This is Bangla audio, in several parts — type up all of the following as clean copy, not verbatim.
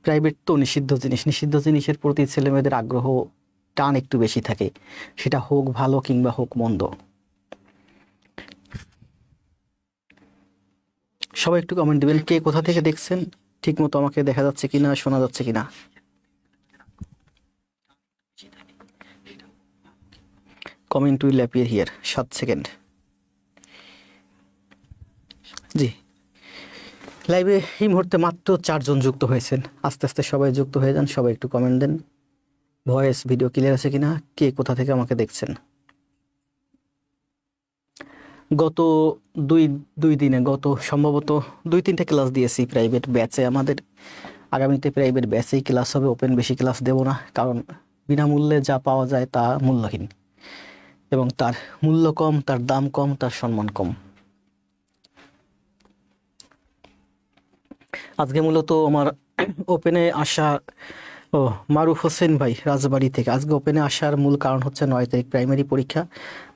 প্রাইভেট তো নিষিদ্ধ জিনিস, নিষিদ্ধ জিনিসের প্রতি ছেলেমেয়েদের আগ্রহ টান একটু বেশি থাকে, সেটা হোক ভালো কিংবা হোক মন্দ। সবাই একটু কমেন্ট দিবেন কে কোথা থেকে দেখছেন, ঠিক মতো আমাকে দেখা যাচ্ছে কিনা, শোনা যাচ্ছে কিনা। Comment will appear here, 7 second. জি, লাইভে এই মুহূর্তে মাত্র 4 জন যুক্ত হয়েছেন, আস্তে আস্তে সবাই যুক্ত হয়ে যান, সবাই একটু কমেন্ট দেন ভয়েস ভিডিও ক্লিয়ার আছে কিনা, কে কোথা থেকে আমাকে দেখছেন। গত দুই দুই দিনে গত সম্ভবত 2-3টা ক্লাস দিয়েছি প্রাইভেট ব্যাচে আমাদের। আগামীতে প্রাইভেট ব্যাচেই ক্লাস হবে, ওপেন বেশি ক্লাস দেব না, কারণ বিনামূল্যে যা পাওয়া যায় তা মূল্যহীন, এবং তার মূল্য কম, তার দাম কম, তার সম্মান কম। আজকে মূলত আমার ওপেনে আসা, ও মারুফ হোসেন ভাই রাজবাড়ি থেকে, আজকে ওপেনে আসার মূল কারণ হচ্ছে 9 তারিখ প্রাইমারি পরীক্ষা।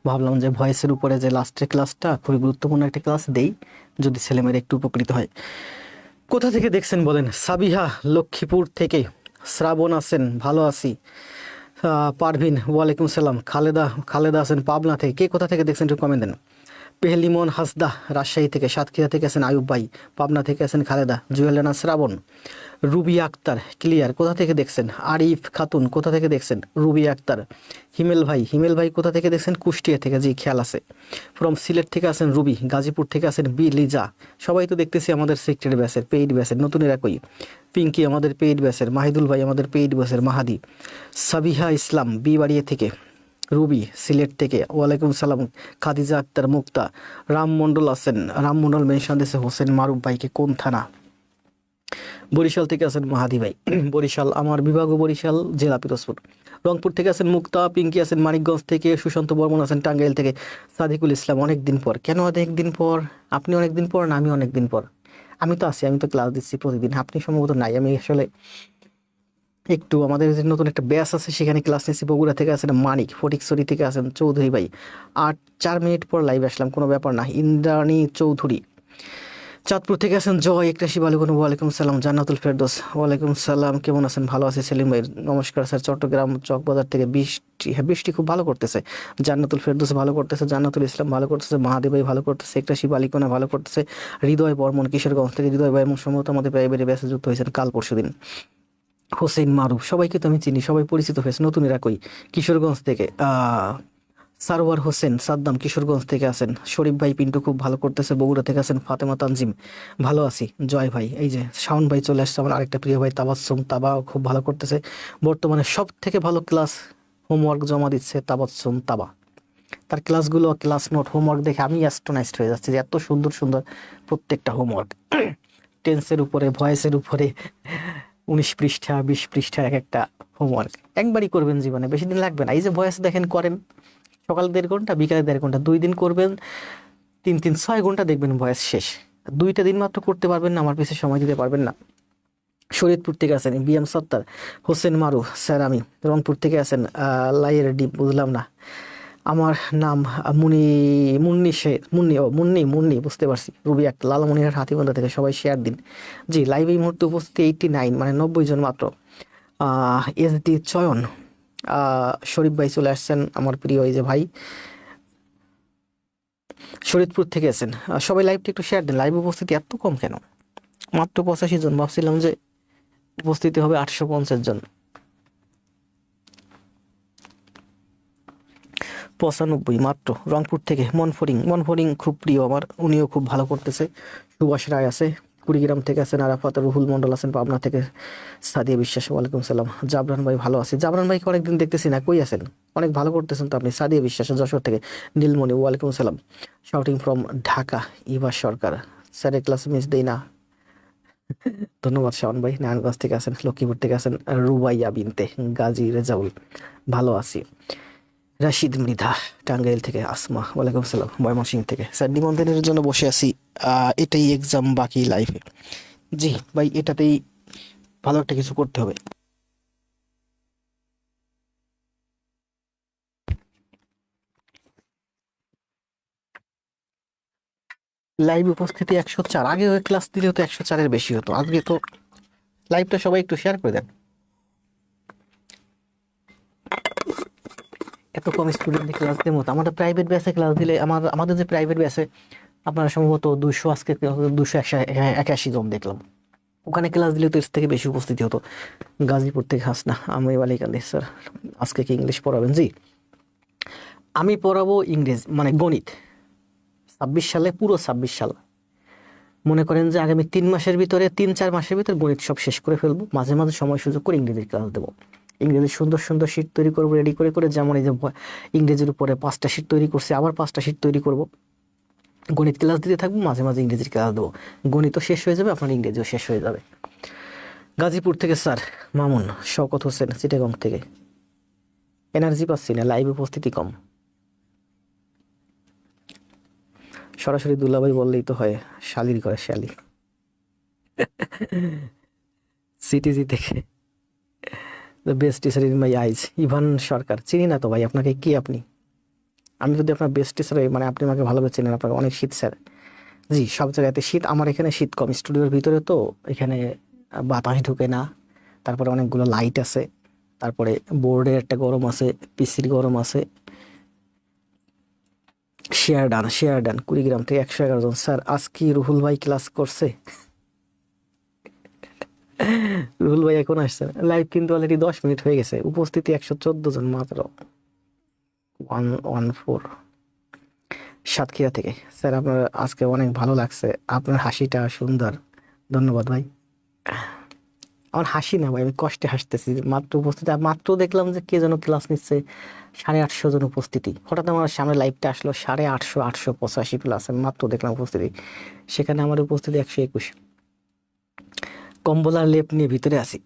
ভাবলাম যে ভয়েসের উপরে যে লাস্টের ক্লাসটা খুবই গুরুত্বপূর্ণ একটা ক্লাস দেই, যদি ছেলেমেয়েরা একটু উপকৃত হয়। কোথা থেকে দেখছেন বলেন? সাবিহা লক্ষ্মীপুর থেকে, শ্রাবণ আছেন, ভালো আছি। পারভিন ওয়ালাইকুম সালাম। খালেদা আছেন পাবনা থেকে, কে কোথা থেকে দেখছেন একটু কমেন্ট দেন। পেহলিমন হাসদা রাজশাহী থেকে, সাতক্ষীরা থেকে আছেন আয়ুব ভাই, পাবনা থেকে আছেন খালেদা, জুয়েল রানা শ্রাবণ, রুবি আক্তার ক্লিয়ার, কোথা থেকে দেখছেন। আরিফ খাতুন কোথা থেকে দেখছেন, রুবি আক্তার। হিমেল ভাই কোথা থেকে দেখছেন, কুষ্টিয়া থেকে, জি খেয়াল আছে। ফ্রম সিলেট থেকে আছেন রুবি, গাজীপুর থেকে আছেন বি লিজা। সবাই তো দেখতেছি আমাদের সিক্রেট ব্যাচের, পেইড ব্যাচের, নতুনের একই। পিঙ্কি আমাদের পেইড ব্যাচের, মাহিদুল ভাই আমাদের পেইড ব্যাচের, মাহাদি। সাবিহা ইসলাম বি বাড়িয়া থেকে, রুবি সিলেট থেকে, ওয়ালাইকুম সালাম। খাদিজা আক্তার মুক্তা, রাম মণ্ডল আছেন, রাম মণ্ডল মেনশন দিয়েছে হোসেন মারুফ ভাইকে, কোন থানা। বরিশাল থেকে আছেন মাহাদি ভাই, বরিশাল আমার বিভাগ, বরিশাল জেলা পিরোজপুর। রংপুর থেকে আছেন মুক্তা, পিঙ্কি আছেন মানিকগঞ্জ থেকে, সুশান্ত বর্মন আছেন টাঙ্গাইল থেকে, সাদিকুল ইসলাম অনেকদিন পর। কেন অনেকদিন পর? আপনি অনেকদিন পর না আমি অনেকদিন পর? আমি তো আছি, আমি তো ক্লাস দিচ্ছি প্রতিদিন, আপনি সম্ভবত নাই। আমি আসলে একটু আমাদের যে নতুন একটা ব্যাচ আছে সেখানে ক্লাস নিচ্ছি। বগুড়া থেকে আছেন মানিক, ফটিকছড়ি থেকে আছেন চৌধুরী ভাই। 4 মিনিট পর লাইভ আসলাম, কোনো ব্যাপার না। ইন্দ্রাণী চৌধুরী চাঁদপুর থেকে আছেন জয় একরাশি বালুগন, ওয়ালাইকুম সালাম। জান্নাতুল ফেরদৌস ওয়ালাইকুম সালাম, কেমন আছেন? ভালো আছে সেলিম ভাই, নমস্কার স্যার। চট্টগ্রাম চকবাজার থেকে বৃষ্টি, হ্যাঁ বৃষ্টি খুব ভালো করতেছে। জান্নাতুল ফেরদৌস ভালো করতেছে, জান্নাতুল ইসলাম ভালো করতেছে, মাহাদি ভাই ভালো করতেছে, একরাশি বালিকোনা ভালো করতেছে, হৃদয় বর্মন কিশোরগঞ্জ থেকে, হৃদয় ভাই এবং সম্ভবত আমাদের প্রাইভেটে ব্যাসে যুক্ত হয়েছেন কাল পরশুদিন। হোসেন মারুফ, সবাইকে তো আমি চিনি, সবাই পরিচিত হয়েছে, নতুনের একই। কিশোরগঞ্জ থেকে সারোয়ার হোসেন সাদ্দাম কিশোরগঞ্জ থেকে আছেন। শরীফ ভাই পিন্টু খুব ভালো করতেছে, বগুড়া থেকে আছেন ফাতেমা তানজিম, ভালো আছি। জয় ভাই, এই যে শাওন ভাই চলে আসছে, আমার আরেকটা প্রিয় ভাই তাবাচ্ছুম তাবা খুব ভালো করতেছে। বর্তমানে সব থেকে ভালো ক্লাস হোমওয়ার্ক জমা দিচ্ছে তাবাচ্ছুম তাবা। তার ক্লাসগুলো, ক্লাস নোট, হোমওয়ার্ক দেখে আমি অ্যাস্ট্রোনাইজড হয়ে যাচ্ছি যে এত সুন্দর সুন্দর প্রত্যেকটা হোমওয়ার্ক। টেন্সের উপরে, ভয়েসের উপরে, 19 পৃষ্ঠা 20 পৃষ্ঠা এক একটা হোমওয়ার্ক। একবারই করবেন জীবনে, বেশি দিন লাগবে না। এই যে ভয়েস দেখেন করেন, সকালে 1.5 ঘন্টা, বিকালে 1.5 ঘন্টা, 2 দিন করবেন, 6 ঘন্টা দেখবেন ভয়েস শেষ। 2টা দিন মাত্র করতে পারবেন না, আমার পিছিয়ে সময় দিতে পারবেন না। শরীয়তপুর থেকে আছেন বিএম সত্তার, হোসেন মারুফ স্যার আমি। রংপুর থেকে আছেন লাইয়ের ডিপ, বুঝলাম না আমার নাম। মুনি, মুন্নি শেখ, মুন্নি, ও মুন্নি, মুন্নি বুঝতে পারছি। রুবি একটা, লালমনিরহাট হাতিবান্ধা থেকে, সবাই শেয়ার দিন। জি, লাইভ এই মুহূর্তে উপস্থিত 89, মানে 90 জন মাত্র। এসডি চয়ন, শরীফ ভাই চলে আসছেন, আমার প্রিয় এই যে ভাই শরীয়তপুর থেকে আছেন। সবাই লাইভটা একটু শেয়ার দিন। লাইভ উপস্থিতি এত কম কেন? মাত্র 85 জন, ভাবছিলাম যে উপস্থিতি হবে 850 জন। 95 মাত্র। রংপুর থেকে মনফরিং খুব প্রিয় আমার, উনিও খুব ভালো করতেছে। সুভাষ রায় আছে, কুড়িগ্রাম থেকে আছেন আরাফাত, রুহুল মন্ডল আছেন পাবনা থেকে, সাদিয়া বিশ্বাস ওয়ালাইকুম সালাম। জাবরান ভাই ভালো আছে, জাবরান ভাইকে অনেকদিন দেখতেছি না, কই আছেন? অনেক ভালো করতেছেন তো আপনি। সাদিয়া বিশ্বাস যশোর থেকে, নীলমণি ওয়ালাইকুম সালাম। শাউটিং ফ্রম ঢাকা ইভা সরকার, স্যারের ক্লাস মিস দেই না, ধন্যবাদ। শাওন ভাই নারায়ণগঞ্জ থেকে আছেন, লক্ষ্মীপুর থেকে আছেন রুবাইয়া বিনতে গাজী রেজাউল, ভালো আছি। রাশিদ মৃধা টাঙ্গাইল থেকে, আসমা ওয়ালাইকুম সালাম ময়মনসিংহ থেকে, স্যার নিবন্ধনের জন্য বসে আছি, এটাই এক্সাম বাকি লাইফে। জি ভাই, এটাতেই ভালো একটা কিছু করতে হবে। লাইভ উপস্থিতি 104, আগে ওই ক্লাস দিলেও তো 104-এর বেশি হতো। আজকে তো লাইভটা সবাই একটু শেয়ার করে দেন। এত কম স্টুডেন্টে ক্লাস দেবো, আমাদের প্রাইভেট ব্যাচে ক্লাস দিলে আমাদের যে প্রাইভেট ব্যাচে আপনারা সম্ভবত 200, আজকে 281 জন দেখলাম। ওখানে ক্লাস দিলে তো এর থেকে বেশি উপস্থিতি হতো। গাজীপুর থেকে হাসনা, আমি বালিকান্দি। স্যার আজকে কি ইংলিশ পড়াবেন? জি, আমি পড়াবো ইংরেজি মানে গণিত 26 সালে, পুরো 26 সাল। মনে করেন যে আগামী 3 মাসের ভিতরে, 3-4 মাসের ভিতরে গণিত সব শেষ করে ফেলবো। মাঝে মাঝে সময় সুযোগ করে ইংরেজির ক্লাস দেবো। ইংরেজির সুন্দর সুন্দর শীট তৈরি করবো রেডি করে করে, যেমন এই যে ইংরেজির উপরে 5টা শীট তৈরি করছি, আবার 5টা শীট তৈরি করব। গণিত ক্লাস দিতে থাকবো, মাঝে মাঝে ইংরেজির ক্লাস দেবো। গণিতও শেষ হয়ে যাবে, আপনার ইংরেজিও শেষ হয়ে যাবে। গাজীপুর থেকে স্যার মামুন, শওকত হোসেন চিটাগং থেকে। এনার্জি পাচ্ছি না, লাইভ উপস্থিতি কম। সরাসরি দুলাভাই বললেই তো হয়, শালির করে শালি। সিটিজি থেকে the best teacher in my eyes, Evan Sarkar. চিনি না তো ভাই আপনাকে, কি আপনি? আমি যদি আপনার বেস্ট টিচার হই, মানে আপনি আমাকে ভালোভাবে চেনেন, আপনাকে অনেক শীত স্যার। জি, সব জায়গাতে শীত, আমার এখানে শীত কম। স্টুডিওর ভিতরে তো এখানে বাতাস ঢুকে না, তারপরে অনেকগুলো লাইট আছে, তারপরে বোর্ডের একটা গরম আছে, পিসির গরম আছে। শেয়ার ডান কুড়িগ্রাম থেকে 111 জন। স্যার আজ কি রুহুল ভাই ক্লাস করছে? রুহুল ভাই এখন আসছে, লাইভ কিন্তু অলরেডি 10 মিনিট হয়ে গেছে, উপস্থিতি 114 জন মাত্র। 114 সাতক্ষীরা থেকে। স্যার আপনার আজকে অনেক ভালো লাগছে, আপনার হাসিটা সুন্দর। ধন্যবাদ ভাই। আমার হাসি না ভাই, আমি কষ্টে হাসতেছি। মাত্র উপস্থিতি, মাত্র দেখলাম যে কে যেন ক্লাস নিচ্ছে, 850 জন উপস্থিতি। হঠাৎ আমার সামনে লাইভটা আসলো, 850, 885 প্লাস। আমি মাত্র দেখলাম উপস্থিতি, সেখানে আমার উপস্থিতি 121। কম্বল আর লেপ নিয়ে ভিতরে আছি।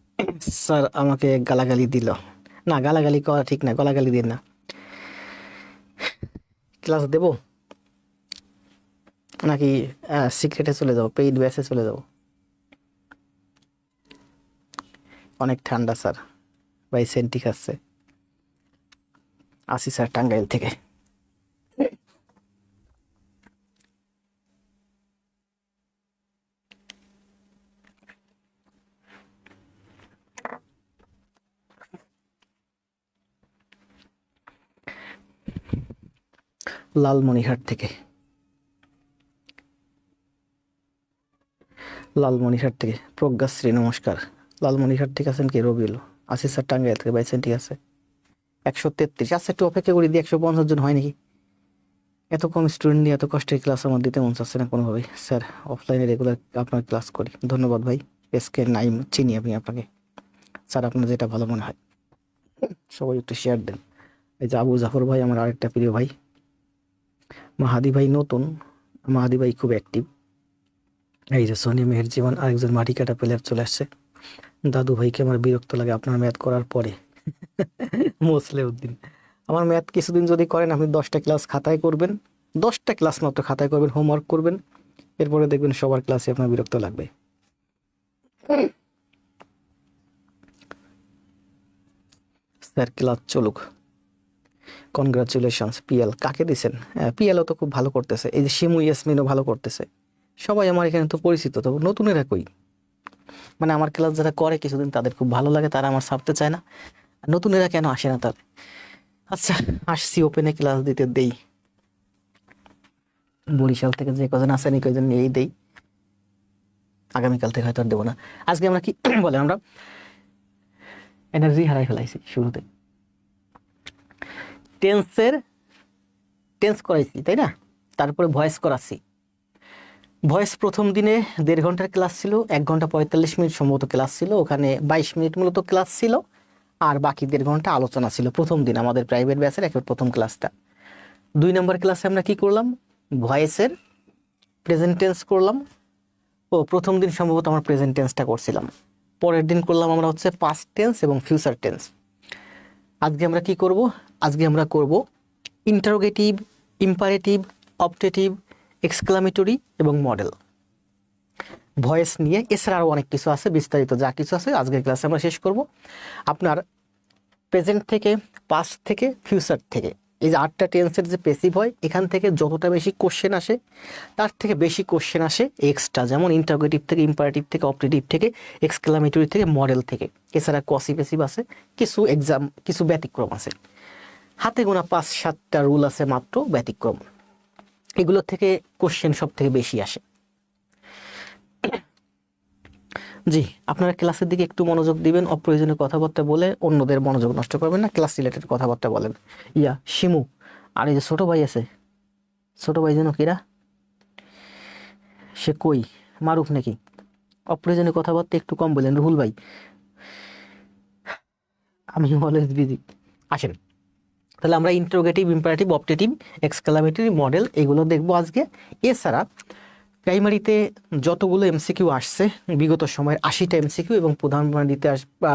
স্যার আমাকে গালাগালি দিল। না, গালাগালি করা ঠিক না, গালাগালি দিন না। ক্লাস দেব নাকি সিক্রেটে চলে যাবো, পেইড ব্যাচে চলে যাবো? অনেক ঠান্ডা স্যার, ভাই সেন্টি খাচ্ছে। আসি স্যার টাঙ্গাইল থেকে। লালমনিরহাট থেকে। লালমনিরহাট থেকে প্রজ্ঞাশ্রী, নমস্কার। লালমনিরহাট থেকে আছেন কি? রবিউল। আসি স্যার টাঙ্গাইল থেকে, ভাই সেন্টি আছে 133। আচ্ছা একটু অপেক্ষা করি, দিয়ে 150 জন হয় নাকি। এত কম স্টুডেন্ট নিয়ে এত কষ্টের ক্লাস আমার দিতে মন চাচ্ছে না কোনোভাবেই। স্যার অফলাইনে রেগুলার আপনার ক্লাস করি। ধন্যবাদ ভাই। এসকে নাইম, চিনি আমি আপনাকে। স্যার আপনার যেটা ভালো মনে হয় সবাই একটু শেয়ার দেন। এই যে আবু জাফর ভাই, আমার আরেকটা প্রিয় ভাই। মাহাদি ভাই নতুন, মাহাদি ভাই খুব অ্যাক্টিভ। এই যে সোনিয়া মেহের জীবন, আরেকজন মাটি কাটা প্লেয়ার চলে আসছে। দাদু ভাইকে আমার বিরক্ত লাগে আপনার ম্যাথ করার পরে। মোসলে উদ্দিন, আমার ম্যাথ কিছুদিন যদি করেন, আপনি 10টা ক্লাস খাতায় করবেন, 10টা ক্লাস মাত্র খাতায় করবেন, হোমওয়ার্ক করবেন, এরপরে দেখবেন সবার ক্লাসে আপনার বিরক্ত লাগবে। স্যার ক্লাস চলুক। Congratulations PL. কাকে দিছেন? পিএলও তো খুব ভালো করতেছে, এই যে শিমু ইয়াসমিনও ভালো করতেছে। সবাই আমার এখানে তো পরিচিত, তো নতুনেরা কই? মানে আমার ক্লাস যারা করে কিছুদিন, তাদের খুব ভালো লাগে, তারা আমার ছাড়তে চায় না। নতুনেরা কেন আসে না তাহলে? আচ্ছা আসছি ওপেনে ক্লাস দিতে, দেই। বরিশাল থেকে যে কজন আসেন এই কজন নিয়েই দেই। আগামীকাল থেকে হয়তো আর দেবো না। আজকে আমরা কি বলে, আমরা এনার্জি হারাই ফেলাইছি শুরুতে। টেন্স করাইছি তাই না, তারপরে ভয়েস করাচ্ছি। ভয়েস প্রথম দিনে 1.5 ঘন্টার ক্লাস ছিল, 1 ঘন্টা 45 মিনিট সম্ভবত ক্লাস ছিল, ওখানে 22 মিনিট মূলত ক্লাস ছিল, আর বাকি 1.5 ঘন্টা আলোচনা ছিল প্রথম দিন আমাদের প্রাইভেট ব্যাচের একেবারে প্রথম ক্লাসটা। 2 নম্বর ক্লাসে আমরা কি করলাম, ভয়েসের প্রেজেন্ট টেন্স করলাম। ও প্রথম দিন সম্ভবত আমরা প্রেজেন্ট টেন্সটা করছিলাম, পরের দিন করলাম আমরা হচ্ছে পাস্ট টেন্স এবং ফিউচার টেন্স। আজকে আমরা কি করব, আজকে আমরা করব ইন্টারোগেটিভ, ইম্পারেটিভ, অপটেটিভ, এক্সক্লামেটরি এবং মডেল। ভয়েস নিয়ে এছাড়া আরও অনেক কিছু আছে, বিস্তারিত যা কিছু আছে আজকের ক্লাসে আমরা শেষ করব। আপনার প্রেজেন্ট থেকে, পাস্ট থেকে, ফিউচার থেকে এই যে 8টা টেন্সের যে প্যাসিভ হয়, এখান থেকে যতটা বেশি কোশ্চেন আসে তার থেকে বেশি কোশ্চেন আসে এক্সট্রা, যেমন ইন্টারোগেটিভ থেকে, ইম্পারেটিভ থেকে, অপারেটিভ থেকে, এক্সক্লামেটরি থেকে, মডেল থেকে। এছাড়া কসি প্যাসিভ আছে, কিছু ব্যতিক্রম আছে, হাতে গোনা 5-7টা রুল আছে মাত্র ব্যতিক্রম, এগুলো থেকে কোশ্চেন সব থেকে বেশি আসে। জি, আপনারা ক্লাসের দিকে একটু মনোযোগ দিবেন, অপ্রয়োজনীয় কথাবার্তা বলে অন্যদের মনোযোগ নষ্ট করবেন না, ক্লাস রিলেটেড কথাবার্তা বলেন। শিমু, আর এই যে ছোট ভাই আছে, ছোট ভাই যেন কিরা, সে কই, মারুফ নাকি, অপ্রয়োজনীয় কথাবার্তা একটু কম বলেন। রুহুল ভাই, আমি অলওয়েজ বিজি। আসেন তাহলে আমরা interrogative, imperative, optative, exclamatory, model এগুলো দেখবো আজকে। এছাড়া প্রাইমারিতে যতগুলো এমসিকিউ আসছে বিগত সময়ের 80টা এমসিকিউ, এবং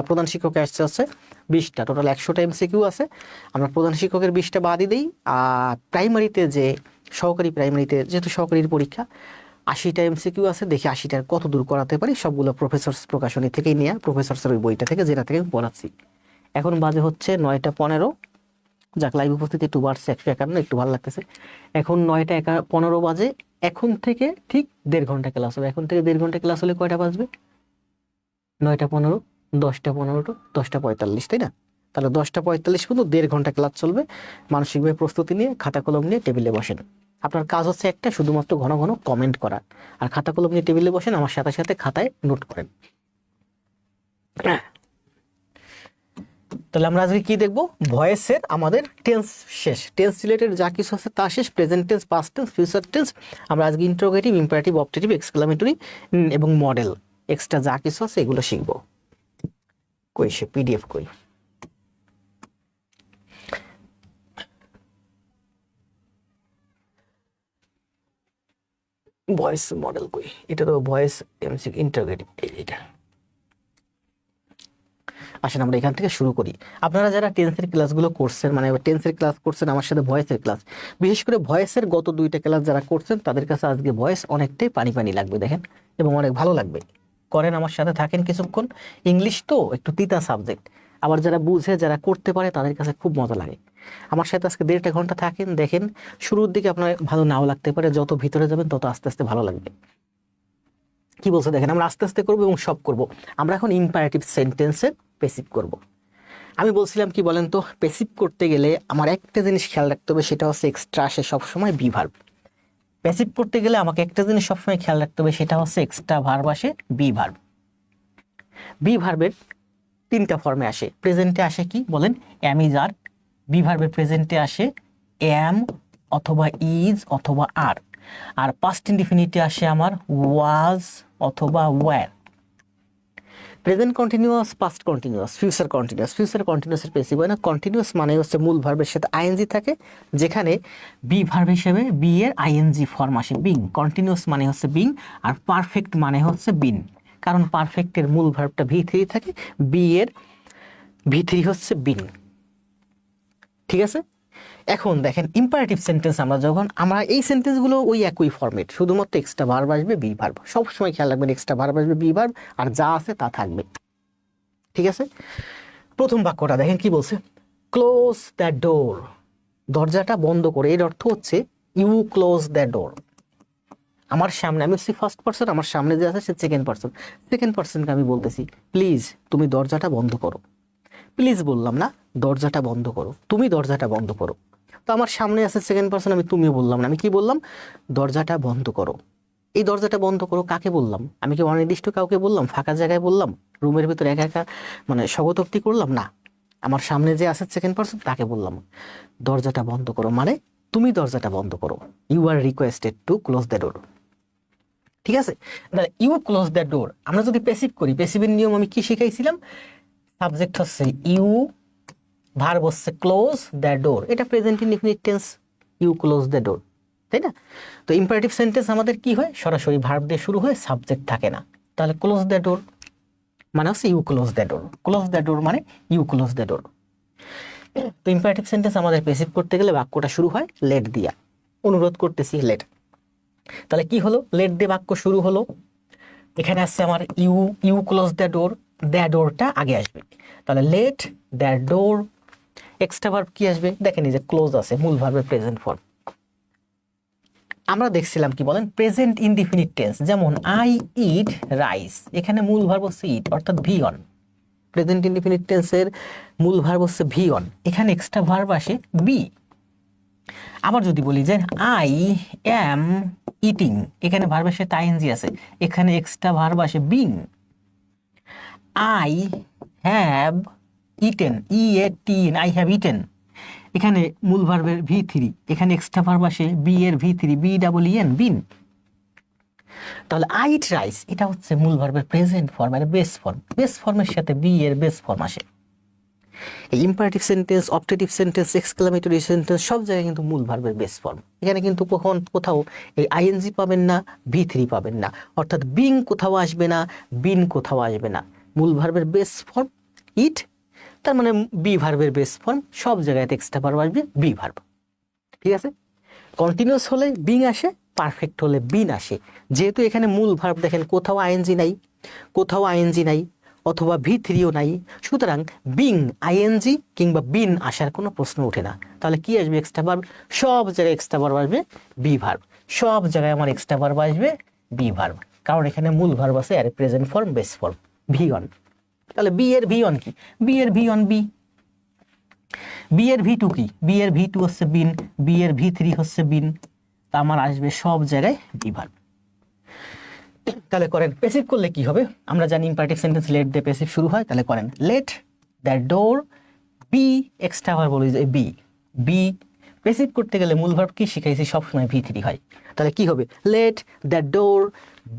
প্রধান শিক্ষকের আসছে 20টা, টোটাল 100টা এমসিকিউ আছে। আমরা প্রধান শিক্ষকের 20টা বাদই দিই। আর প্রাইমারিতে যে সহকারী প্রাইমারিতে যেহেতু সহকারীর পরীক্ষা, 80টা এমসিকিউ আছে, দেখি 80টার কত দূর করাতে পারি। সবগুলো প্রফেসরস প্রকাশনী থেকেই নেওয়া, প্রফেসরসের ওই বইটা থেকে, যেটা থেকে পড়াচ্ছি। এখন বাজে হচ্ছে 9টা 15। যাক, লাইভ উপস্থিতি একটু বাড়ছে, 151, একটু ভালো লাগতেছে। এখন 9টা 15 বাজে। এখন থেকে ঠিক 1.5 ঘন্টা ক্লাস হবে। এখন থেকে 1.5 ঘন্টা ক্লাস হলে কয়টা বাজবে? 9টা 15, 10টা 15 to 10টা 45, তাই না? তাহলে 10টা 45 পর্যন্ত 1.5 ঘন্টা ক্লাস চলবে। মানসিকভাবে প্রস্তুতি নিয়ে খাতা কলম নিয়ে টেবিলে বসেন। আপনার কাজ হচ্ছে একটা, শুধুমাত্র ঘন ঘন কমেন্ট করা, আর খাতা কলম নিয়ে টেবিলে বসেন, আমার সাথে সাথে খাতায় নোট করেন। তাহলে আমরা আজকে কি দেখবো? ভয়েসের আমাদের টেন্স শেষ, টেন্স রিলেটেড যা কিছু আছে তা শেষ, present tense, past tense, future tense. আমরা আজকে ইন্টারোগেটিভ, ইম্পারেটিভ, অপটেটিভ, এক্সক্লামেটরি এবং মডেল এক্সট্রা যা কিছু আছে এগুলো শিখবো। কই সে পিডিএফ কই? ভয়েস মডেল কই? এটা তো ভয়েস এমসি ইন্টারোগেটিভ, এটা। আসেন আমরা এখান থেকে শুরু করি। আপনারা যারা টেন্সের ক্লাসগুলো করছেন, মানে টেন্সের ক্লাস করছেন আমার সাথে, ভয়েসের ক্লাস, বিশেষ করে ভয়েসের গত 2টা ক্লাস যারা করছেন তাদের কাছে আজকে ভয়েস অনেকটাই পানি পানি লাগবে, দেখেন, এবং অনেক ভালো লাগবে। করেন, আমার সাথে থাকেন কিছুক্ষণ। ইংলিশ তো একটু তিতা সাবজেক্ট, আবার যারা বুঝে, যারা করতে পারে তাদের কাছে খুব মজা লাগে। আমার সাথে আজকে 1.5 ঘন্টা থাকেন, দেখেন। শুরুর দিকে আপনার ভালো নাও লাগতে পারে, যত ভিতরে যাবেন তত আস্তে আস্তে ভালো লাগবে। কি বলছে দেখেন, আমরা আস্তে আস্তে করবো এবং সব করব। আমরা এখন ইম্পারেটিভ সেন্টেন্সের প্যাসিভ করব। আমি বলছিলাম কি বলেন তো, প্যাসিভ করতে গেলে আমার একটা জিনিস খেয়াল রাখতে হবে, সেটা হচ্ছে এক্সট্রা আসে সবসময় বি ভার্ব। প্যাসিভ করতে গেলে আমাকে একটা জিনিস সবসময় খেয়াল রাখতে হবে, সেটা হচ্ছে এক্সট্রা ভার্ব আসে বি ভার্ব। বি ভার্বের 3টা ফর্মে আসে। প্রেজেন্টে আসে কি বলেন? Am is R. বি ভার্বের প্রেজেন্টে আসে অ্যাম অথবা ইজ অথবা আর। আর পাস্ট ইনডিফিনিটে আসে আমার ওয়াজ অথবা were. Present continuous, past continuous, future continuous. Future কন্টিনিউয়াসের প্যাসিভ হয় না। কন্টিনিউয়াস মানে হচ্ছে মূল ভার্বের সাথে আইএনজি থাকে, যেখানে বি ভার্ব হিসেবে বি এর আইএনজি ফর্ম আসে বিং। কন্টিনিউয়াস মানে হচ্ছে বিং, আর পারফেক্ট মানে হচ্ছে বিন। কারণ পারফেক্টের মূল ভার্বটা V3 থাকে, বি এর V3 হচ্ছে বিন। ঠিক আছে? এখন দেখেন ইম্পারেটিভ সেন্টেন্স, আমরা এই সেন্টেন্সগুলো ওই একই ফরম্যাট, শুধুমাত্র এক্সট্রা ভার্ব আসবে বি ভার্ব। সবসময় খেয়াল রাখবেন, এক্সট্রা ভার্ব আসবে বি ভার্ব, আর যা আছে তা থাকবে। ঠিক আছে? প্রথম বাক্যটা দেখেন কি বলছে, ক্লোজ দ্য ডোর, দরজাটা বন্ধ করে। এর অর্থ হচ্ছে ইউ ক্লোজ দ্য ডোর। আমার সামনে, আমি হচ্ছি ফার্স্ট পার্সন, আমার সামনে যে আছে সে সেকেন্ড পার্সন। সেকেন্ড পার্সনকে আমি বলতেছি, প্লিজ তুমি দরজাটা বন্ধ করো। প্লিজ বললাম না, দরজাটা বন্ধ করো, তুমি দরজাটা বন্ধ করো। তো আমার সামনে আছে সেকেন্ড পার্সন, আমি তুমিও বললাম না, আমি কি বললাম? দরজাটা বন্ধ করো। এই দরজাটা বন্ধ করো কাকে বললাম? আমি কি অনির্দিষ্ট কাউকে বললাম? ফাঁকা জায়গায় বললাম? রুমের ভিতরে একা একা মানে স্বগতোক্তি করলাম? না, আমার সামনে যে আছে সেকেন্ড পার্সন তাকে বললাম দরজাটা বন্ধ করো, মানে তুমি দরজাটা বন্ধ করো। You are requested to close the door. ঠিক আছে? You close the door. আমরা যদি প্যাসিভ করি, প্যাসিভের নিয়ম আমি কি শিখাইছিলাম? সাবজেক্ট হচ্ছে ইউ, ভার্ব হচ্ছে ক্লোজ দ্য ডোর। এটা present indefinite tense, you close the door, তাই না? তো ইম্পারেটিভ সেন্টেন্স আমাদের কি হয়? সরাসরি ভার্ব দিয়ে শুরু হয়, সাবজেক্ট থাকে না। তাহলে ক্লোজ দ্য ডোর মানে হচ্ছে you close the door. Close the door মানে ইউ ক্লোজ দ্য ডোর। তো ইম্পারেটিভ সেন্টেন্স আমাদের প্যাসিভ করতে গেলে বাক্যটা শুরু হয় লেট দিয়া। অনুরোধ করতেছি, লেট। তাহলে কি হলো? লেট দিয়ে বাক্য শুরু হলো। এখানে আসছে আমার you close the door, the ডোরটা আগে আসবে। তাহলে let the door extra verb কি আসবে দেখেন, এই যে ক্লোজ আছে, মূল ভার্বের প্রেজেন্ট ফর্ম। আমরা দেখছিলাম কি বলেন, প্রেজেন্ট ইনডিফিনিট টেন্স, যেমন আই ইট রাইস, এখানে মূল ভার্ব হচ্ছে ইট অর্থাৎ ভি অন। প্রেজেন্ট ইনডিফিনিট টেন্সের মূল ভার্ব হচ্ছে ভি অন, এখানে এক্সট্রা ভার্ব আসে বি। আবার যদি বলি যে আই অ্যাম ইটিং, এখানে ভার্বের সাথে আইএনজি আছে, এখানে এক্সট্রা ভার্ব আসে being. I have eaten, E A T N, I have eaten, এখানে মূল ভার্বের ভি থ্রি, এখানে এক্সট্রা ভার্ব আসে বি এর V three, B double E N, been. তাহলে আই ইট রাইস, এটা হচ্ছে মূল ভার্বের প্রেজেন্ট ফর্ম, মানে বেস ফর্ম। বেস ফর্মের সাথে বি এর বেস ফর্ম আসে। এই imperative sentence, objective sentence, exclamatory sentence সব জায়গায় কিন্তু মূল ভার্বের বেস ফর্ম। এখানে কিন্তু কোথাও এই আইএনজি পাবেন না, ভি থ্রি পাবেন না, অর্থাৎ বিং কোথাও আসবে না, বিন কোথাও আসবে না। মূল ভার্বের বেস ফর্ম ইট, তার মানে বি ভার্বের বেস ফর্ম, সব জায়গায় এক্সট্রা ভার্ব আসবে বি ভার্ব। ঠিক আছে, কন্টিনিউয়াস হলে বিং আসে, পারফেক্ট হলে বিন আসে। যেহেতু এখানে মূল ভার্ব দেখেন কোথাও আইএনজি নাই, কোথাও আইএনজি নাই, অথবা ভি থ্রিও নাই, সুতরাং বিং আইএনজি কিংবা বিন আসার কোনো প্রশ্ন ওঠে না। তাহলে কি আসবে এক্সট্রা ভার্ব, সব জায়গায় এক্সট্রা ভার্ব আসবে বি ভার্ব, সব জায়গায় আমার এক্সট্রা ভার্ব আসবে বি ভার্ব, কারণ এখানে মূল ভার্ব আছে আর present form base form V one. তাহলে বি এর ভি অন কি, বি এর ভি অন বি। বি এর ভি টু কি, বি এর ভি টু হচ্ছে বিন, বি এর ভি থ্রি হচ্ছে বিন, তা আমার আসবে সব জায়গায় বি ভার্ব। তাহলে করেন প্যাসিভ করলে কি হবে, আমরা জানি ইম্পারেটিভ সেন্টেন্স লেট দিয়ে প্যাসিভ শুরু হয়, তাহলে করেন let the door B, extra verb বলি যে বি, বি প্যাসিভ করতে গেলে মূল ভার্ব কি শিখাইছি সবসময় ভি থ্রি হয়। তাহলে কি হবে, let the door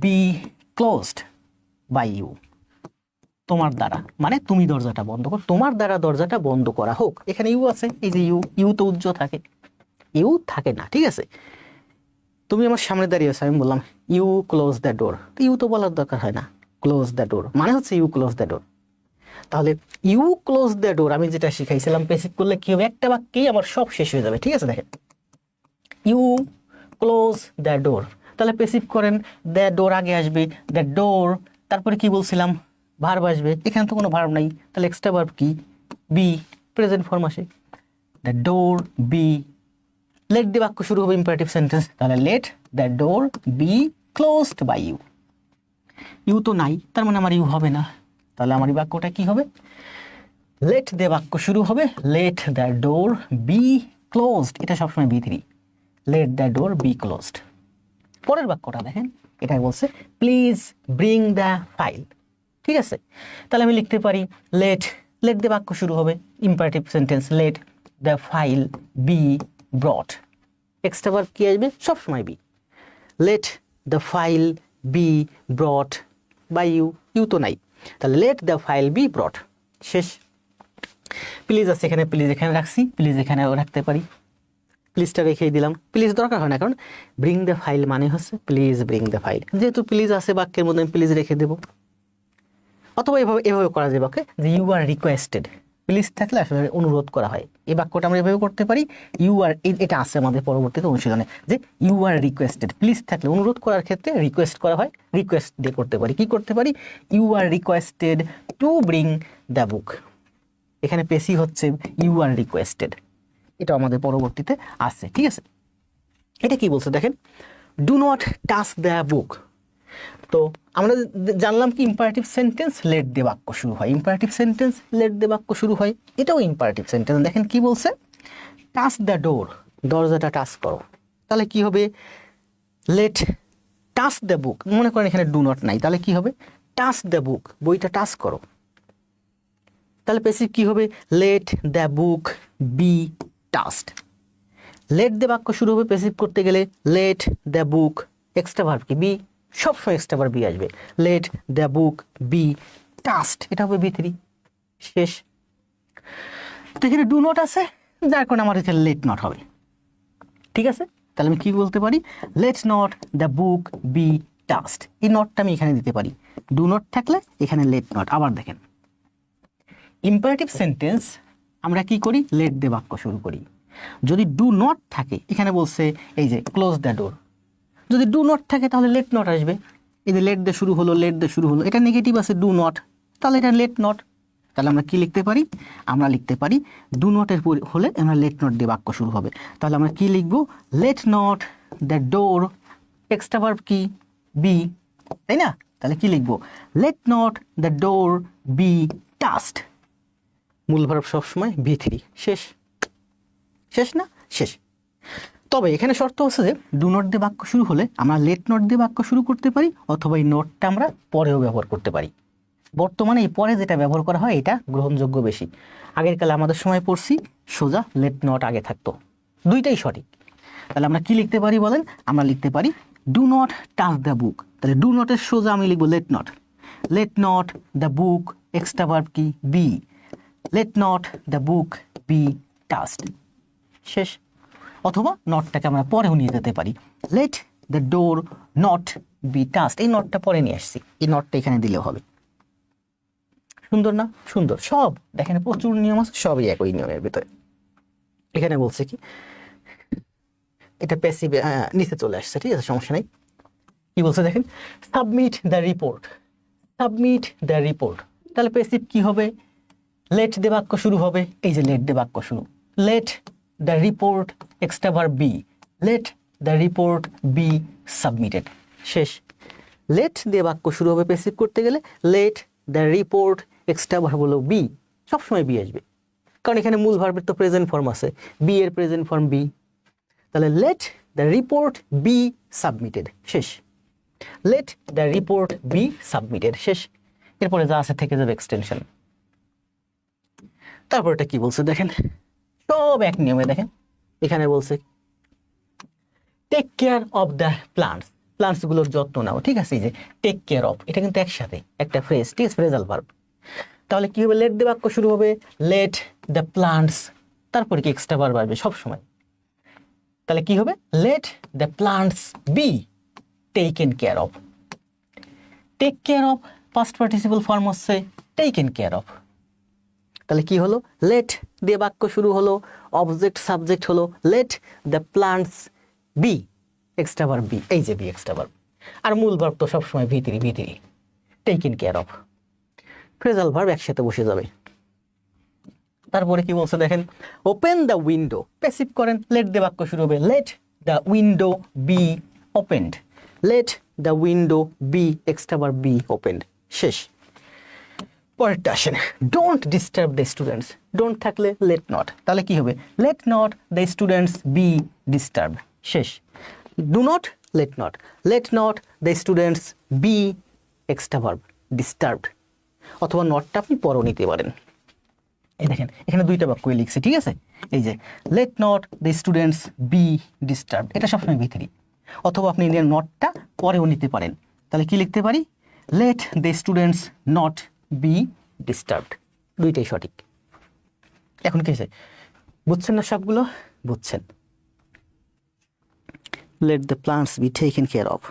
be closed by you, তোমার দ্বারা মানে তুমি দরজাটা বন্ধ করো, তোমার দ্বারা দরজাটা বন্ধ করা হোক। এখানে ইউ আছে, এই যে ইউ, ইউ তো উজ্জ্ব থাকে, ইউ থাকে না। ঠিক আছে, তুমি আমার সামনে দাঁড়িয়ে আছো, আমি বললাম you close the door, you তো বলার দরকার হয় না, ক্লোজ দ্য ডোর মানে হচ্ছে ইউ ক্লোজ দ্য ডোর। তাহলে ইউ ক্লোজ দ্য ডোর আমি যেটা শিখাইছিলাম প্যাসিভ করলে কি হবে, একটা বাক্যেই আমার সব শেষ হয়ে যাবে। ঠিক আছে, দেখেন ইউ ক্লোজ দ্য ডোর, তাহলে প্যাসিভ করেন দ্য ডোর আগে আসবে, দ্য ডোর, তারপরে কি বলছিলাম ভার্ব আসবে, এখানে তো কোনো ভার্ব নাই, তাহলে এক্সট্রা ভার্ব কি বি, প্রেজেন্ট ফর্ম আসে দ্য ডোর বি। লেট দিয়ে বাক্য শুরু হবে ইম্পারেটিভ সেন্টেন্স, তাহলে let the door be closed by you. You তো নাই, তার মানে আমার ইউ হবে না, তাহলে আমার এই বাক্যটা কি হবে, লেট দিয়ে বাক্য শুরু হবে let the door be closed, এটা সবসময় V three, let the door be closed. পরের বাক্যটা দেখেন, এটা বলছে প্লিজ ব্রিং দ্য ফাইল। ঠিক আছে, তাহলে আমি লিখতে পারি লেট, লেট দিয়ে বাক্য শুরু হবে imperative sentence, let the file be brought, extra verb কি আসবে সবসময় be, let the file be brought by you, you তো নাই, তাহলে let the file be brought, শেষ। প্লিজ আছে এখানে, প্লিজ এখানে রাখছি, প্লিজ এখানেও রাখতে পারি, প্লিজটা রেখেই দিলাম, প্লিজ দরকার হয় না, কারণ ব্রিং দ্য ফাইল মানে হচ্ছে প্লিজ ব্রিং দ্য ফাইল, যেহেতু প্লিজ আছে বাক্যের মধ্যে আমি প্লিজ রেখে দেবো। অথবা এভাবে এভাবে করা যায় বাক্যে যে ইউ আর রিকোয়েস্টেড, প্লিজ থাকলে আসলে অনুরোধ করা হয়, এই বাক্যটা আমরা এভাবে করতে পারি, ইউ আর, এটা আছে আমাদের পরবর্তীতে অনুশীলনে যে ইউ আর রিকোয়েস্টেড, প্লিজ থাকলে অনুরোধ করার ক্ষেত্রে রিকোয়েস্ট করা হয়, রিকোয়েস্ট দিয়ে করতে পারি, কি করতে পারি you are requested to bring the book, এখানে পেশি হচ্ছে ইউ আর রিকোয়েস্টেড, এটা আমাদের পরবর্তীতে আসছে। ঠিক আছে, এটা কি বলছে দেখেন, ডু নট টাচ দ্য বুক। তো আমরা জানলাম কি ইম্পারেটিভ সেন্টেন্স লেট দিয়ে বাক্য শুরু হয়, ইম্পারেটিভ সেন্টেন্স লেট দিয়ে বাক্য শুরু হয়, এটাও ইম্পারেটিভ সেন্টেন্স। দেখেন কি বলছে, টাচ দ্য ডোর, দরজাটা টাচ করো, তাহলে কি হবে লেট টাচ দ্য বুক, মনে করেন এখানে ডু নট নাই, তাহলে কি হবে টাচ দ্য বুক, বইটা টাচ করো, তাহলে প্যাসিভ কি হবে let the book be touched. Let দিয়ে বাক্য শুরু হবে প্যাসিভ করতে গেলে let the book, extra verb কি বি, সবসময় এক্সট্রা ভার্ব বি আসবে, let the book be touched, এটা হবে বি থ্রি, শেষ। তো এখানে ডু নট আছে, যার কারণে আমার এখানে লেট নট হবে। ঠিক আছে, তাহলে আমি কি বলতে পারি let not the book be touched, এই নটটা আমি এখানে দিতে পারি, ডু নট থাকলে এখানে লেট নট। আবার দেখেন ইম্পারেটিভ সেন্টেন্স আমরা কি করি লেট দিয়ে বাক্য শুরু করি, যদি ডু নট থাকে এখানে বলছে এই যে ক্লোজ দ্য ডোর, যদি ডু নট থাকে তাহলে লেট নট আসবে, এই যে লেট দিয়ে শুরু হলো, লেট দিয়ে শুরু হলো, এটা নেগেটিভ আছে ডু নট, তাহলে এটা লেট নট, তাহলে আমরা কি লিখতে পারি? আমরা লিখতে পারি ডু নটের হলে আমরা লেট নট দিয়ে বাক্য শুরু হবে। তাহলে আমরা কি লিখব? Let not the door, extra verb কি? বি, তাই না? তাহলে কি লিখব? Let not the door be touched. মূল ভার্ব সবসময় V3। শেষ, শেষ না? শেষ। তবে এখানে শর্ত হচ্ছে যে ডু নট দিয়ে বাক্য শুরু হলে আমরা লেট নট দিয়ে বাক্য শুরু করতে পারি, অথবা এই নটটা আমরা পরেও ব্যবহার করতে পারি। বর্তমানে এই পরে যেটা ব্যবহার করা হয় এটা গ্রহণযোগ্য বেশি। আগের কালে আমাদের সময় পড়ছি সোজা লেট নট আগে থাকতো, দুইটাই সঠিক। তাহলে আমরা কি লিখতে পারি বলেন? আমরা লিখতে পারি do not touch the book. তাহলে ডু নটের সোজা আমি লিখবো let not. Let not the book, extra verb কি? Be. Let not the book be touched. শেষ। অথবা নটটাকে আমরা পরেও নিয়ে যেতে পারি, let the door not be touched. এই নটটা পরে নিয়ে আসছি, এই নটটা এখানে দিলেও হবে। সুন্দর না? সুন্দর। সব দেখেন প্রচুর নিয়ম আছে, সবই একই নিয়মের ভিতরে। এখানে বলছে কি, এটা প্যাসিভ নিচে চলে আসছে, ঠিক আছে, সমস্যা নাই। কি বলছে দেখেন? Submit the report, submit the report. তাহলে প্যাসিভ কি হবে? লেট দিয়ে বাক্য শুরু হবে, এই যে লেট দিয়ে বাক্য শুরু। Let the report, extra verb be. Let the report be submitted. শেষ। লেট দিয়ে বাক্য শুরু হবে প্যাসিভ করতে গেলে, let the report, extra verb হলো বি। সবসময় বি আসবে, কারণ এখানে মূল ভার্বের তো প্রেজেন্ট ফর্ম আছে, বি এর প্রেজেন্ট ফর্ম বি। তাহলে let the report be submitted. শেষ। Let the report be submitted. শেষ। এরপরে যা আছে থেকে যাবে এক্সটেনশন। তারপর এটা কি বলছে দেখেন, সব এক নিয়মে। দেখেন এখানে বলছে take care of the plants, plants গুলোর যত্ন নাও, ঠিক আছে। এই যে টেক কেয়ার অফ, এটা কিন্তু একসাথে একটা ফ্রেজ, ঠিক আছে, ফ্রেজাল ভার্ব। তাহলে কি হবে? লেট দিয়ে বাক্য শুরু হবে, লেট দ্য প্লান্টস, তারপরে কি এক্সট্রা ভার্ব আসবে সবসময়। তাহলে কি হবে? Let the plants be taken care of. Take care of past participle form হচ্ছে টেকেন কেয়ার অফ। তাহলে কি হলো? লেট দিয়ে বাক্য শুরু হলো, অবজেক্ট সাবজেক্ট হলো let the plants be, extra verb be, এই যে বি এক্সট্রা ভার্ব। আর মূল ভার্ব তো সবসময় V3, V3, taken care of. Phrasal verb একসাথে বসে যাবে। তারপরে কি বলছে দেখেন, ওপেন দ্য উইন্ডো, প্যাসিভ করেন, লেট দিয়ে বাক্য শুরু হবে, let the window be opened. Let the window be, extra verb be opened. শেষ। পরেরটা আসেন, don't disturb the students. Don't থাকলে লেট নট, তাহলে কি হবে? Let not the students be disturb. শেষ। Do not, let not. Let not the students be, extra verb, disturbed. অথবা নটটা আপনি পরও নিতে পারেন। এই দেখেন এখানে দুইটা বাক্যই লিখছে, ঠিক আছে। এই যে let not the students be disturbed, এটা সবসময় V3। অথবা আপনি নটটা পরেও নিতে পারেন। তাহলে কি লিখতে পারি? Let the students not be disturbed. দুইটাই সঠিক। এখন কি হয়েছে? বুঝছেন না সবগুলো? বুঝছেন। Let the plants be taken care of.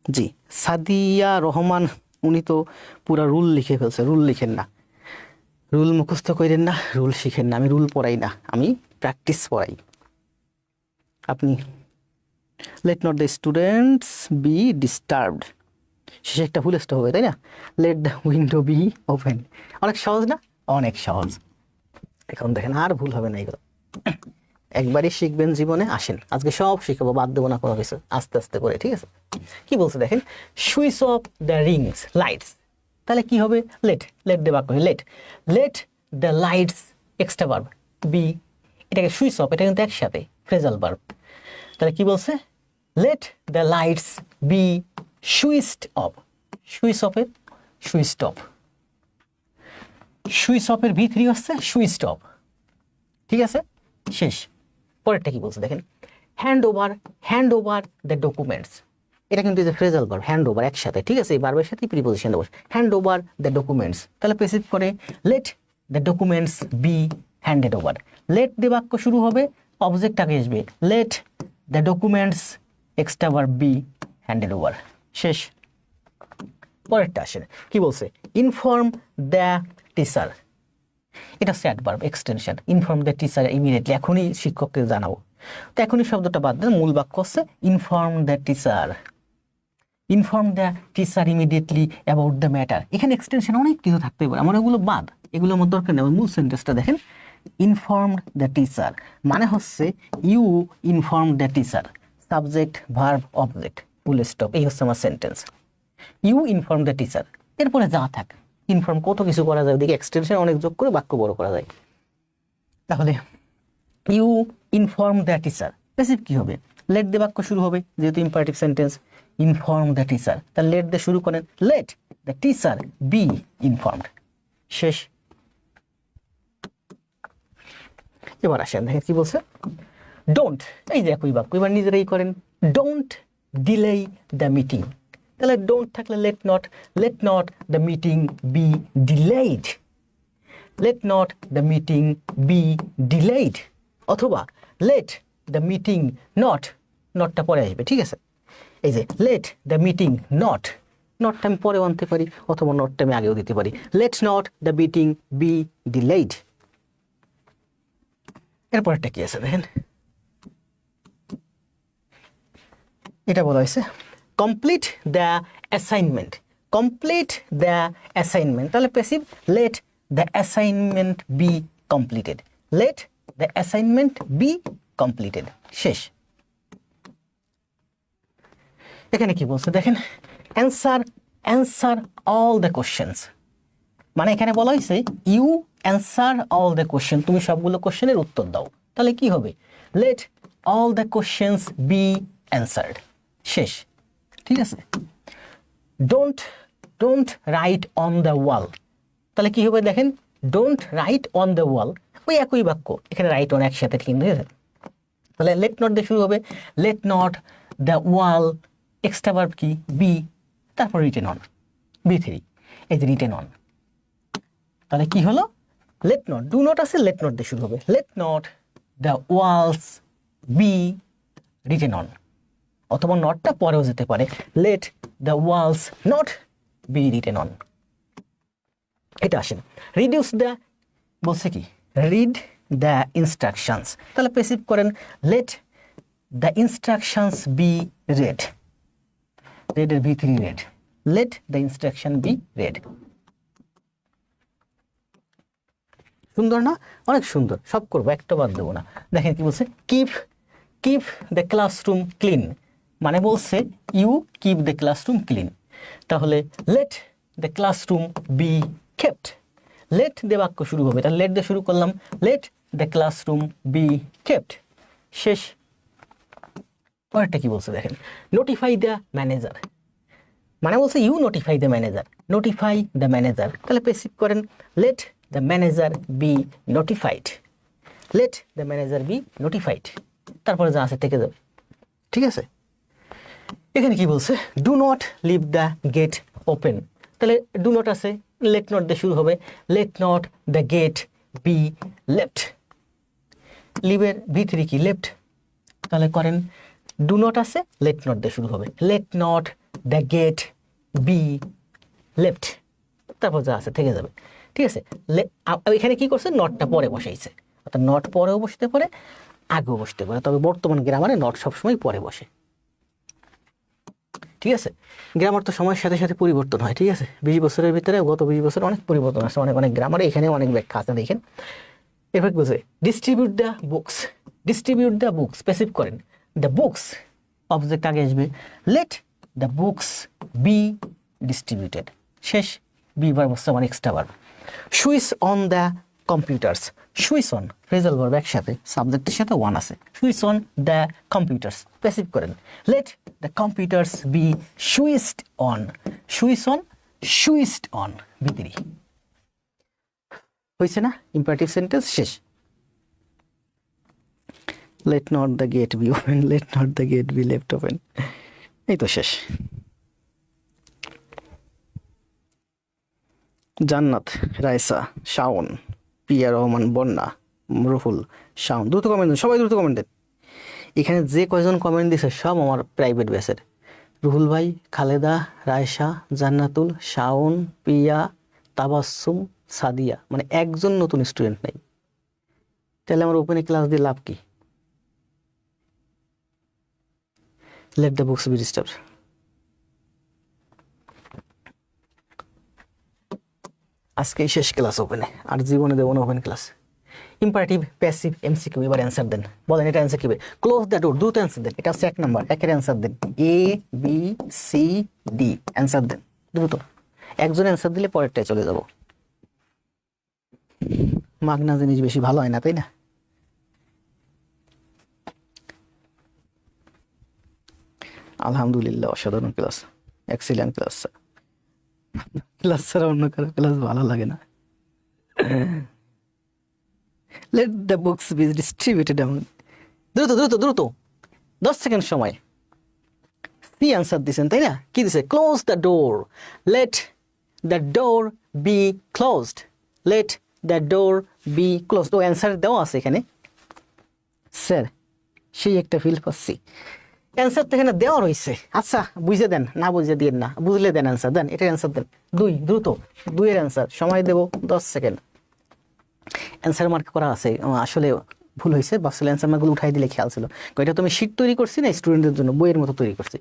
জি, সাদিয়া রহমান উনি তো পুরা রুল লিখে ফেলছে। রুল লিখেন না, রুল মুখস্থ করেন না, রুল শিখেন না। আমি রুল পড়াই না, আমি প্র্যাকটিস পড়াই। আপনি let not the students be disturbed, শেষে একটা ফুল স্টপ হবে, তাই না? Let the window be open. অনেক সহজ না? অনেক সহজ। এখন দেখেন আর ভুল হবে না এগুলো, একবারই শিখবেন জীবনে। আসেন আজকে সব শিখাবো, বাদ দেবো না কোনো কিছু, আস্তে আস্তে করে, ঠিক আছে। কি বলছে দেখেন, switch off the rings lights. তাহলে কি হবে? লেট, লেট দে বাক্য, let, let the lights, extra verb be. এটাকে সুইচ অফ, এটা কিন্তু একসাথে ফ্রেজাল ভার্ব। তাহলে কি বলছে? Let the lights be switched off. Switch অফের সুইচড অফ, সুইচ অফের V3 হচ্ছে সুইচড অফ, ঠিক আছে। শেষ। পরেরটা কি বলছে দেখেন, হ্যান্ড ওভার দ্য ডকুমেন্টস। এটা কিন্তু যে ফ্রেজাল ভার্ব, হ্যান্ড ওভার একসাথে, ঠিক আছে, এই ভার্বের সাথে প্রিপোজিশন দেবো। হ্যান্ড ওভার দ্য ডকুমেন্টস, তাহলে প্যাসিভ করে let the documents be handed over. Let দিয়ে বাক্য শুরু হবে, অবজেক্ট আগে আসবে, let the documents, extra verb be handed over. শেষ। পরেরটা আসেন, কি বলছে? Inform the teacher. এটা sad verb extension, inform the teacher, immediately, এখনই শিক্ষককে জানাবো। তো এখনই শব্দটা বাদ দেন, মূল বাক্য হচ্ছে inform the teacher. Inform the teacher immediately about the matter. এখানে এক্সটেনশন অনেক কিছু থাকতে পারে, আমার এগুলো বাদ, এগুলো আমার দরকার নেই। মূল সেন্টেন্সটা দেখেন, ইনফর্ম দ্য টিচার মানে হচ্ছে you inform the teacher, subject verb object full stop, এই হচ্ছে আমার sentence. You inform the teacher, এরপরে যা থাক ইনফর্ম কত কিছু করা যায়, ওদিকে এক্সটেনশন অনেক যোগ করে বাক্য বড় করা যায়। তাহলে you inform the teacher, passive কি হবে? লেট দিয়ে বাক্য শুরু হবে, যেহেতু imperative sentence. Inform the teacher, তাহলে লেট দিয়ে শুরু করেন, let the teacher be informed, শেষ। এবার আসেন দেখেন কি বলছে, ডোন্ট, এই যে একই বাক্য, এবার নিজেরাই করেন, ডোন্ট ডিলেই দ্য মিটিং। তাহলে ডোন্ট থাকলে let not the meeting be delayed, let not the meeting be delayed, অথবা লেট দ্য মিটিং নটটা পরে আসবে, ঠিক আছে। এই যে লেট দ্য মিটিং নটটা আমি পরেও আনতে পারি, অথবা নটটা আমি আগেও দিতে পারি, let not the meeting be delayed. এরপরটা কি আছে দেখেন, এটা বলা হয়েছে complete the assignment, complete the assignment, তাহলে passive, let the assignment be completed, let the assignment be completed, শেষ। এখানে কি বলছে দেখেন, অ্যান্সার অল দ্য কোশ্চেন্স, মানে এখানে বলা হয়েছে you answer all the question, তুমি সবগুলো কোশ্চেনের উত্তর দাও, তাহলে কি হবে, let all the questions be answered, শেষ, ঠিক আছে। Don't write on the wall, তাহলে কি হবে দেখেন, don't write on the wall, ওই একই বাক্য, এখানে রাইট অন একসাথে, ঠিক আছে। তাহলে লেট নট দিয়ে শুরু হবে, let not the wall, extra verb কি বি, তারপর রিটেন অন B3, এই যে রিটেন অন, তাহলে কি হলো, লেট নট, ডু নট আছে, লেট নট দিয়ে শুরু হবে, let not the walls be written on, অথবা নটটা পরেও যেতে পারে, let the walls not be written on. এটা আসেন, রিডিউস দ্য, বলছে কি রিড দ্য ইনস্ট্রাকশনস, তাহলে প্যাসিভ করেন, let the instructions be read, রেডের B3 read, let the instruction be read. সুন্দর না, অনেক সুন্দর, সব করবো, একটা বাদ দেবো না। দেখেন কি বলছে, কিপ দ্য ক্লাসরুম ক্লিন, মানে বলছে you keep the classroom clean, তাহলে let the classroom be kept, let দিয়ে বাক্য শুরু হবে, তাহলে লেট দিয়ে শুরু করলাম, let the classroom be kept, শেষ। পরেরটা কি বলছে দেখেন, নোটিফাই দ্য ম্যানেজার, মানে বলছে you notify the manager, notify the manager, তাহলে প্যাসিভ করেন, let the manager be notified, let the manager be notified, তারপরে যা আছে থেকে যাবে, ঠিক আছে। এখানে কি বলছে, do not leave the gate open, তাহলে ডু নট আছে, লেট নট দিয়ে শুরু হবে, let not the gate be left, লিভের B3 কি লেফট, তাহলে করেন, ডু নট আছে, লেট নট দিয়ে শুরু হবে, let not the gate be left, তারপর যা আছে থেকে যাবে, ঠিক আছে। এখানে কি করছে, নটটা পরে বসাইছে, অর্থাৎ নট পরেও বসতে পারে, আগেও বসতে পারে, তবে বর্তমান গ্রামারে নট সবসময় পরে বসে, ঠিক আছে। গ্রামার তো সময়ের সাথে সাথে পরিবর্তন হয়, ঠিক আছে। 20 বছরের ভিতরে, গত 20 বছরে অনেক পরিবর্তন আসছে, অনেক গ্রামারে, এখানে অনেক ব্যাখ্যা আছে, দেখেন। এবার বলছে distribute the books, distribute the books, স্পেসিফ করেন, দ্য বুকস, অবজেক্ট আগে আসবে, let the books be distributed, শেষ। বি ভার্ব হচ্ছে আমার extra verb. Switch on the computers, switch on phrasal verb একসাথে, সাবজেক্টের সাথে ওয়ান আছে, switch on the computers, passive করেন, let the computers be switched on, switched on B3, হয়েছে না, ইম্পারেটিভ সেন্টেন্স, শেষ। Let not the gate be open, let not the gate be left open, এই তো শেষ। জান্নাত, রাইসা, শাওন, পিয়া রহমান, বন্যা, রুহুল, শাওন, দ্রুত কমেন্ট দেন, সবাই দ্রুত কমেন্ট দেন। এখানে যে কয়জন কমেন্ট দিছে সব আমার প্রাইভেট ব্যাচের, রুহুল ভাই, খালেদা, রায়সা, জান্নাতুল, শাওন, পিয়া, তাবাসসুম, সাদিয়া, মানে একজন নতুন স্টুডেন্ট নাই, তাহলে আমার ওপেনে ক্লাস দিয়ে লাভ কি? Let the books be disturbed, আজকে শেষ ক্লাস ওপেনে, আর জীবনে দেবো না open class. Imperative, passive, MCQ. এবার অ্যান্সার দেন, বলেন এটা অ্যান্সার কি হবে? ক্লোজ দ্য ডোর, দ্রুত অ্যান্সার দেন। এটা হচ্ছে 1 নাম্বার, একের অ্যান্সার দেন। A B C D answer দেন দ্রুত। একজন অ্যান্সার দিলে পরেরটায় চলে যাব। মাগনা জিনিস বেশি ভালো হয় না, তাই না? আলহামদুলিল্লাহ, অসাধারণ ক্লাস, এক্সিলেন্ট ক্লাস। ক্লাস ছাড়া অন্য কারো ক্লাস ভালো লাগে না। Let the books be distributed amount. দ্রুত দ্রুত দ্রুত, 10 সেকেন্ড সময়। সি অ্যান্সার দিছেন, তাই না? কি দিছে? Close the door, let the door be closed, let the door be closed. ও অ্যান্সার দেওয়া আছে এখানে স্যার, সেই একটা ফিল পাচ্ছি। অ্যান্সার তো এখানে দেওয়া রয়েছে। আচ্ছা, বুঝে দেন, না বুঝে দিয়েন না, বুঝলে দেন অ্যান্সার দেন। এটার অ্যান্সার দেন 2, দ্রুত 2 এর অ্যান্সার। সময় দেব 10 সেকেন্ড। অ্যান্সার মার্ক করা আছে, আসলে ভুল হয়েছে, বাসলে অ্যান্সার মার্কগুলো উঠাই দিলে খেয়াল ছিল। এটা তো আমি শিট তৈরি করছি না, স্টুডেন্টদের জন্য বইয়ের মতো তৈরি করছি।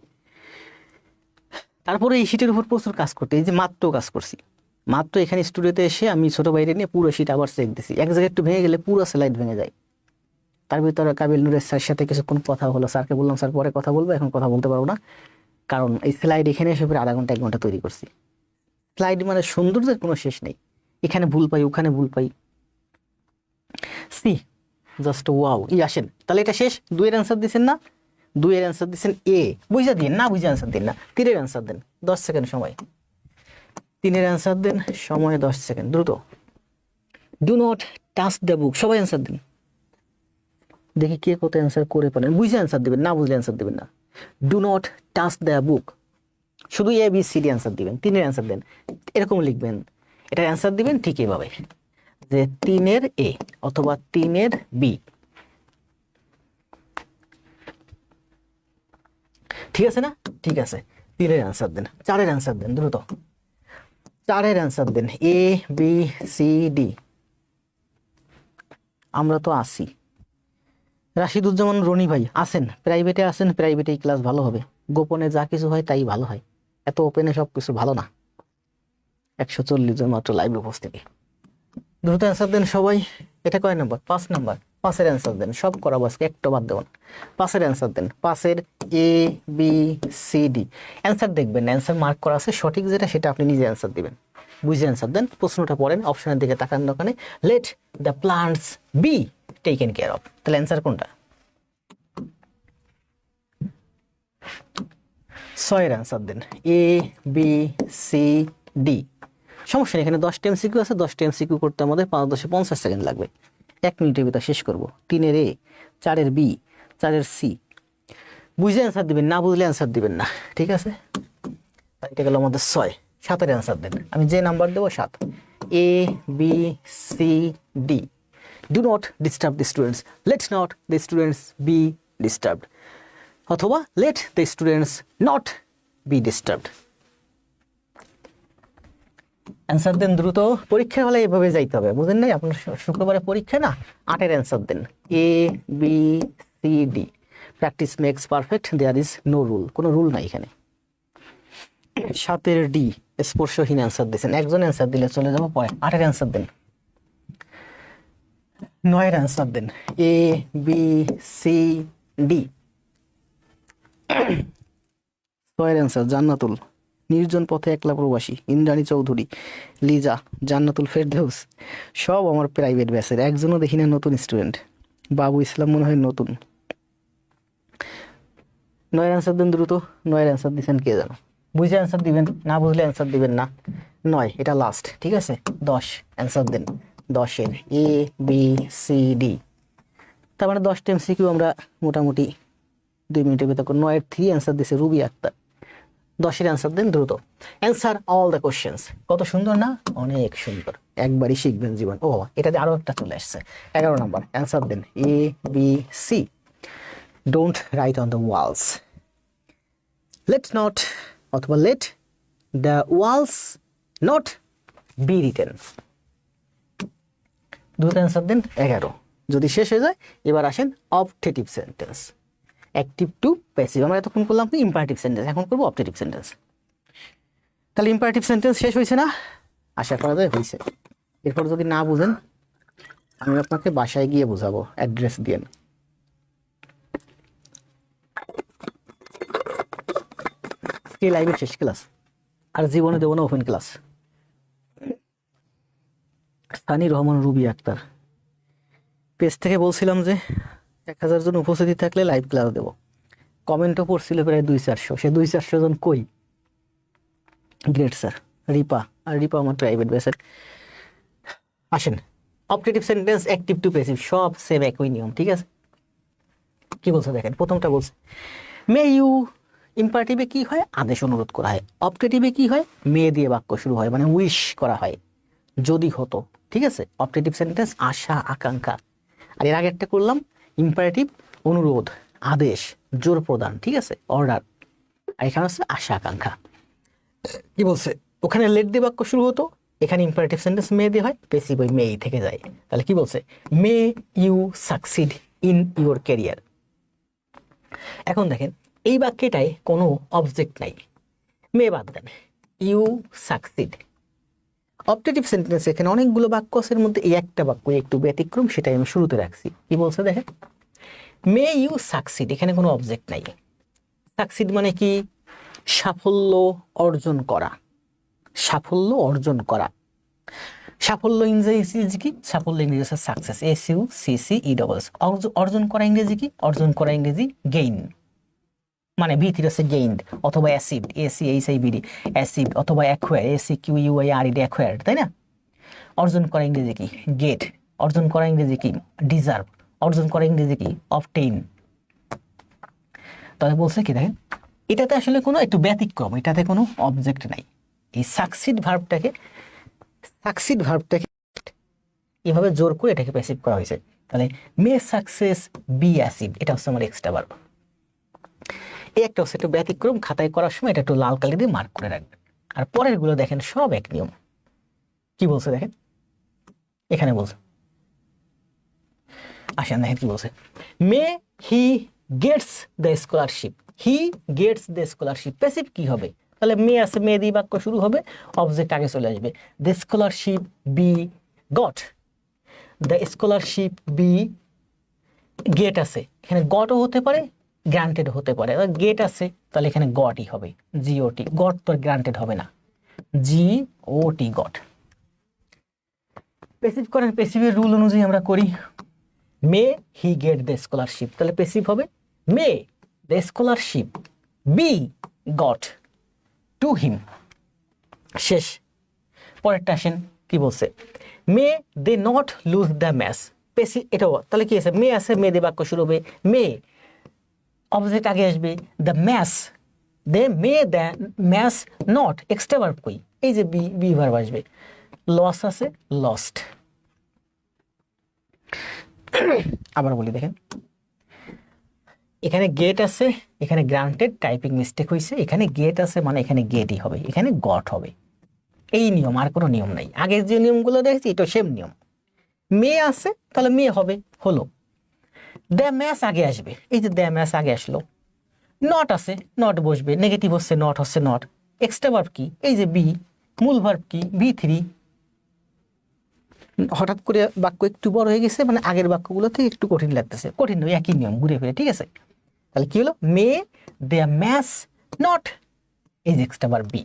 তারপরে এই শিটের উপর প্রচুর কাজ করতে, এই যে মাত্র কাজ করছি, মাত্র এখানে স্টুডিওতে এসে আমি ছোট বাইরে নিয়ে পুরো শিট আবার চেক দিছি। এক জায়গায় একটু ভেঙে গেলে পুরো স্লাইড ভেঙে যায়। তার ভিতরে কাবিল নুরের স্যারের সাথে কিছুক্ষণ কথা হলো, স্যারকে বললাম স্যার পরে কথা বলবো, এখন কথা বলতে পারবো না, কারণ এই স্লাইড এখানে এসে প্রায় আধা ঘন্টা 1 ঘন্টা তৈরি করছি। স্লাইড মানে সৌন্দর্যের কোনো শেষ নেই, এখানে ভুল পাই ওখানে ভুল পাই। C just wow. আসেন তাহলে এটা শেষ। 2 এর অ্যান্সার দিচ্ছেন না, 2 এর অ্যান্সার দিচ্ছেন এ, বুঝা দিন না, বুঝে অ্যান্সার দিন না। 3 এর অ্যান্সার দেন, 10 সেকেন্ড সময়। 3 এর অ্যান্সার দেন, সময় 10 সেকেন্ড, দ্রুত। ডু নট টাচ দ্য বুক, সবাই অ্যান্সার দিন। দেখি কে কত অ্যান্সার করে পারেন। বুঝে অ্যান্সার দিবেন, না বুঝলে অ্যান্সার দিবেন না। ডু নট টাচ দ্য বুক, শুধু এ বি সি ডি অ্যান্সার দিবেন। 3 এর অ্যান্সার দেন, এরকম লিখবেন। এটার অ্যান্সার দিবেন ঠিক এইভাবে, যে 3 এর এ অথবা 3 এর বি। ঠিক আছে না? ঠিক আছে। 3 এর অ্যান্সার দেন। 4 এর অ্যান্সার দেন দ্রুত। 4 এর অ্যান্সার দেন, এ বি সি ডি। আমরা তো আসি। রাশিদুজ্জামান রনি ভাই আছেন, প্রাইভেটে আছেন, প্রাইভেটেই ক্লাস ভালো হবে। গোপনে যা কিছু হয় তাই ভালো হয়, এত ওপেনে সব কিছু ভালো না। 140 জন মাত্র লাইভ উপস্থিতি। দ্রুত অ্যান্সার দেন সবাই। এটা কয় নাম্বার? 5 নাম্বার। 5 এর অ্যান্সার দেন, সব করাবো আজকে, একটা বাদ দেবেন। 5 এর অ্যান্সার দেন, 5 এর এ বি সি ডি অ্যান্সার দেখবেন। অ্যান্সার মার্ক করা আছে, সঠিক যেটা সেটা আপনি নিজে অ্যান্সার দিবেন। বুঝে অ্যান্সার দেন। প্রশ্নটা পড়েন, অপশনের দিকে তাকান দোকানে। Late the plants be taken care of, তাহলে অ্যান্সার কোনটা? 6 এর অ্যান্সার দেন, এ বি সি ডি। সমস্যা নেই, এখানে 10টা এমসিকিউ আছে, 10টা এমসিকিউ করতে আমাদের 5 10 50 সেকেন্ড লাগবে। 1 মিনিটের ভিতরে শেষ করব। 3 এর এ, 4 এর বি, 4 এর সি। বুঝে অ্যান্সার দিবেন, না বুঝলে অ্যান্সার দিবেন না, ঠিক আছে? এটা গেল আমাদের 6। 7 এর অ্যান্সার দেন, আমি যে নাম্বার দেবো 7। A B C D. Do not disturb the students, let not the students be disturbed, অথবা let the students not be disturbed. Answer দেন দ্রুত। পরীক্ষার হলে এভাবে যাইতে হবে, বুঝেন নাই? আপনার শুক্রবারে পরীক্ষা না? 8 এর অ্যান্সার দেন, A B C D. Practice makes perfect, there is no rule, কোনো রুল নাই এখানে। 7 এর ডি, স্পর্শহীন অ্যান্সার দিয়েছেন, একজন অ্যান্সার দিলে চলে যাবো পরে। 8 এর অ্যান্সার দেন। 9 এর অ্যান্সার দেন, এ বি সি ডি। 6 এর অ্যান্সার জান্নাতুল, নির্জন পথে একলা প্রবাসী, ইন্দ্রাণী চৌধুরী, লিজা, জান্নাতুল ফেরদৌস, সব আমার প্রাইভেট ব্যাচের। একজনও দেখি না নতুন স্টুডেন্ট। বাবু ইসলাম মনে হয় নতুন। 9 এর অ্যান্সার দেন দ্রুত। 9 এর অ্যান্সার দিচ্ছেন কে জানো? বুঝে অ্যান্সার দিবেন, না বুঝলে অ্যান্সার দিবেন না। 9 এটা লাস্ট, ঠিক আছে? 10 অ্যান্সার দেন। 10 এর এ বি সি ডি। তার মানে 10টা এমসিকিউ আমরা মোটামুটি 2 মিনিটের ভিতর। 9 এর 3 অ্যান্সার দিছে রুবি আক্তার। 10 এর অ্যান্সার দেন দ্রুত। Answer all the questions. কত সুন্দর না? অনেক সুন্দর, একবারই শিখবেন জীবন। ও বাবা, এটাতে আরো একটা চলে আসছে। 11 নাম্বার অ্যান্সার দেন, A B C. Don't write on the walls, let not অথবা let the walls not be written. দ্রুত অ্যান্সার দেন। 11 যদি শেষ হয়ে যায়, এবার আসেন objective sentence. Active to passive, আমরা এতক্ষণ করলাম কি ইম্পারেটিভ সেন্টেন্স, এখন করবো অবজেক্টিভ সেন্টেন্স। তাহলে ইম্পারেটিভ সেন্টেন্স শেষ হয়েছে না? আশা করা যায় হয়েছে। এরপর যদি না বুঝেন আমি আপনাকে বাসায় গিয়ে বোঝাবো, অ্যাড্রেস দিয়েন। আজকে লাইভের শেষ ক্লাস, আর জীবনে দেবো না open class. Sunny Rahman, Ruby Akter page থেকে বলছিলাম যে 1000 জন উপস্থিতি থাকলে লাইভ ক্লাস দেবো। কমেন্টও পড়ছিল প্রায় 200-400, সে 200-400 জন কই? Great sir. রিপা, আর রিপা আমার প্রাইভেট বেসের। আসেন, objective sentence, active to passive সব সেম একই নিয়ম, ঠিক আছে? কি বলছে দেখেন, প্রথমটা বলছে মে ইউ। ইম্পারেটিভে কি হয়? আদেশ অনুরোধ করা হয়। অবজেক্টিভে কি হয়? মে দিয়ে বাক্য শুরু হয়, মানে উইশ করা হয়, যদি হতো, ঠিক আছে? অবজেক্টিভ সেন্টেন্স আশা আকাঙ্ক্ষা। আর এর আগে একটা করলাম ইম্পারেটিভ, অনুরোধ, আদেশ, জোর প্রদান, ঠিক আছে? অর্ডার। আর এখানে হচ্ছে আশা আকাঙ্ক্ষা। কি বলছে? ওখানে লেট দিয়ে বাক্য শুরু হতো, এখানে ইম্পারেটিভ সেন্টেন্স মে দিয়ে হয়, পেসিভ ওই মেই থেকে যায়। তাহলে কি বলছে? May you succeed in your career. এখন দেখেন এই বাক্যটায় কোনো অবজেক্ট নাই, মে বাদ দেন, ইউ সাকসিড। অবজেক্টিভ সেন্টেন্স এখানে অনেকগুলো বাক্য আছে, এর মধ্যে এই একটা বাক্য একটু ব্যতিক্রম, সেটাই আমি শুরুতে রাখছি। কি বলছে দেখেন, মে ইউ সাকসিড, এখানে কোনো অবজেক্ট নাই। সাকসিড মানে কি? সাফল্য অর্জন করা, সাফল্য অর্জন করা। সাফল্য ইংরেজি কি? সাফল্য ইংরেজি হচ্ছে সাকসেস, SUCCE। অর্জন করা ইংরেজি কি? অর্জন করা ইংরেজি গেইন, মানে ভিতরে হচ্ছে গেইনড, অথবা অ্যাসিভ, ACHIVD অ্যাসিভ, অথবা অ্যাকোয়ার, ACQUIRED অ্যাকোয়ার, তাই না? অর্জন করা ইংরেজি কি? গেট। অর্জন করা ইংরেজি কি? ডিজার্ভ। অর্জন করা ইংরেজি কি? অবটেইন। তবে বলছে কি দেখেন, এটাতে আসলে কোনো একটু ব্যতিক্রম, এটাতে কোনো অবজেক্ট নাই। এই সাকসিড ভার্বটাকে এভাবে জোর করে এটাকে প্যাসিভ করা হয়েছে। তাহলে মে সাকসেস বি অ্যাসিভ, এটা হচ্ছে আমার এক্সট্রা ভার্ব। এই একটা হচ্ছে একটু ব্যতিক্রম, খাতায় করার সময় এটা একটু লাল কালি দিয়ে মার্ক করে রাখবেন। আর পরের গুলো দেখেন সব এক নিয়ম। কি বলছে দেখেন, এখানে বলছে, আসেন দেখেন কি বলছে, may he gets the scholarship. He gets the scholarship, passive কি হবে? তাহলে মে আছে, মে দিয়ে বাক্য শুরু হবে, অবজেক্ট আগে চলে আসবে। The scholarship be got, the scholarship be get আছে, এখানে গটও হতে পারে, গ্রান্টেড হতে পারে। গেট আছে তাহলে এখানে গটই হবে, GOT। গট তো গ্রান্টেড হবে না, GOT, গট। প্যাসিভ করেন, প্যাসিভের রুল অনুযায়ী আমরা করি। May he get the scholarship, তাহলে প্যাসিভ হবে may the scholarship be got to him. শেষ। পরেরটা আসেন, কি বলছে, may they not lose the match. Passive এটাও, তাহলে কি আছে? মে আছে, মে দিয়ে বাক্য শুরু হবে, মে অবজেক্ট আগে আসবে, the match, they may the match not, extra verb কই? এই যে বি ভার্ব আসবে, লস আছে, লস্ট। আবার বলি দেখেন, এখানে গেট আছে, এখানে গ্রান্টেড, টাইপিং মিস্টেক হয়েছে, এখানে গেট আছে মানে এখানে গেটই হবে, এখানে গট হবে। এই নিয়ম, আর কোনো নিয়ম নাই। আগের যে নিয়মগুলো দেখেছি এটা সেম নিয়ম। মে আছে তাহলে মে হবে, হলো। দ্য ম্যাচ আগে আসবে, এই যে দ্য ম্যাচ আগে আসলো। নট আছে, নট বসবে, নেগেটিভ হচ্ছে নট, হচ্ছে নট। এক্সট্রা ভার্ব কি? এই যে বি। মূল ভার্ব কি? V3। হঠাৎ করে বাক্য একটু বড় হয়ে গেছে, মানে আগের বাক্যগুলো থেকে একটু কঠিন লাগতেছে, কঠিন নয়, একই নিয়ম ঘুরে ফিরে, ঠিক আছে? তাহলে কি হলো? মে দে ম্যাচ নট, এই যে এক্সট্রা ভার্ব বি।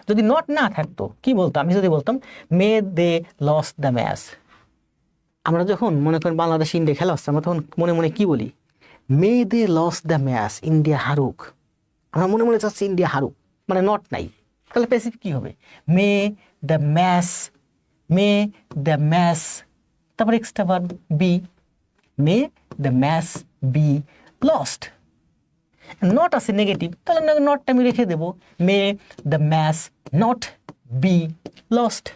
যদি নট না থাকতো কি বলতাম? আমি যদি বলতাম মে দে লস দ্য ম্যাচ। আমরা যখন মনে করেন বাংলাদেশ ইন্ডিয়া খেলা হচ্ছে, আমরা তখন মনে মনে কি বলি? মে দে লস দ্য ম্যাচ, ইন্ডিয়া হারুক। আমরা মনে মনে চাচ্ছি ইন্ডিয়া হারুক, মানে নট নাই। তাহলে প্যাসিভ কি হবে? May the match, may the match, তারপর extra verb be, may the match be lost. Not আছে নেগেটিভ, তাহলে নটটা আমি রেখে দেবো, may the match not be lost.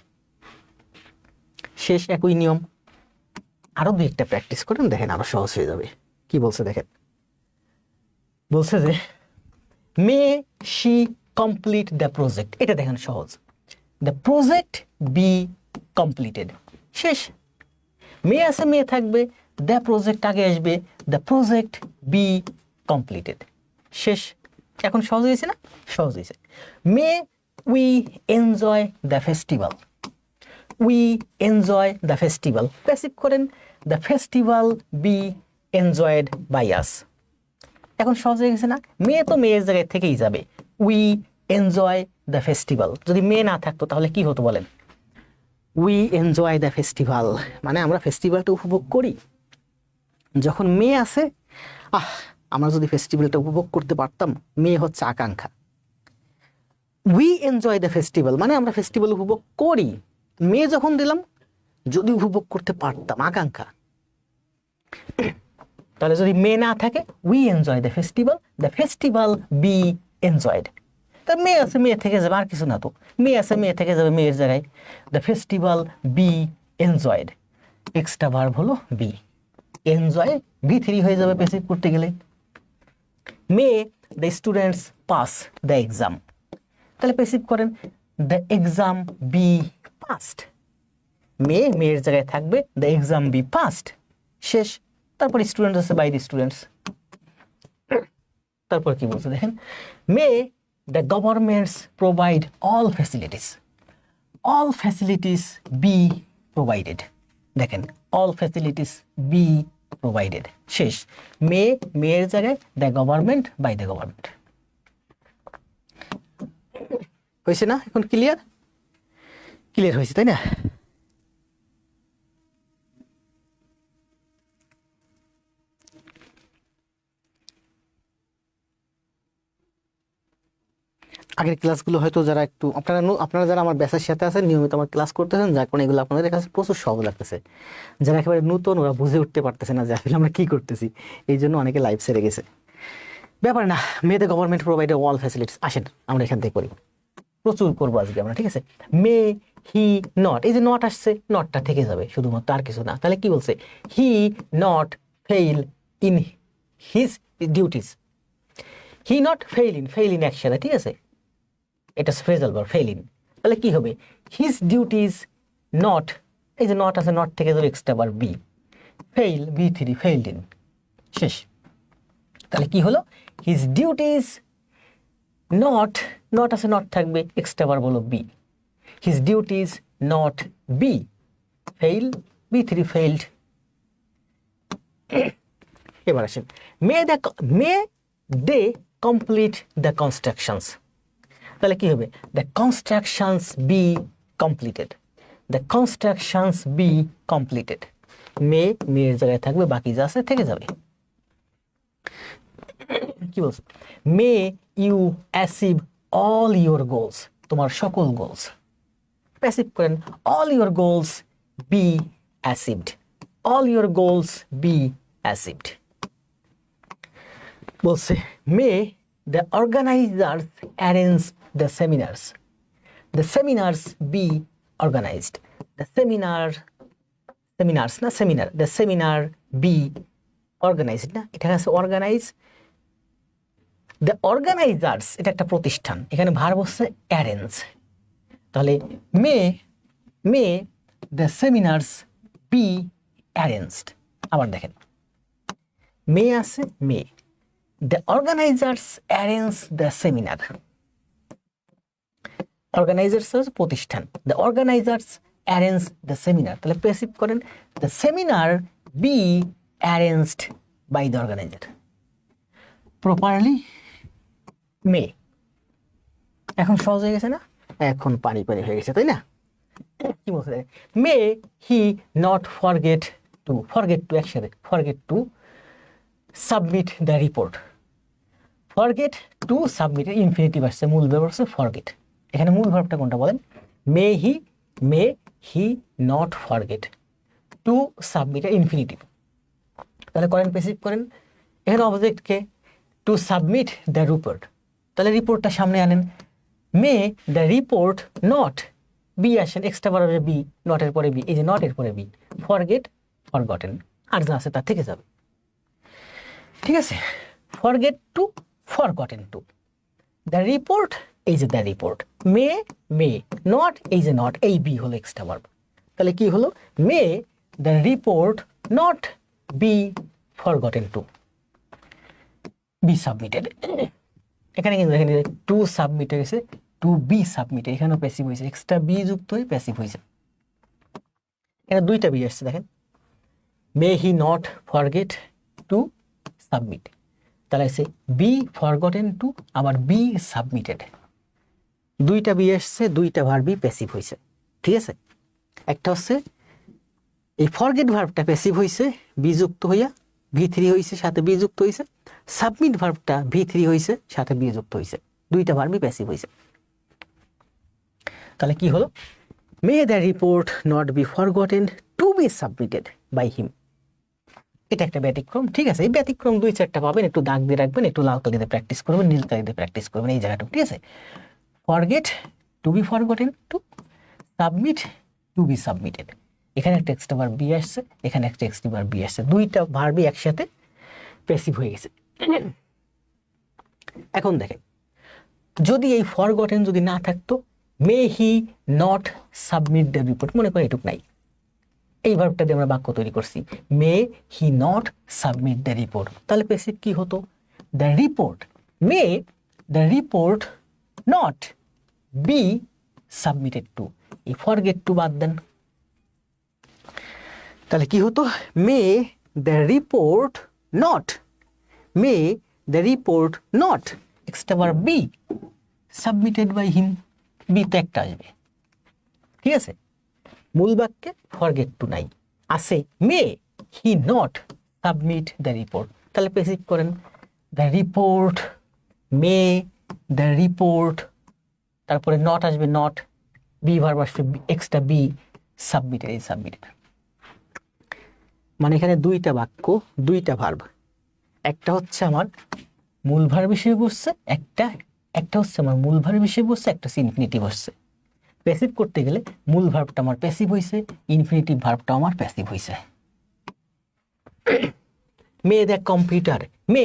শেষ, একই নিয়ম। আরো দুই একটা প্র্যাকটিস করেন, দেখেন আরো সহজ হয়ে যাবে। কি বলছে দেখেন, বলছে যে মে শি কমপ্লিট দ্য প্রজেক্ট। এটা দেখেন সহজ, দ্য প্রজেক্ট বি কমপ্লিটেড। শেষ। মে আছে, মে থাকবে, দ্য প্রজেক্ট আগে আসবে, দ্য প্রজেক্ট বি কমপ্লিটেড। শেষ। এখন সহজ হয়েছে না? সহজ হয়েছে। May we enjoy the festival, we enjoy the festival. Passive করেন the festival be enjoyed by us. এখন সহজ হয়ে গেছে না? মেয়ে তো মেয়ের জায়গায় থেকেই যাবে, উই এনজয় দ্য ফেস্টিভ্যাল। যদি মেয়ে না থাকতো তাহলে কি হতো বলেন? উই এনজয় দ্য ফেস্টিভ্যাল মানে আমরা ফেস্টিভ্যালটা উপভোগ করি। যখন মেয়ে আছে, আমরা যদি ফেস্টিভ্যালটা উপভোগ করতে পারতাম, মেয়ে হচ্ছে আকাঙ্ক্ষা। উই এনজয় দ্য ফেস্টিভ্যাল মানে আমরা ফেস্টিভ্যাল উপভোগ করি। মেয়ে যখন দিলাম, যদি উপভোগ করতে পারতাম, আকাঙ্ক্ষা। তাহলে যদি মেয়ে না থাকে, we enjoy the festival be enjoyed. তা মেয়ে আছে, মেয়ে থেকে যাবে, আর কিছু না তো। মেয়ে আছে, মেয়ে থেকে যাবে মেয়ের জায়গায়। The festival be enjoyed, extra verb হলো বি। এনজয় V3 হয়ে যাবে প্যাসিভ করতে গেলে। May the students pass the exam, তাহলে প্যাসিভ করেন দ্য এক্সাম বি পাস্ট। মেয়ের জায়গায় থাকবে দ্য এক্সাম বি পাস্ট, শেষ। তারপর স্টুডেন্টস আছে বাই দ্য স্টুডেন্টস। তারপর কি বলছে দেখেন, may the governments provide all facilities be provided. দেখেন অল ফ্যাসিলিটিস বি প্রোভাইডেড, শেষ। মেয়ের জায়গায় the government by the government. হয়েছে না? এখন ক্লিয়ার হয়েছে, তাই না? আগের ক্লাসগুলো হয়তো যারা একটু আপনারা যারা আমার ব্যাচের সাথে আছেন, নিয়মিত আমার ক্লাস করতেছেন, যার কারণে এগুলো আপনাদের কাছে প্রচুর সহজ লাগতেছে। যারা একেবারে নতুন, ওরা বুঝে উঠতে পারতেছে না যে আসলে আমরা কি করতেছি, এই জন্য অনেকে লাইভ ছেড়ে গেছে। ব্যাপার না, মেয়েদের গভর্নমেন্ট প্রোভাইডেড অল ফ্যাসিলিটিস। আসেন আমরা এখান থেকে করি, প্রচুর করবো আজকে আমরা, ঠিক আছে? মে হি নট, এই যে নট আসছে, নটটা থেকে যাবে শুধুমাত্র, আর কিছু না। তাহলে কি বলছে? He not fail in his duties. He not fail in অ্যাকশনে, ঠিক আছে? এটা ফ্রেজাল ভার্ব, ফেইল ইন। তাহলে কি হবে? হিজ ডিউটিস নট, এই যে নট আছে, নট থেকে যাবে extra verb be, fail V3 failed in, শেষ। তাহলে কি হলো? হিজ ডিউটিস নট আছে, নট থাকবে, এক্সট্রা ভার্ব হলো be. His duties not be fail, V3 failed. এবার আসেন, may they complete the constructions. তাহলে কি হবে? The constructions be completed, the constructions be completed. মেয়ের জায়গায় থাকবে, বাকি যা আছে থেকে যাবে। কি বলছে? May you achieve all your goals, তোমার সকল গোলস। প্যাসিভ করেন all your goals be achieved, all your goals be achieved. বলছে may the organisers arrange the seminars be organised, the seminar be organised, না এটা আছে অর্গানাইজ। দ্য অর্গানাইজার্স এটা একটা প্রতিষ্ঠান, এখানে ভার্ব হচ্ছে অ্যারেঞ্জ। তাহলে may the seminars be arranged. আবার দেখেন, মে আছে, may the organisers arrange the seminar. Organisers হচ্ছে প্রতিষ্ঠান, the organisers arrange the seminar. তাহলে প্যাসিভ করেন the seminar be arranged by the organiser. Properly may. এখন সহজ হয়ে গেছে না? এখন পানি হয়ে গেছে, তাই না? কি বলছে? May he not forget two একসাথে, forget to submit the report. Forget to submit infinitive আসছে, মূল ভার্ব হচ্ছে ফরগেট। এখানে মূল ভার্বটা কোনটা বলেন? May he not forget to submit infinitive. তাহলে করেন, প্যাসিভ করেন। এখানে অবজেক্টকে টু সাবমিট দ্য রিপোর্ট, তাহলে রিপোর্টটা সামনে আনেন। May the report not, be আসেন, এক্সট্রা ভার্বে বি, নটের পরে বি, এই যে নটের পরে বি, ফরগেট ফরগটেন, আর যা আছে তা থেকে যাবে, ঠিক আছে? Forget to forgotten to. The report, এই যে দ্য রিপোর্ট, মে নট, এই যে নট, এই বি হলো এক্সট্রা ভার্ব। তাহলে কি হলো? May the report not be forgotten to be submitted. এখানে কিন্তু দেখেন টু সাবমিট হয়ে গেছে, টু বি সাবমিটেড, এখানেও প্যাসিভ হয়েছে, এক্সট্রা বি যুক্ত হয়ে প্যাসিভ হয়েছে। এখানে দুইটা বি আসছে দেখেন, may he not forget to submit, তাহলে আছে বি ফরগটেন টু, আবার বি সাবমিটেড, দুইটা বি আসছে, দুইটা ভার্বই প্যাসিভ হয়েছে। ঠিক আছে, একটা হচ্ছে এই ফরগেট ভার্বটা প্যাসিভ হয়েছে বি যুক্ত হইয়া, V3 হয়েছে সাথে বি যুক্ত হয়েছে, সাবমিট ভার্বটা V3 হয়েছে সাথে বি যুক্ত হয়েছে, দুইটা ভার্বই প্যাসিভ হয়েছে। তাহলে কি হলো, may the report not be forgotten to be submitted by him, এটা একটা ব্যতিক্রম। ঠিক আছে, এই ব্যতিক্রম দুই চারটা পাবেন, একটু দাগ দিয়ে রাখবেন, একটু লাল কালিতে প্র্যাকটিস করবেন, নীল কালিতে প্র্যাকটিস করবেন এই জায়গাটা। ঠিক আছে, forget to be forgotten to submit to be submitted, এখানে একটা এক্সট্রা ভার্ব বি আসছে, এখানে একটা এক্সট্রা ভার্ব বি আসছে, দুইটা ভার্বই একসাথে প্যাসিভ হয়ে গেছে। এখন দেখেন, যদি এই ফরগটেন যদি না থাকতো, may he not submit the report, মনে করেন এটুক নাই, এই ভার্বটা দিয়ে আমরা বাক্য তৈরি করছি, may he not submit the report, তাহলে প্যাসিভ কি হতো, the report, may the report not be submitted to, এই ফরগেট টু বাদ দেন, তাহলে কি হতো, may the report not, may the report not extra verb be submitted by him, be তো একটা আসবে। ঠিক আছে, মূল বাক্যে ফরগেট টু নাই, আছে may he not submit the report, তাহলে প্যাসিভ করেন, the report, may the report, তারপরে নট আসবে, নট, বি ভার্ব আসবে এক্সট্রা বি, সাবমিটেড, এই সাবমিটেড। মানে এখানে দুইটা বাক্য, দুইটা ভার্ব, একটা হচ্ছে আমার মূল ভার্ব হিসেবে বসছে, একটা হচ্ছে আমার মূল ভার্ব হিসেবে বসছে, একটা হচ্ছে ইনফিনিটিভ বসছে। প্যাসিভ করতে গেলে মূল ভার্বটা আমার প্যাসিভ হয়েছে, ইনফিনিটিভ ভার্বটা আমার প্যাসিভ হয়েছে। May the computer, may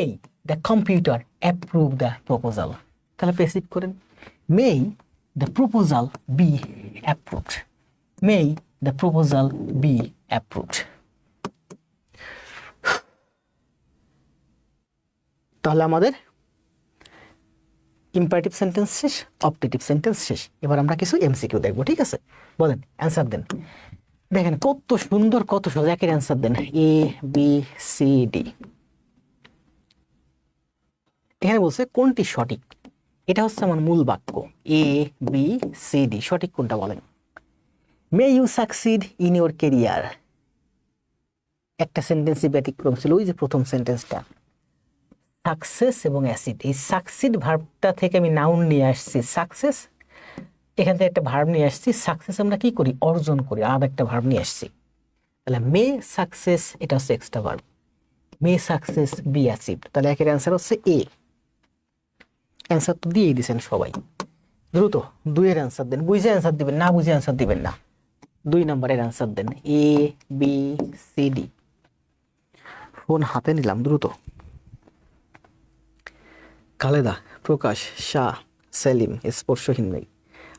the computer approve the proposal, তাহলে প্যাসিভ করেন, may the proposal be approved, may the proposal be approved. তাহলে আমাদের ইম্পারেটিভ সেন্টেন্স শেষ, অবজেক্টিভ সেন্টেন্স শেষ। এবার আমরা কিছু এমসিকিউ দেখবো। ঠিক আছে, বলেন, অ্যান্সার দেন। দেখেন কত সুন্দর, কত সহজ, একের অ্যান্সার দেন, এ বি সি ডি। এখানে বলছে কোনটি সঠিক, এটা হচ্ছে আমার মূল বাক্য, এ বি সি ডি, সঠিক কোনটা বলেন। May you succeed in your career, একটা সেন্টেন্সই ব্যতিক্রম ছিল, ওই যে প্রথম সেন্টেন্সটা, সাকসেস এবং অ্যাসিড, এই সাকসিড ভার্বটা থেকে আমি নাউন নিয়ে আসছি, সাকসেস, এখান থেকে একটা ভার্ব নিয়ে আসছি, সাকসেস আমরা কি করি, অর্জন করি, আর একটা ভার্ব নিয়ে আসছি, তাহলে মে সাকসেস, এটা হচ্ছে এক্সট্রা ভার্ব, মে সাকসেস বি অ্যাচিভড, তাহলে একের অ্যান্সার হচ্ছে এ। অ্যান্সার তো দিয়েই দিয়েছেন সবাই, দ্রুত দুইয়ের অ্যান্সার দেন, বুঝে অ্যান্সার দিবেন না, বুঝে অ্যান্সার দিবেন না, 2 নম্বরের অ্যান্সার দেন, A B C D. Phone হাতে নিলাম, দ্রুত। খালেদা, প্রকাশ, শাহ, সেলিম, স্পর্শহীন নেই,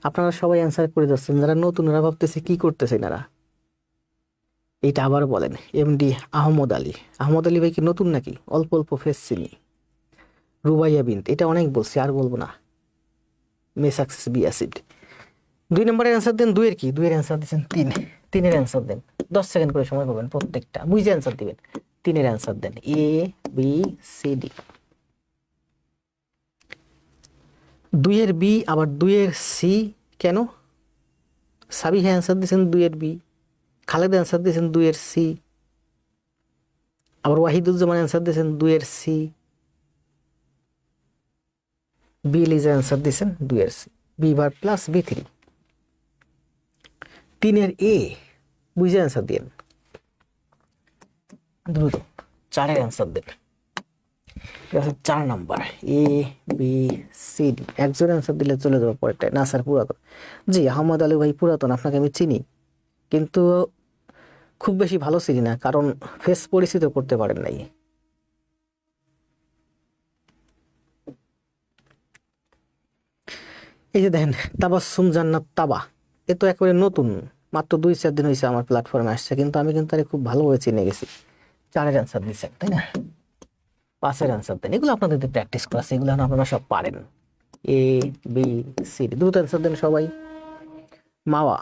আপনারা সবাই অ্যান্সার করে যাচ্ছেন, যারা নতুন ওরা ভাবতেছে কি করতেছে এনারা, এইটা আবার বলেন। এমডি আহমদ আলী, আহমদ আলী ভাই কি নতুন নাকি, অল্প অল্প ফেস চিনি। রুবাইয়া বিন্ত, এটা অনেক বলছি আর বলবো না, মে সাকসেস বি অ্যাসিড। 2 নম্বরের অ্যান্সার দেন, 2 এর কি, 2 এর অ্যান্সার দিচ্ছেন 3, 3-এর অ্যান্সার দেন, 10 সেকেন্ড করে সময় পাবেন প্রত্যেকটা, বুঝে অ্যান্সার দিবেন, 3-এর অ্যান্সার দেন, এ বি সি ডি। 2 এর বি আবার 2 এর সি কেন, সাবিহা অ্যান্সার দিয়েছেন 2 এর বি, খালেদ অ্যান্সার দিয়েছেন 2 এর সি, আবার ওয়াহিদুজ্জামান অ্যান্সার দিয়েছেন 2 এর সি, বি লিজা অ্যান্সার দিয়েছেন 2 এর সি, বি ভার প্লাস বি3। 3 এর এ, বুঝে অ্যান্সার দিন দ্রুত। 4-এর answer then, 4 number, A B C D. একজন অ্যান্সার দিলে চলে যাবো পরেরটায়, না স্যার পুরাতন। জি আহমদ আলী ভাই পুরাতন, আপনাকে আমি চিনি, কিন্তু খুব বেশি ভালো চিনি না, কারণ ফেস পরিচিত করতে পারেন নাই। এই যে দেখেন, তাবাসসুম জান্নাত তাবা, এ তো একেবারে নতুন, মাত্র 2-4 দিন হয়েছে আমার প্ল্যাটফর্মে আসছে, কিন্তু আমি কিন্তু তারে খুব ভালোভাবে চিনে গেছি। 4-এর অ্যান্সার দিচ্ছেন তাই না, 5-এর অ্যান্সার দেন, এগুলো আপনাদের প্র্যাকটিস করা আছে, এগুলো আপনারা সব পারেন। এ বি সি ডি। দ্রুত অ্যান্সার দেন সবাই। মাওয়া,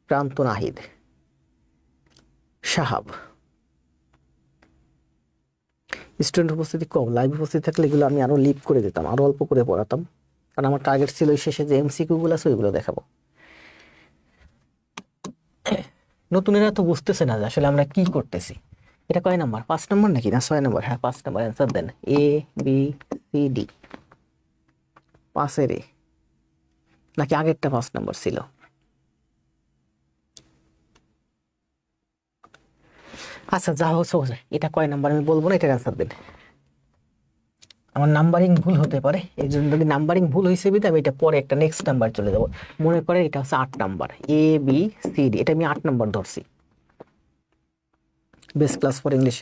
প্রান্ত নাহিদ, সাহাব। স্টুডেন্ট উপস্থিতি কম, লাইভ উপস্থিতি থাকলে এগুলো আমি আরো লিভ করে দিতাম, আরো অল্প করে পড়াতাম, কারণ আমার টার্গেট ছিল ওই শেষে যে এমসিকিউ গুলো আছে ওইগুলো দেখাবো। নতুনেরা তো বুঝতেছে না যে আসলে আমরা কি করতেছি। এটা কয় নাম্বার? 5 নাম্বার নাকি না 6 নাম্বার? হ্যাঁ 5 নাম্বার। অ্যান্সার দেন। A B C D. 5-এর এ নাকি আগেরটা 5 নাম্বার ছিল? আচ্ছা যা হচ্ছে, এটা কয় নাম্বার আমি বলবো না, এটার অ্যান্সার দেন। আমার নাম্বারিং ভুল হতে পারে, এই জন্য যদি নাম্বারিং ভুল হয়েছে বিধে আমি এটা পরে একটা নেক্সট নাম্বার চলে যাবো। মনে করে এটা হচ্ছে 8 number, A B C D, এটা আমি 8 নাম্বার ধরছি। Best class for English,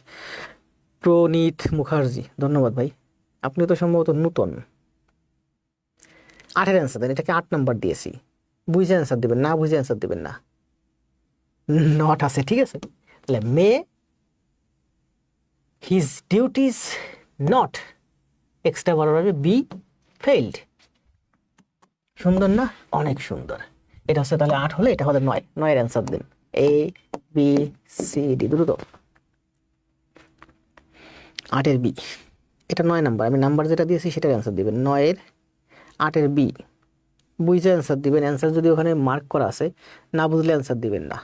Praneet Mukherjee, ধন্যবাদ ভাই। আপনি তো সম্ভবত নতুন। 8-এর অ্যান্সার দেন, এটাকে 8 নাম্বার দিয়েছি। বুঝে অ্যান্সার দেবেন, না বুঝে অ্যান্সার দেবেন না। নট আছে, ঠিক আছে। তাহলে মে হিজ ডিউটিস নট এক্সট্রা বড় হবে বি ফেইল্ড। সুন্দর না? অনেক সুন্দর। এটা হচ্ছে তাহলে 8 হলে এটা হবে 9। 9-এর অ্যান্সার দিন। এ বি সি ডি, দ্রুত। 8-এর বি, এটা 9 নাম্বার, আমি নাম্বার যেটা দিয়েছি সেটার অ্যান্সার দিবেন। 9-এর 8-এর বি বুঝে অ্যান্সার দিবেন। অ্যান্সার যদি ওখানে মার্ক করা আছে, না বুঝলে অ্যান্সার দিবেন না।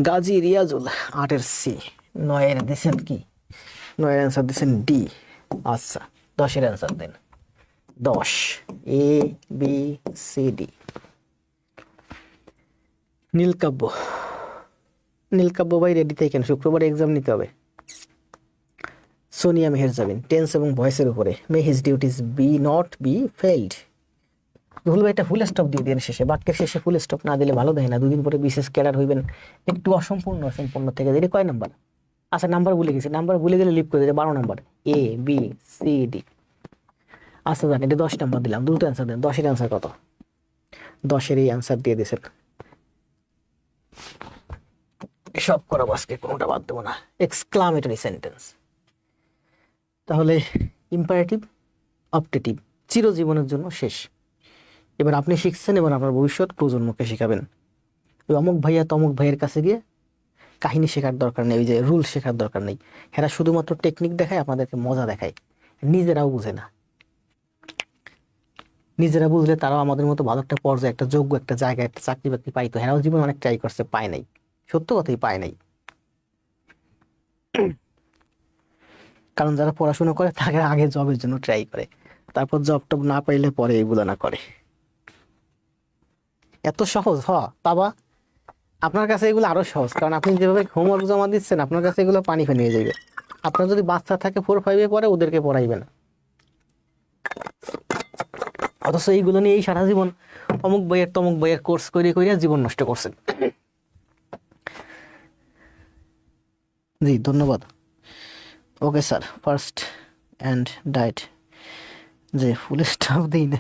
গাজী রিয়াজুল, 8-এর সি। 9-এর দিচ্ছেন কি? 9-এর অ্যান্সার দিচ্ছেন ডি। আচ্ছা 10-এর অ্যান্সার দেন। 10 এ বি সি ডি। নীলকাব্য, নীলকাব্য ভাই রেডি থাকেন, শুক্রবার এক্সাম নিতে হবে। সোনিয়া মেহেরজাবিন, টেন্স এবং ভয়েসের উপরে। May his duties be not be failed. Ruhul ভাই একটা ফুল স্টপ দিয়ে দেন শেষে, বাক্যের শেষে ফুল স্টপ না দিলে ভালো দেয় না। দুদিন পরে বিশেষ ক্যাডার হইবেন, একটু অসম্পূর্ণ অসম্পূর্ণ থেকে এটা কয় নাম্বার? আচ্ছা নাম্বার ভুলে গেছি, নাম্বার ভুলে গেলে লিভ করে দিলে 12 number, A B C D. আচ্ছা জানি এটা 10 নাম্বার দিলাম, দ্রুত অ্যান্সার দেন। 10-এর অ্যান্সার কত? 10-এর এই অ্যান্সার দিয়ে দিয়েছেন। সব করাবো আজকে, কোনোটা বাদ দেবো না। এক্সক্লামেটরি সেন্টেন্স, তাহলে ইম্পারেটিভ অপটেটিভ চিরজীবনের জন্য শেষ। এবার আপনি শিখছেন, এবার আপনার ভবিষ্যৎ প্রজন্মকে শেখাবেন। ওই অমুক ভাইয়া তমুক ভাইয়ের কাছে গিয়ে কাহিনী শেখার দরকার নেই, ওই যে রুল শেখার দরকার নেই। এরা শুধুমাত্র টেকনিক দেখায়, আপনাদেরকে মজা দেখায়, নিজেরাও বুঝে না। নিজেরা বুঝলে তারাও আমাদের মতো ভালো একটা পর্যায়ে, একটা যোগ্য একটা জায়গায় একটা চাকরি বাকরি পাইতো। এরাও জীবন অনেক ট্রাই করছে, পায় নাই। সত্য কথাই পায় নাই। কারণ যারা পড়াশোনা করে তারা আগে জবের জন্য ট্রাই করে, তারপর জব টব না পাইলে পরে এগুলো না করে। এত সহজ বাবা, আপনার কাছে এগুলো আরো সহজ, কারণ আপনি যেভাবে হোমওয়ার্ক জমা দিচ্ছেন আপনার কাছে এগুলো পানি ফেলে নিয়ে যাবে। আপনার যদি বাচ্চা থাকে 4-5-এ পড়ে, ওদেরকে পড়াইবে না। অথচ এইগুলো নিয়ে এই সারা জীবন অমুক বইয়ের তমুক বইয়ের কোর্স করে করে জীবন নষ্ট করছেন। জি ধন্যবাদ। Okay sir, first and diet, যে ফুল স্টপ দিই না।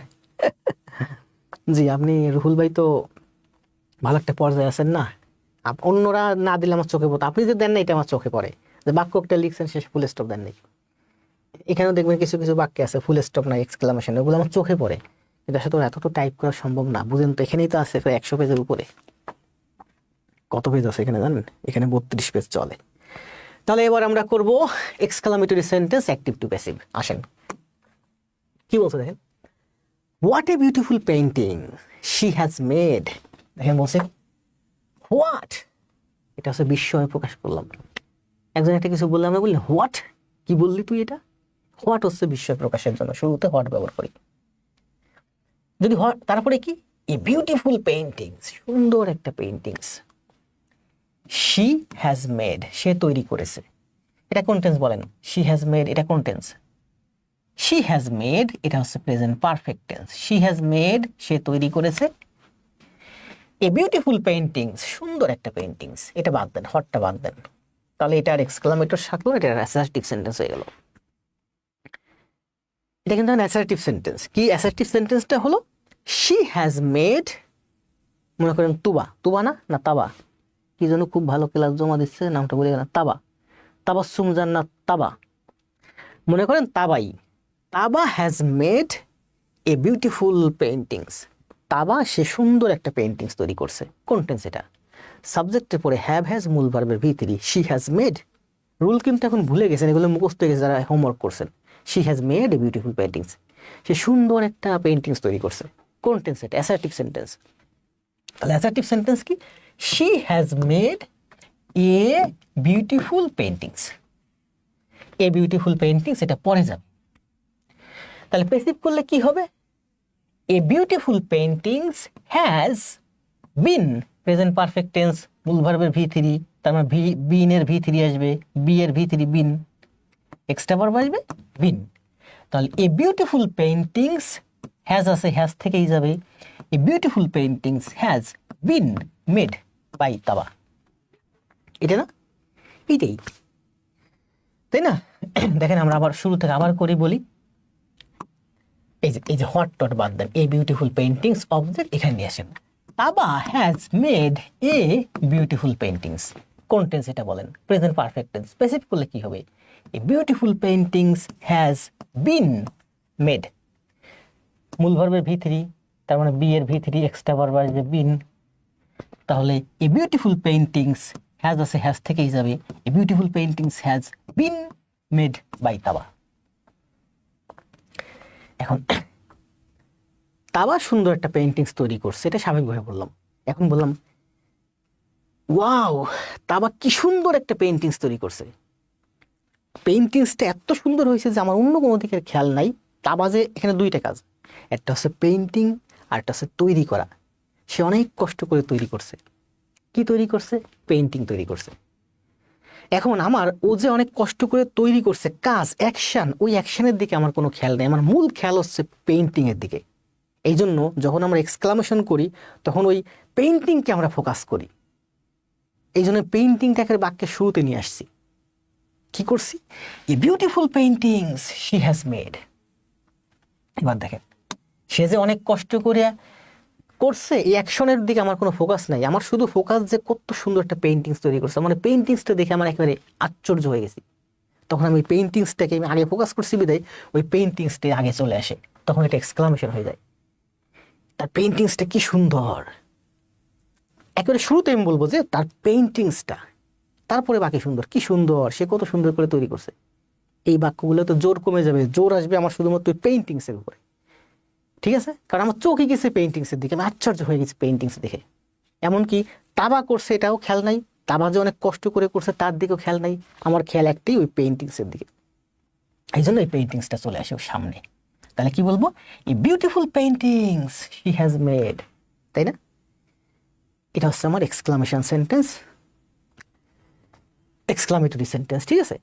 জি আপনি রুহুল ভাই তো ভালো একটা পর্যায়ে আছেন না। অন্যরা না দিলে আমার চোখে পড়তো, আপনি যে দেন না এটা আমার চোখে পড়ে। যে বাক্য একটা লিখছেন শেষ ফুল স্টপ দেন নাই, এখানেও দেখবেন কিছু কিছু বাক্যে আছে ফুল স্টপ নাই, এক্সক্লামেশন, ওগুলো আমার চোখে পড়ে। কিন্তু আসলে তো এত তো টাইপ করা সম্ভব না, বুঝেন তো। এখানেই তো আছে প্রায় 100 পেজের উপরে। কত পেজ আছে এখানে জানেন? এখানে 32 পেজ চলে। তাহলে এবার আমরা করব exclamatory sentence, active to passive. আসেন কি বলছে দেখেন। What a beautiful painting she has made. দেখেন বলছে হোয়াট, এটা হচ্ছে বিস্ময় প্রকাশ করলাম। একজন একটা কিছু বললাম, আমরা বললি হোয়াট, কি বললি তুই এটা? হোয়াট হচ্ছে বিস্ময় প্রকাশের জন্য শুরুতে হোয়াট ব্যবহার করি। যদি তারপরে কি, এ বিউটিফুল পেইন্টিংস, সুন্দর একটা পেইন্টিংস। শি হ্যাজ মেড, সে তৈরি করেছে। এটা কোন টেন্স বলেন? শি হ্যাজ মেড, এটা কোন টেন্স? শি হ্যাজ মেড, এটা হচ্ছে present perfect tense. She has made, সে তৈরি করেছে। এ বিউটিফুল পেইন্টিংস, সুন্দর একটা পেইন্টিংস, এটা বাদ দেন, হটটা বাদ দেন। তাহলে এটা আর এক্সক্লামেটর থাকলো, এটা অ্যাসার্টিভ সেন্টেন্স হয়ে গেল। এটা কিন্তু অ্যাসার্টিভ সেন্টেন্স। কি অ্যাসার্টিভ সেন্টেন্সটা হলো? শি হ্যাজ মেড, মনে করেন তুবা, তুবা না না তাবা, কি যেন খুব ভালো ক্লাস জমা দিচ্ছে, নামটা বলে গেলাম, তাবা, তাবাসসুম জান্নাত তাবা। মনে করেন তাবাই, তাবা has made a beautiful paintings. তাবা সে সুন্দর একটা পেইন্টিংস তৈরি করছে। কোন টেন্স এটা? সাবজেক্টের পরে হ্যাভ হ্যাজ মূল ভার্বের ভিতরি শি হ্যাজ মেড। রুল কিন্তু এখন ভুলে গেছেন, এগুলো মুখস্থ হয়ে গেছে যারা হোমওয়ার্ক করছেন। She has made a beautiful paintings, সে সুন্দর একটা পেইন্টিংস তৈরি করছে। কোন টেন্স এটা? Assertive sentence. তাহলে অ্যাসার্টিভ সেন্টেন্স কি? She has made a beautiful paintings. A beautiful paintings এটা পরে যাবে। তাহলে প্যাসিভ করলে কি হবে? A beautiful paintings has been, present perfect tense, মূল ভার্বের ভি3, তার মানে বিন এর ভি3 আসবে, বি এর ভি3 বিন, এক্সট্রা ভার্ব আসবে বিন। তাহলে এ বিউটিফুল পেইন্টিংস হ্যাজ আছে, হ্যাজ থেকেই যাবে। A beautiful paintings has been made by Taba. এটা না, এটাই, তাই না? দেখেন আমরা আবার শুরু থেকে আবার করি বলি। এই যে হট টট বাদ দেন, এ বিউটিফুল পেইন্টিংস অবজেক্ট এখানে নিয়ে আসেন। তাবা has made a beautiful paintings. কোন টেন্স এটা বলেন? Present perfect tense. স্পেসিফিক করলে কি হবে? A beautiful paintings has been made, মূল ভার্বের ভি3, তার মানে বি এর ভি3 এক্সট্রা ভার্ব আসবে বিন। তাহলে এ বিউটিফুল পেইন্টিংস হ্যাজ আছে, হ্যাজ থেকেই যাবে। A beautiful paintings has been made by Taba. এখন তাবা সুন্দর একটা পেইন্টিংস তৈরি করছে, এটা স্বাভাবিকভাবে বললাম। এখন বললাম ওয়াও, তাবা কি সুন্দর একটা পেইন্টিংস তৈরি করছে। পেইন্টিংসটা এত সুন্দর হয়েছে যে আমার অন্য কোনো দিকের খেয়াল নাই। তাবা যে এখানে দুইটা কাজ, একটা হচ্ছে পেইন্টিং আর একটা হচ্ছে তৈরি করা। সে অনেক কষ্ট করে তৈরি করছে। কি তৈরি করছে? পেইন্টিং তৈরি করছে। এখন আমার ও যে অনেক কষ্ট করে তৈরি করছে কাজ, অ্যাকশন, ওই অ্যাকশনের দিকে আমার কোনো খেয়াল নেই। আমার মূল খেয়াল হচ্ছে পেইন্টিং এর দিকে। এই জন্য যখন আমরা এক্সক্লামেশন করি তখন ওই পেইন্টিংকে আমরা ফোকাস করি। এই জন্য পেইন্টিংটাকে বাক্যের শুরুতে নিয়ে আসছি। কি করছি? এ beautiful paintings she has made. এবার দেখেন সে যে অনেক কষ্ট করে করছে, এই অ্যাকশনের দিকে আমার কোনো ফোকাস নাই। আমার শুধু ফোকাস যে কত সুন্দর একটা পেইন্টিংস তৈরি করছে। মানে পেইন্টিংসটা দেখে আমার একেবারে আশ্চর্য হয়ে গেছি। তখন আমি পেইন্টিংসটাকে আমি আগে ফোকাস করছি বিদায় ওই পেইন্টিংসটা আগে চলে আসে, তখন এটা এক্সক্লামেশন হয়ে যায়। তার পেইন্টিংসটা কি সুন্দর। একেবারে শুরুতে আমি বলবো যে তার পেইন্টিংসটা, তারপরে বাকি সুন্দর। কি সুন্দর, সে কত সুন্দর করে তৈরি করছে। এই বাক্যগুলো তো জোর কমে যাবে, জোর আসবে আমার শুধুমাত্র পেইন্টিংসের উপরে। ঠিক আছে? কারণ আমার চোখে গেছে পেইন্টিংসের দিকে, আমি আশ্চর্য হয়ে গেছি পেইন্টিংস দেখে। এমনকি তাবা করছে এটাও খেয়াল নাই, তাবা যে অনেক কষ্ট করে করছে তার দিকেও খেয়াল নাই। আমার খেয়াল একটাই, ওই পেইন্টিংসের দিকে। এই জন্য এই পেইন্টিংসটা চলে আসে ওর সামনে। তাহলে কি বলবো? এই beautiful paintings she has made, তাই না? এটা হচ্ছে আমার এক্সক্লামেশন সেন্টেন্স, এক্সক্লামেটরি সেন্টেন্স। ঠিক আছে?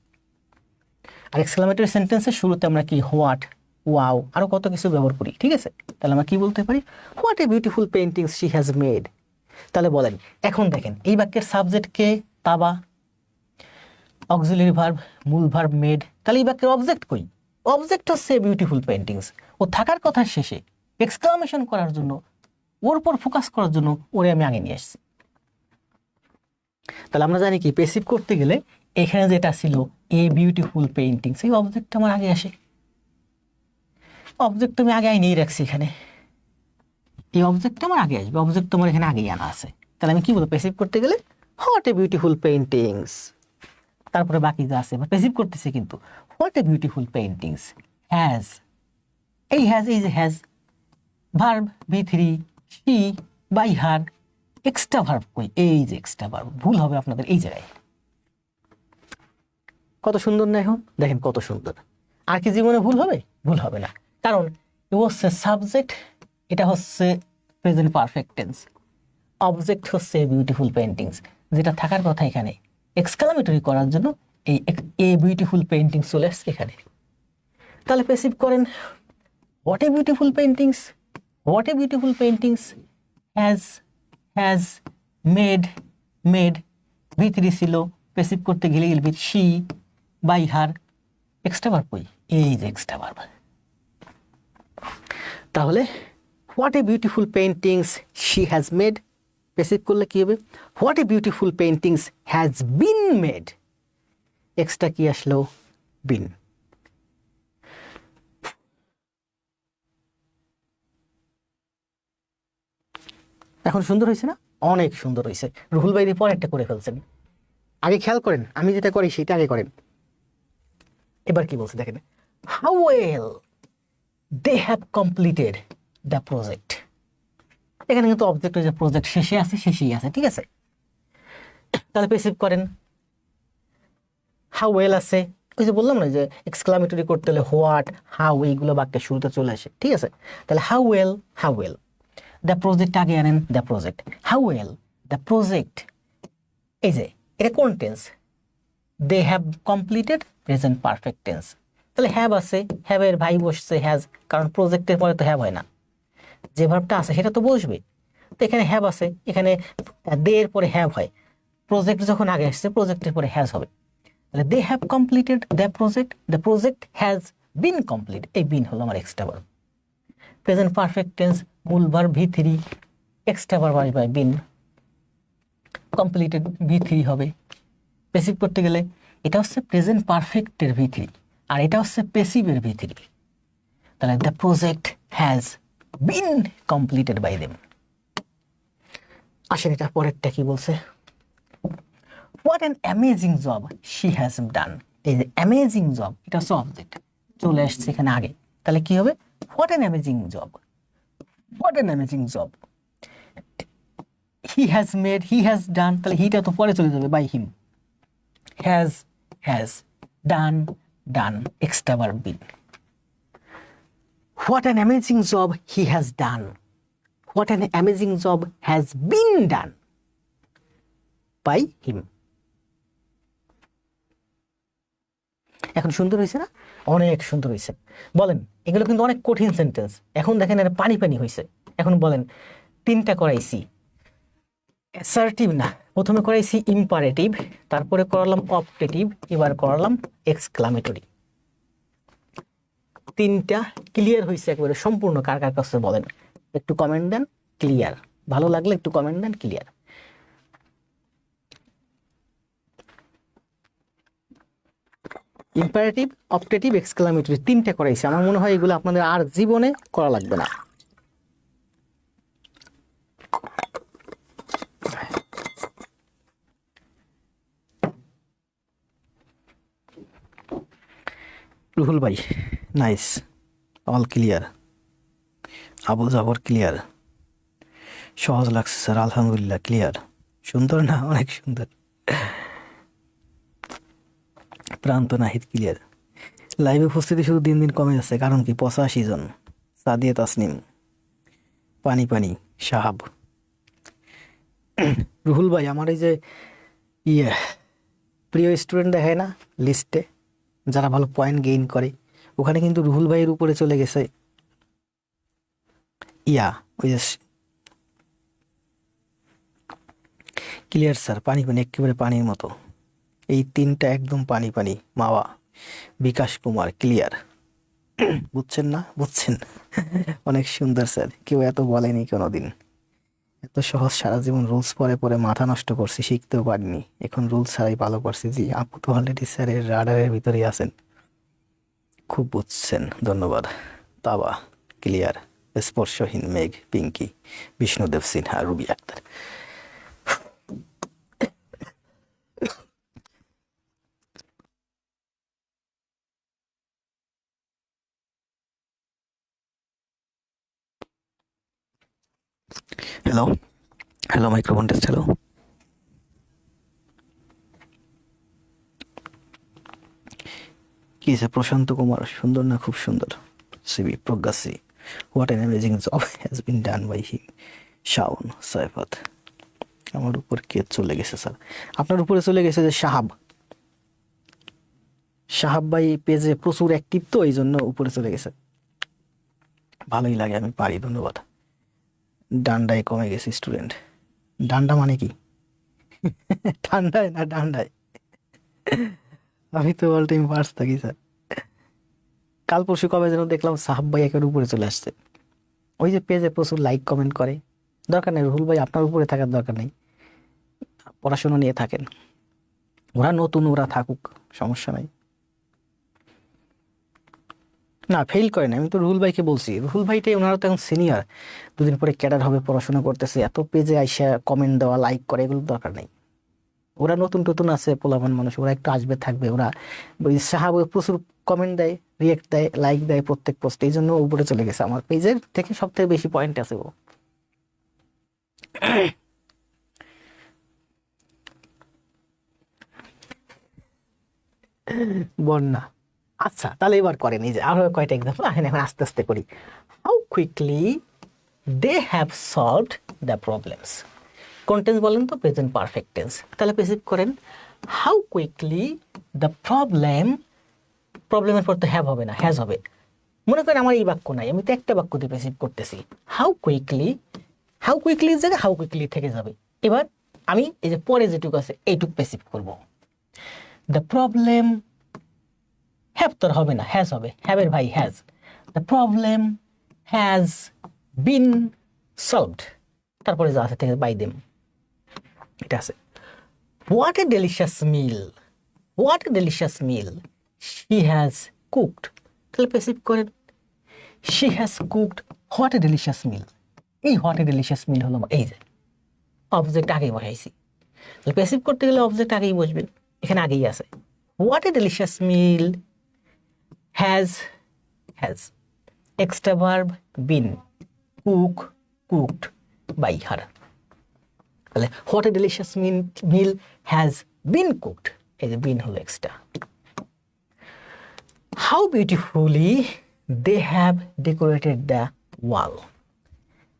আর এক্সক্লামেটরি সেন্টেন্সের শুরুতে আমরা কি হোয়াট, ওয়াও, আরো কত কিছু ব্যবহার করি। ঠিক আছে? তাহলে আমরা কি বলতে পারি? What a beautiful paintings she has made. তাহলে বলেন, এখন দেখেন এই বাক্যের সাবজেক্ট কে? তাবা, অক্সিলারি ভার্ব, মূল ভার্ব মেড। তাহলে এই বাক্যের অবজেক্ট কই? অবজেক্ট হচ্ছে বিউটিফুল পেইন্টিংস। ও থাকার কথা শেষে এক্সক্লামেশন করার জন্য, ওর উপর ফোকাস করার জন্য ওরে আমি আগে নিয়ে আসছি। তাহলে আমরা জানি কি প্যাসিভ করতে গেলে এখানে যেটা ছিল এ বিউটিফুল পেইন্টিংস, এই অবজেক্টটা আমার আগে আসে। অবজেক্ট আমি আগে নিয়ে রাখছি এখানে, এই অবজেক্টটা আমার আগে আসবে। অবজেক্ট তোমার এখানে আগেই আনা আছে। তাহলে আমি কি বলবো প্যাসিভ করতে গেলে? What a beautiful paintings. তারপরে বাকি যা আছে প্যাসিভ করতেছে কিন্তু what a beautiful paintings has, এই হ্যাজ, এই যে হ্যাজ, ভার্ব ভি3, she by her, extra verb কই? এই যে এক্সট্রা ভার্ব। ভুল হবে আপনাদের এই জায়গায়। কত সুন্দর না? এখন দেখেন কত সুন্দর। আর কি জীবনে ভুল হবে? ভুল হবে না, কারণ ও হচ্ছে সাবজেক্ট, এটা হচ্ছে প্রেজেন্ট পারফেক্ট টেন্স, অবজেক্ট হচ্ছে বিউটিফুল পেইন্টিংস, যেটা থাকার কথা এখানে। এক্সক্লামেটরি করার জন্য এই এ বিউটিফুল পেইন্টিংস চলে আসছে এখানে। তাহলে প্যাসিভ করেন, what a beautiful paintings, what a beautiful paintings has made, made ভি3 ছিল, প্যাসিভ করতে গেলে গেলে she by her, extra verb কই? এই যে এক্সট্রা ভার্ব। তাহলে what a beautiful paintings she has made, passive করলে কি হবে? What a beautiful paintings has been made, extra কি আসলো? বিন। এখন সুন্দর হয়েছে না? অনেক সুন্দর হয়েছে। রুহুল ভাই পরে একটা করে ফেলছেন। আগে খেয়াল করেন, আমি যেটা করি সেটা আগে করেন। এবার কি বলছে দেখেন, how well they have completed the project. এখানে কিন্তু অবজেক্ট যে প্রজেক্ট শেষে আছে, শেষেই আছে, ঠিক আছে। তাহলে পেসিভ করেন, হাউ ওয়েল আছে, ওই যে বললাম না যে এক্সক্লামেটরি করতে হলে হোয়াট, হাউ, এইগুলো বাক্যের শুরুতে চলে আসে, ঠিক আছে। তাহলে how well, how well the project আগে আনেন, the project, how well the project, এই যে এটা কোন tense, they have completed present perfect tense. তাহলে হ্যাভ আছে, হ্যাভ এর ভাই বসছে হ্যাজ, কারণ প্রজেক্টের পরে তো হ্যাভ হয় না, যে ভার্বটা আছে সেটা তো বসবে। তো এখানে হ্যাভ আছে, এখানে দে এর পরে হ্যাভ হয়, প্রজেক্ট যখন আগে আসছে প্রজেক্টের পরে হ্যাজ হবে। তাহলে they have completed the project, the project has been complete, এই বিন হলো আমার extra verb. Present perfect tense, মূল verb V three, extra verb by been, completed V three হবে। পেসিভ করতে গেলে এটা হচ্ছে প্রেজেন্ট পারফেক্টের ভি থ্রি, আর এটা হচ্ছে পেসিভের ভি থ্রি। তাহলে the project has been completed by them. আসেন এটা পরেরটা কি বলছে, what an amazing job she has ডান। এই যে অ্যামেজিং জব, এটা হচ্ছে অবজেক্ট, চলে আসছে এখানে আগে। তাহলে কি হবে, what an amazing job, what an amazing job he has made, he has done, তাহলে হিটা তো পরে চলে যাবে, by him, has done, done extra verb been. What an amazing job he has done, what an amazing job has been done by him. এখন সুন্দর হয়েছে না? অনেক সুন্দর হয়েছে। বলেন, এগুলো কিন্তু অনেক কঠিন সেন্টেন্স। এখন দেখেন এটা পানি পানি হয়েছে। এখন বলেন, তিনটা করাইছি অ্যাসার্টিভ না, প্রথমে করাইছি ইম্পারেটিভ, তারপরে করালাম অপটেটিভ, এবার করালাম এক্সক্লামেটরি। তিনটা ক্লিয়ার হয়েছে একেবারে সম্পূর্ণ। কার কার কাছে বলেন, একটু কমেন্ট দেন ক্লিয়ার, ভালো লাগলে একটু কমেন্ট দেন ক্লিয়ার। ইম্পারেটিভ, অপটেটিভ, এক্সক্লামেটরি তিনটা করাইছে। আমার মনে হয় এগুলো আপনাদের আর জীবনে করা লাগবে না। রুহুল ভাই nice, all clear, Abu Jafar clear, সহজ লাগছে স্যার, আলহামদুলিল্লাহ ক্লিয়ার। সুন্দর না? অনেক সুন্দর। প্রান্ত নাহিদ ক্লিয়ার। লাইভে উপস্থিতি শুধু দিন দিন কমে যাচ্ছে, কারণ কি? 85 জন। সাদিয়া তাসনিম, পানি পানি, সাহাব। রুহুল ভাই আমার এই যে ইয়ে প্রিয় স্টুডেন্ট দেখায় না লিস্টে, যারা ভালো পয়েন্ট গেইন করে, ওখানে কিন্তু রুহুল ভাইয়ের উপরে চলে গেছে ইয়া, ওই যে ক্লিয়ার স্যার, পানি পানি একেবারে পানির মতো। এই তিনটা একদম পানি পানি। মাওয়া, বিকাশ কুমার ক্লিয়ার। বুঝছেন না? বুঝছেন? অনেক সুন্দর স্যার, কেউ এত বলেনি কোনোদিন। এত সহজ, সারা জীবন রুলস পরে পরে মাথা নষ্ট করছি, শিখতেও পারিনি, এখন রুলস ছাড়াই ভালো করছি। জি, আপু তো অলরেডি স্যারের রাডারের ভিতরেই আছেন। খুব বুঝছেন, ধন্যবাদ। তাবা ক্লিয়ার, স্পর্শহীন Megh Pinki, Bishnudeb Sinha, Ruby Akhtar. Hello hello, microphone test, hello. কি প্রশান্ত কুমার, সুন্দর না? খুব সুন্দর। সিবি প্রজ্ঞাসি, what an amazing job has been done by him. Shaon Saifat. আমার উপর কে চলে গেছে স্যার? আপনার উপরে চলে গেছে যে সাহাব। সাহাব ভাই পেজে প্রচুর অ্যাক্টিভ, তো এই জন্য উপরে চলে গেছে। ভালোই লাগে, আমি পারি, ধন্যবাদ। ডান্ডায় কমে গেছে স্টুডেন্ট। ডান্ডা মানে কি? ঠান্ডায় না ডান্ডায়? আমি তো অল টাইম ফার্স্ট থাকি স্যার। কাল পরশু কবে যেন দেখলাম সাহাব ভাই একের উপরে চলে আসছে। ওই যে পেজে প্রচুর লাইক কমেন্ট করে। দরকার নেই রুহুল ভাই, আপনার উপরে থাকার দরকার নেই, পড়াশোনা নিয়ে থাকেন। ওরা নতুন, ওরা থাকুক, সমস্যা নাই। না, ফেল করেন, আমি তো রুহুল ভাইকে বলছি, রুহুল ভাইটাই, ওনারা তো এখন সিনিয়র, দুদিন পরে ক্যাডার হবে, পড়াশোনা করতেছে, এত পেজে আইসা কমেন্ট দেওয়া, লাইক করে, এগুলো দরকার নেই। ওরা নতুন নতুন আছে, পোলাপান মানুষ, ওরা একটু আসবে থাকবে, ওরা ওই সাহাব প্রচুর কমেন্ট দেয়, রিয়েক্ট দেয়, লাইক দেয় প্রত্যেক পোস্টে, এই জন্য উপরে চলে গেছে, আমার পেজের থেকে সব থেকে বেশি পয়েন্ট আছে ও। বন্যা। আচ্ছা, তাহলে এবার করেন, এই যে আরো কয়টা এক্সাম্পল এখন আস্তে আস্তে করি। How quickly they have solved the problems. কোন টেন্স বলেন তো? Present perfect tense. তাহলে প্রেসিভ করেন, হাউ কুইকলি দ্য প্রবলেম, প্রবলেমের পর তো হ্যাভ হবে না, হ্যাজ হবে। মনে করেন আমার এই বাক্য নাই, আমি তো একটা বাক্য দিয়ে প্রেসিভ করতেছি, হাউ কুইকলি, হাউ কুইকলি জায়গায় হাউ কুইকলি থেকে যাবে। এবার আমি এই যে পরে যেটুকু আছে এইটুকু প্রেসিভ করব। দ্য প্রবলেম, হ্যাভ তো হবে না, হ্যাজ হবে, হ্যাভের ভাই has. The problem has been solved, তারপরে যা আছে থেকে বাই দেম, এটা আছে। What a delicious meal, what a delicious meal she has cooked. তাহলে প্রেসিভ করেন, she has cooked what a delicious meal. এই হোয়াট এ ডেলিশিয়াস মিল হলো এই যে অবজেক্ট আগেই বসাইছি, তাহলে প্যাসিভ করতে গেলে অবজেক্ট আগেই বসবেন, এখানে আগেই আছে। What a delicious meal has, has extra verb been, cook, cooked by her. তাহলে what a delicious meal has been cooked, এই যে বিন হলো extra. How beautifully they have decorated the wall.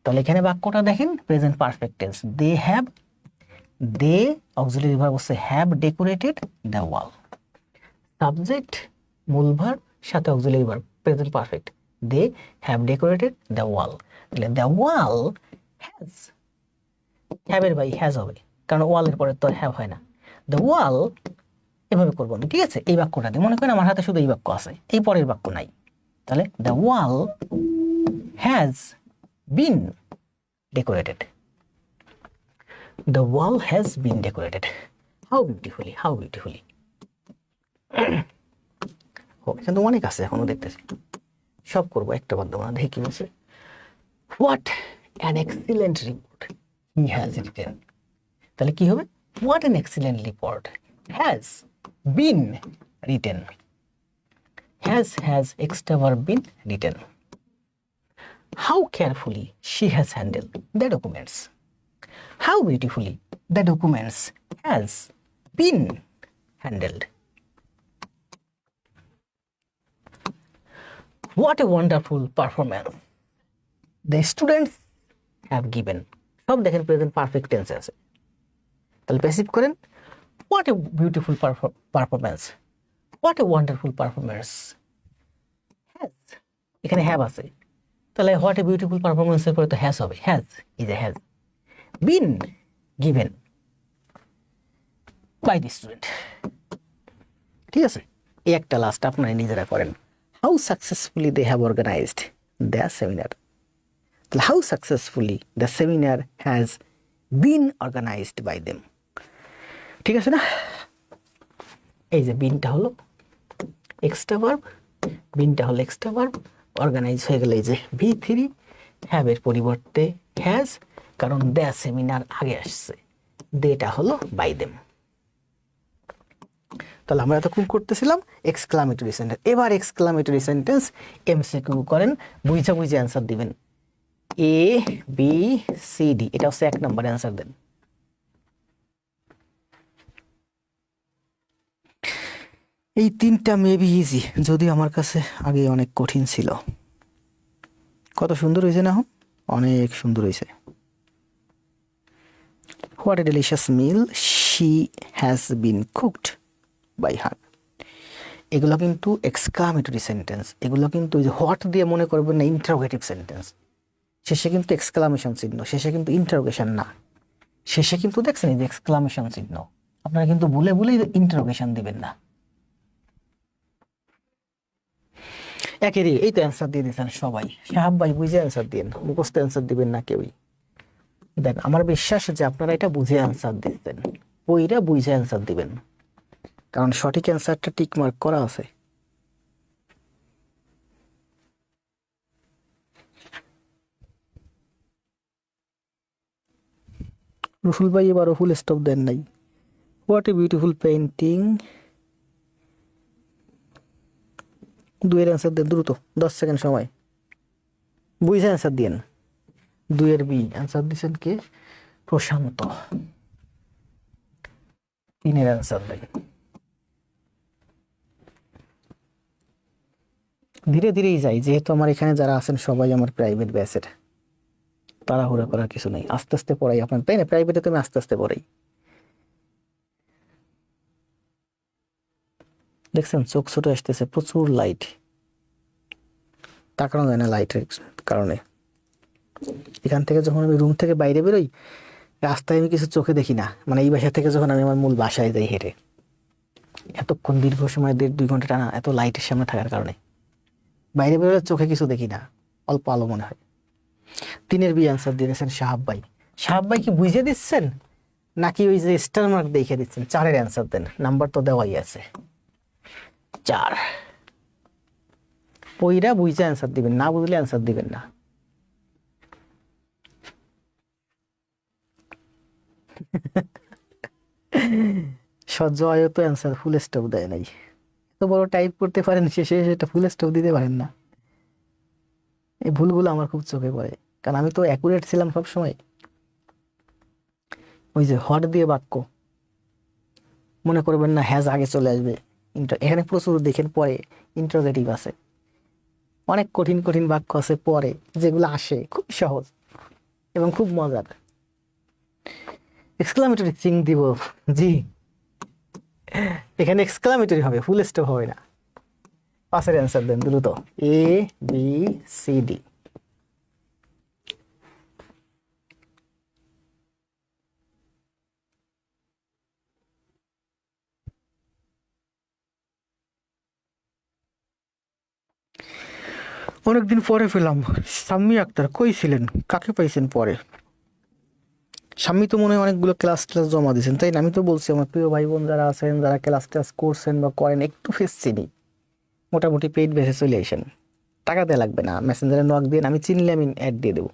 তাহলে এখানে বাক্যটা দেখেন present perfect tense, they have, the auxiliary verb হচ্ছে have decorated the wall, subject মূল ভার্ব সাথে auxiliary verb present perfect, they have decorated the wall. তাহলে দ্য ওয়াল হ্যাজ, হ্যাভের ভাই হ্যাজ হবে, কারণ ওয়ালের পরে তো হ্যাভ হয় না। দ্য ওয়াল এভাবে করবো আমি, ঠিক আছে? এই বাক্যটা দিয়ে মনে করেন আমার হাতে শুধু এই বাক্য আছে, এই পরের বাক্য নাই, তাহলে the wall has been decorated, the wall has been decorated. How beautifully, how beautifully. এখানে তো অনেক আছে, এখনো দেখতেছি, সব করবো একটা বাদ দেবো না, দেখি কি বলছে। What an excellent report he has written. তাহলে কি হবে? What an excellent report has been written, has extra verb been written. How carefully she has handle the documents, how beautifully the documents has been handled. What a wonderful performance the students have given. সব দেখেন প্রেজেন্ট পারফেক্ট টেন্সে আছে, তাহলে প্যাসিভ করেন, what a beautiful performance, what a wonderful performance has, এখানে হ্যাভ আছে, তাহলে what a beautiful performance এর পরে তো হ্যাজ হবে, has is a has been given by the student। ঠিক আছে, এই একটা লাস্ট আপনারা নিজেরা করেন। How successfully they have organised the seminar. তাহলে how successfully the seminar has been organised by them. ঠিক আছে না? এই যে বিনটা হলো এক্সট্রা ভার্ব, বিনটা হলো এক্সট্রা ভার্ব, অর্গানাইজ হয়ে গেলে এই যে V3 হ্যাভের পরিবর্তে হ্যাজ, কারণ দ্য সেমিনার আগে আসছে, দেটা হলো বাই দেম। তাহলে আমরা এতক্ষণ করতেছিলাম এক্সক্লামেটরি সেন্টেন্স। এবার এক্সক্লামেটরি সেন্টেন্স এমসিকিউ করেন, বুঝে বুঝে অ্যান্সার দিবেন। এ বি সি ডি, এটা হচ্ছে 1 নম্বর অ্যান্সার দেন। এই 3টা মেবি ইজি, যদি আমার কাছে আগে অনেক কঠিন ছিল। কত সুন্দর হয়েছে না? অনেক সুন্দর হয়েছে। What a delicious meal she has been cooked by her. এগুলো কিন্তু এক্সক্লামেটরি সেন্টেন্স, এগুলো কিন্তু ওই যে হোয়াট দিয়ে মনে করবেন না ইন্টারোগেটিভ সেন্টেন্স, শেষে কিন্তু এক্সক্লামেশন চিহ্ন, শেষে কিন্তু ইন্টারোগেশন না, শেষে কিন্তু দেখছেন এই যে এক্সক্লামেশন চিহ্ন। আপনারা কিন্তু ভুলে ভুলে ইন্টারোগেশন দিবেন না। একেরই এই তো অ্যান্সার দিয়ে দিচ্ছেন সবাই, সাহাব ভাই বুঝে অ্যান্সার দিন, মুখস্থ অ্যান্সার দিবেন না কেউই। দেখ আমার বিশ্বাস যে আপনারা এটা বুঝে অ্যান্সার দিচ্ছেন, ওইটা বুঝে অ্যান্সার দিবেন, কারণ সঠিক অ্যান্সারটা টিক মার্ক করা আছে। রুফুল ভাই এবারও ফুল স্টপ দেন নাই। What a beautiful painting. দুইয়ের অ্যান্সার দেন দ্রুত, 10 সেকেন্ড সময়। বুঝে অ্যান্সার দিয়েন। দুইয়ের বি অ্যান্সার দিচ্ছেন কে? প্রশান্ত। তিনের অ্যান্সার দেন। ধীরে ধীরেই যাই, যেহেতু আমার এখানে যারা আছেন সবাই আমার প্রাইভেট ব্যাচের, তাড়াহুড়া করার কিছু নেই, আস্তে আস্তে পড়াই আপনার, তাই না? প্রাইভেটে তুমি আস্তে আস্তে পড়াই। দেখছেন চোখ ছোট আসতেছে, প্রচুর লাইট, তাকানো যায় না লাইটের কারণে। এখান থেকে যখন আমি রুম থেকে বাইরে বেরোই, রাস্তায় আমি কিছু চোখে দেখি না, মানে এই বাসা থেকে যখন আমি আমার মূল বাসায় যাই হেঁটে, এতক্ষণ দীর্ঘ সময় 1.5-2 ঘন্টা টানা এত লাইটের সামনে থাকার কারণে বাইরে বেরোলে চোখে কিছু দেখি না, অল্প আলো মনে হয়। তিনের বি অ্যান্সার দিয়েছেন সাহাব ভাই। সাহাব ভাই কি বুঝে দিচ্ছেন নাকি ওই যে স্টার মার্ক দেখে দিচ্ছেন? চারের অ্যান্সার দেন, নাম্বার তো দেওয়াই আছে 4। ওইরা বুঝে অ্যান্সার দিবেন, না বুঝলে অ্যান্সার দিবেন না। সজয় তো অ্যান্সার ফুল স্টপ দেয় নাই, এত বড় টাইপ করতে পারেন, শেষে সেটা ফুল স্টপ দিতে পারেন না। এই ভুলগুলো আমার খুব চোখে পড়ে, কারণ আমি তো অ্যাকুরেট ছিলাম সব সময়। ওই যে হট দিয়ে বাক্য, মনে করবেন না হ্যাজ আগে চলে আসবে। এখানে প্রচুর দেখেন পরে ইন্টারোগেটিভ আছে, অনেক কঠিন কঠিন বাক্য আছে পরে, যেগুলো আসে খুব সহজ এবং খুব মজার। এক্সক্লামেটরি চিং দিব জি, এখানে এক্সক্লামেটরি হবে, ফুল স্টপ হবে না। 5-এর অ্যান্সার দেন দ্রুত। এ বি সি ডি। অনেকদিন পরে পেলাম। শাম্মী আক্তার কই ছিলেন, কাকে পাইছেন পরে? শাম্মী তো মনে হয় অনেকগুলো ক্লাস ক্লাস জমা দিয়েছেন, তাই না? আমি তো বলছি আমার প্রিয় ভাই বোন যারা আছেন, যারা ক্লাস ক্লাস করছেন বা করেন, একটু ফেস চিনি, মোটামুটি পেইড বেসে চলে আসেন। টাকা দেওয়া লাগবে না, মেসেঞ্জারে নক দিয়ে আমি চিনলে আমি অ্যাড দিয়ে দেবো।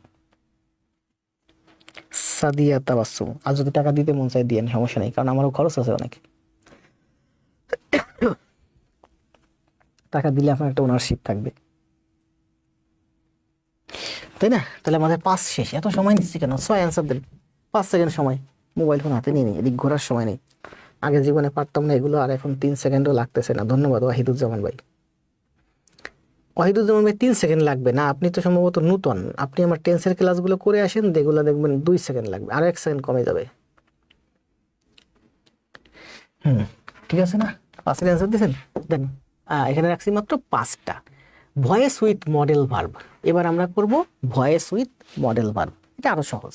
সাদিয়া তাবাসসুম, আর যদি টাকা দিতে মন চাই দিয়েন, সমস্যা নেই, কারণ আমারও খরচ আছে অনেক। টাকা দিলে আপনার একটা ওনারশিপ থাকবে, তাই না? তাহলে আমাদের 5 শেষ। এত সময় নিচ্ছি কেন? 6 অ্যান্সার দেন, 5 সেকেন্ড সময়। মোবাইল ফোন হাতে নিয়ে নিই, এদিক ঘোরার সময় নেই। আগে জীবনে পারতাম না এগুলো, আর এখন 3 সেকেন্ডও লাগতেছে না। ধন্যবাদ ওয়াহিদুজ্জামান ভাই। ওয়াহিদুজ্জামান ভাই 3 সেকেন্ড লাগবে না, আপনি তো সম্ভবত নূতন। আপনি আমার টেন্সের ক্লাসগুলো করে আসেন, যেগুলো দেখবেন 2 সেকেন্ড লাগবে, আর 1 সেকেন্ড কমে যাবে। ঠিক আছে না? 5-এর অ্যান্সার দিয়েছেন দেন। এখানে রাখছি মাত্র 5টা। ভয়েস উইথ মডেল ভার্ব, এবার আমরা করব ভয়েস উইথ মডেল ভার্ব। এটা আরো সহজ,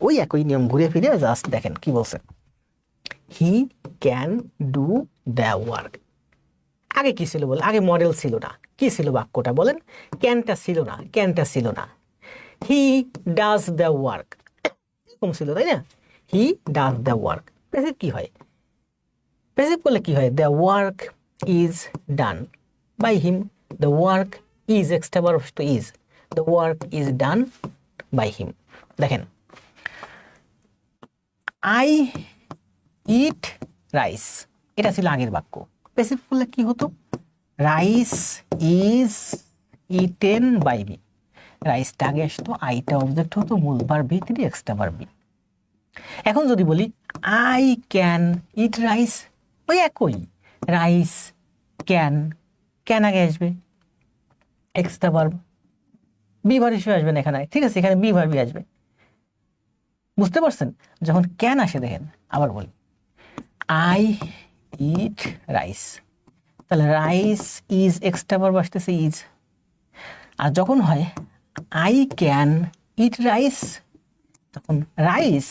ওই একই নিয়ম ঘুরে ফিরে জাস্ট দেখেন কি বলছে। He can do the work. আগে কি ছিল বল? আগে মডেল ছিল না, কি ছিল বাক্যটা বলেন? ক্যানটা ছিল না, ক্যানটা ছিল না। হি ডাজ দ্য ওয়ার্ক এরকম ছিল, তাই না? He does the work. Passive কি হয়? প্যাসিভ করলে কি হয়? The work is done by him. The work is extra verb তো is, the work is done by him. দেখেন, আই ইট রাইস, এটা ছিল আগের বাক্য। প্যাসিভ করলে কি হতো? Rice is eaten by me. রাইসটা আগে আসতো, আইটা অবজেক্ট হতো, মূল verb V 3 extra verb be. এখন যদি বলি আই ক্যান ইট রাইস, ওই একই, রাইস ক্যান, ক্যান আগে আসবে, এক্সট্রা ভার্ব বি ভার্ব হিসেবে আসবে না এখানে, ঠিক আছে? এখানে বি ভার্বই আসবে। বুঝতে পারছেন? যখন ক্যান আসে দেখেন, আবার বলি আই ইট রাইস, তাহলে রাইস ইজ এক্সট্রা ভার্ব আসতেছে ইজ। আর যখন হয় আই ক্যান ইট রাইস, তখন রাইস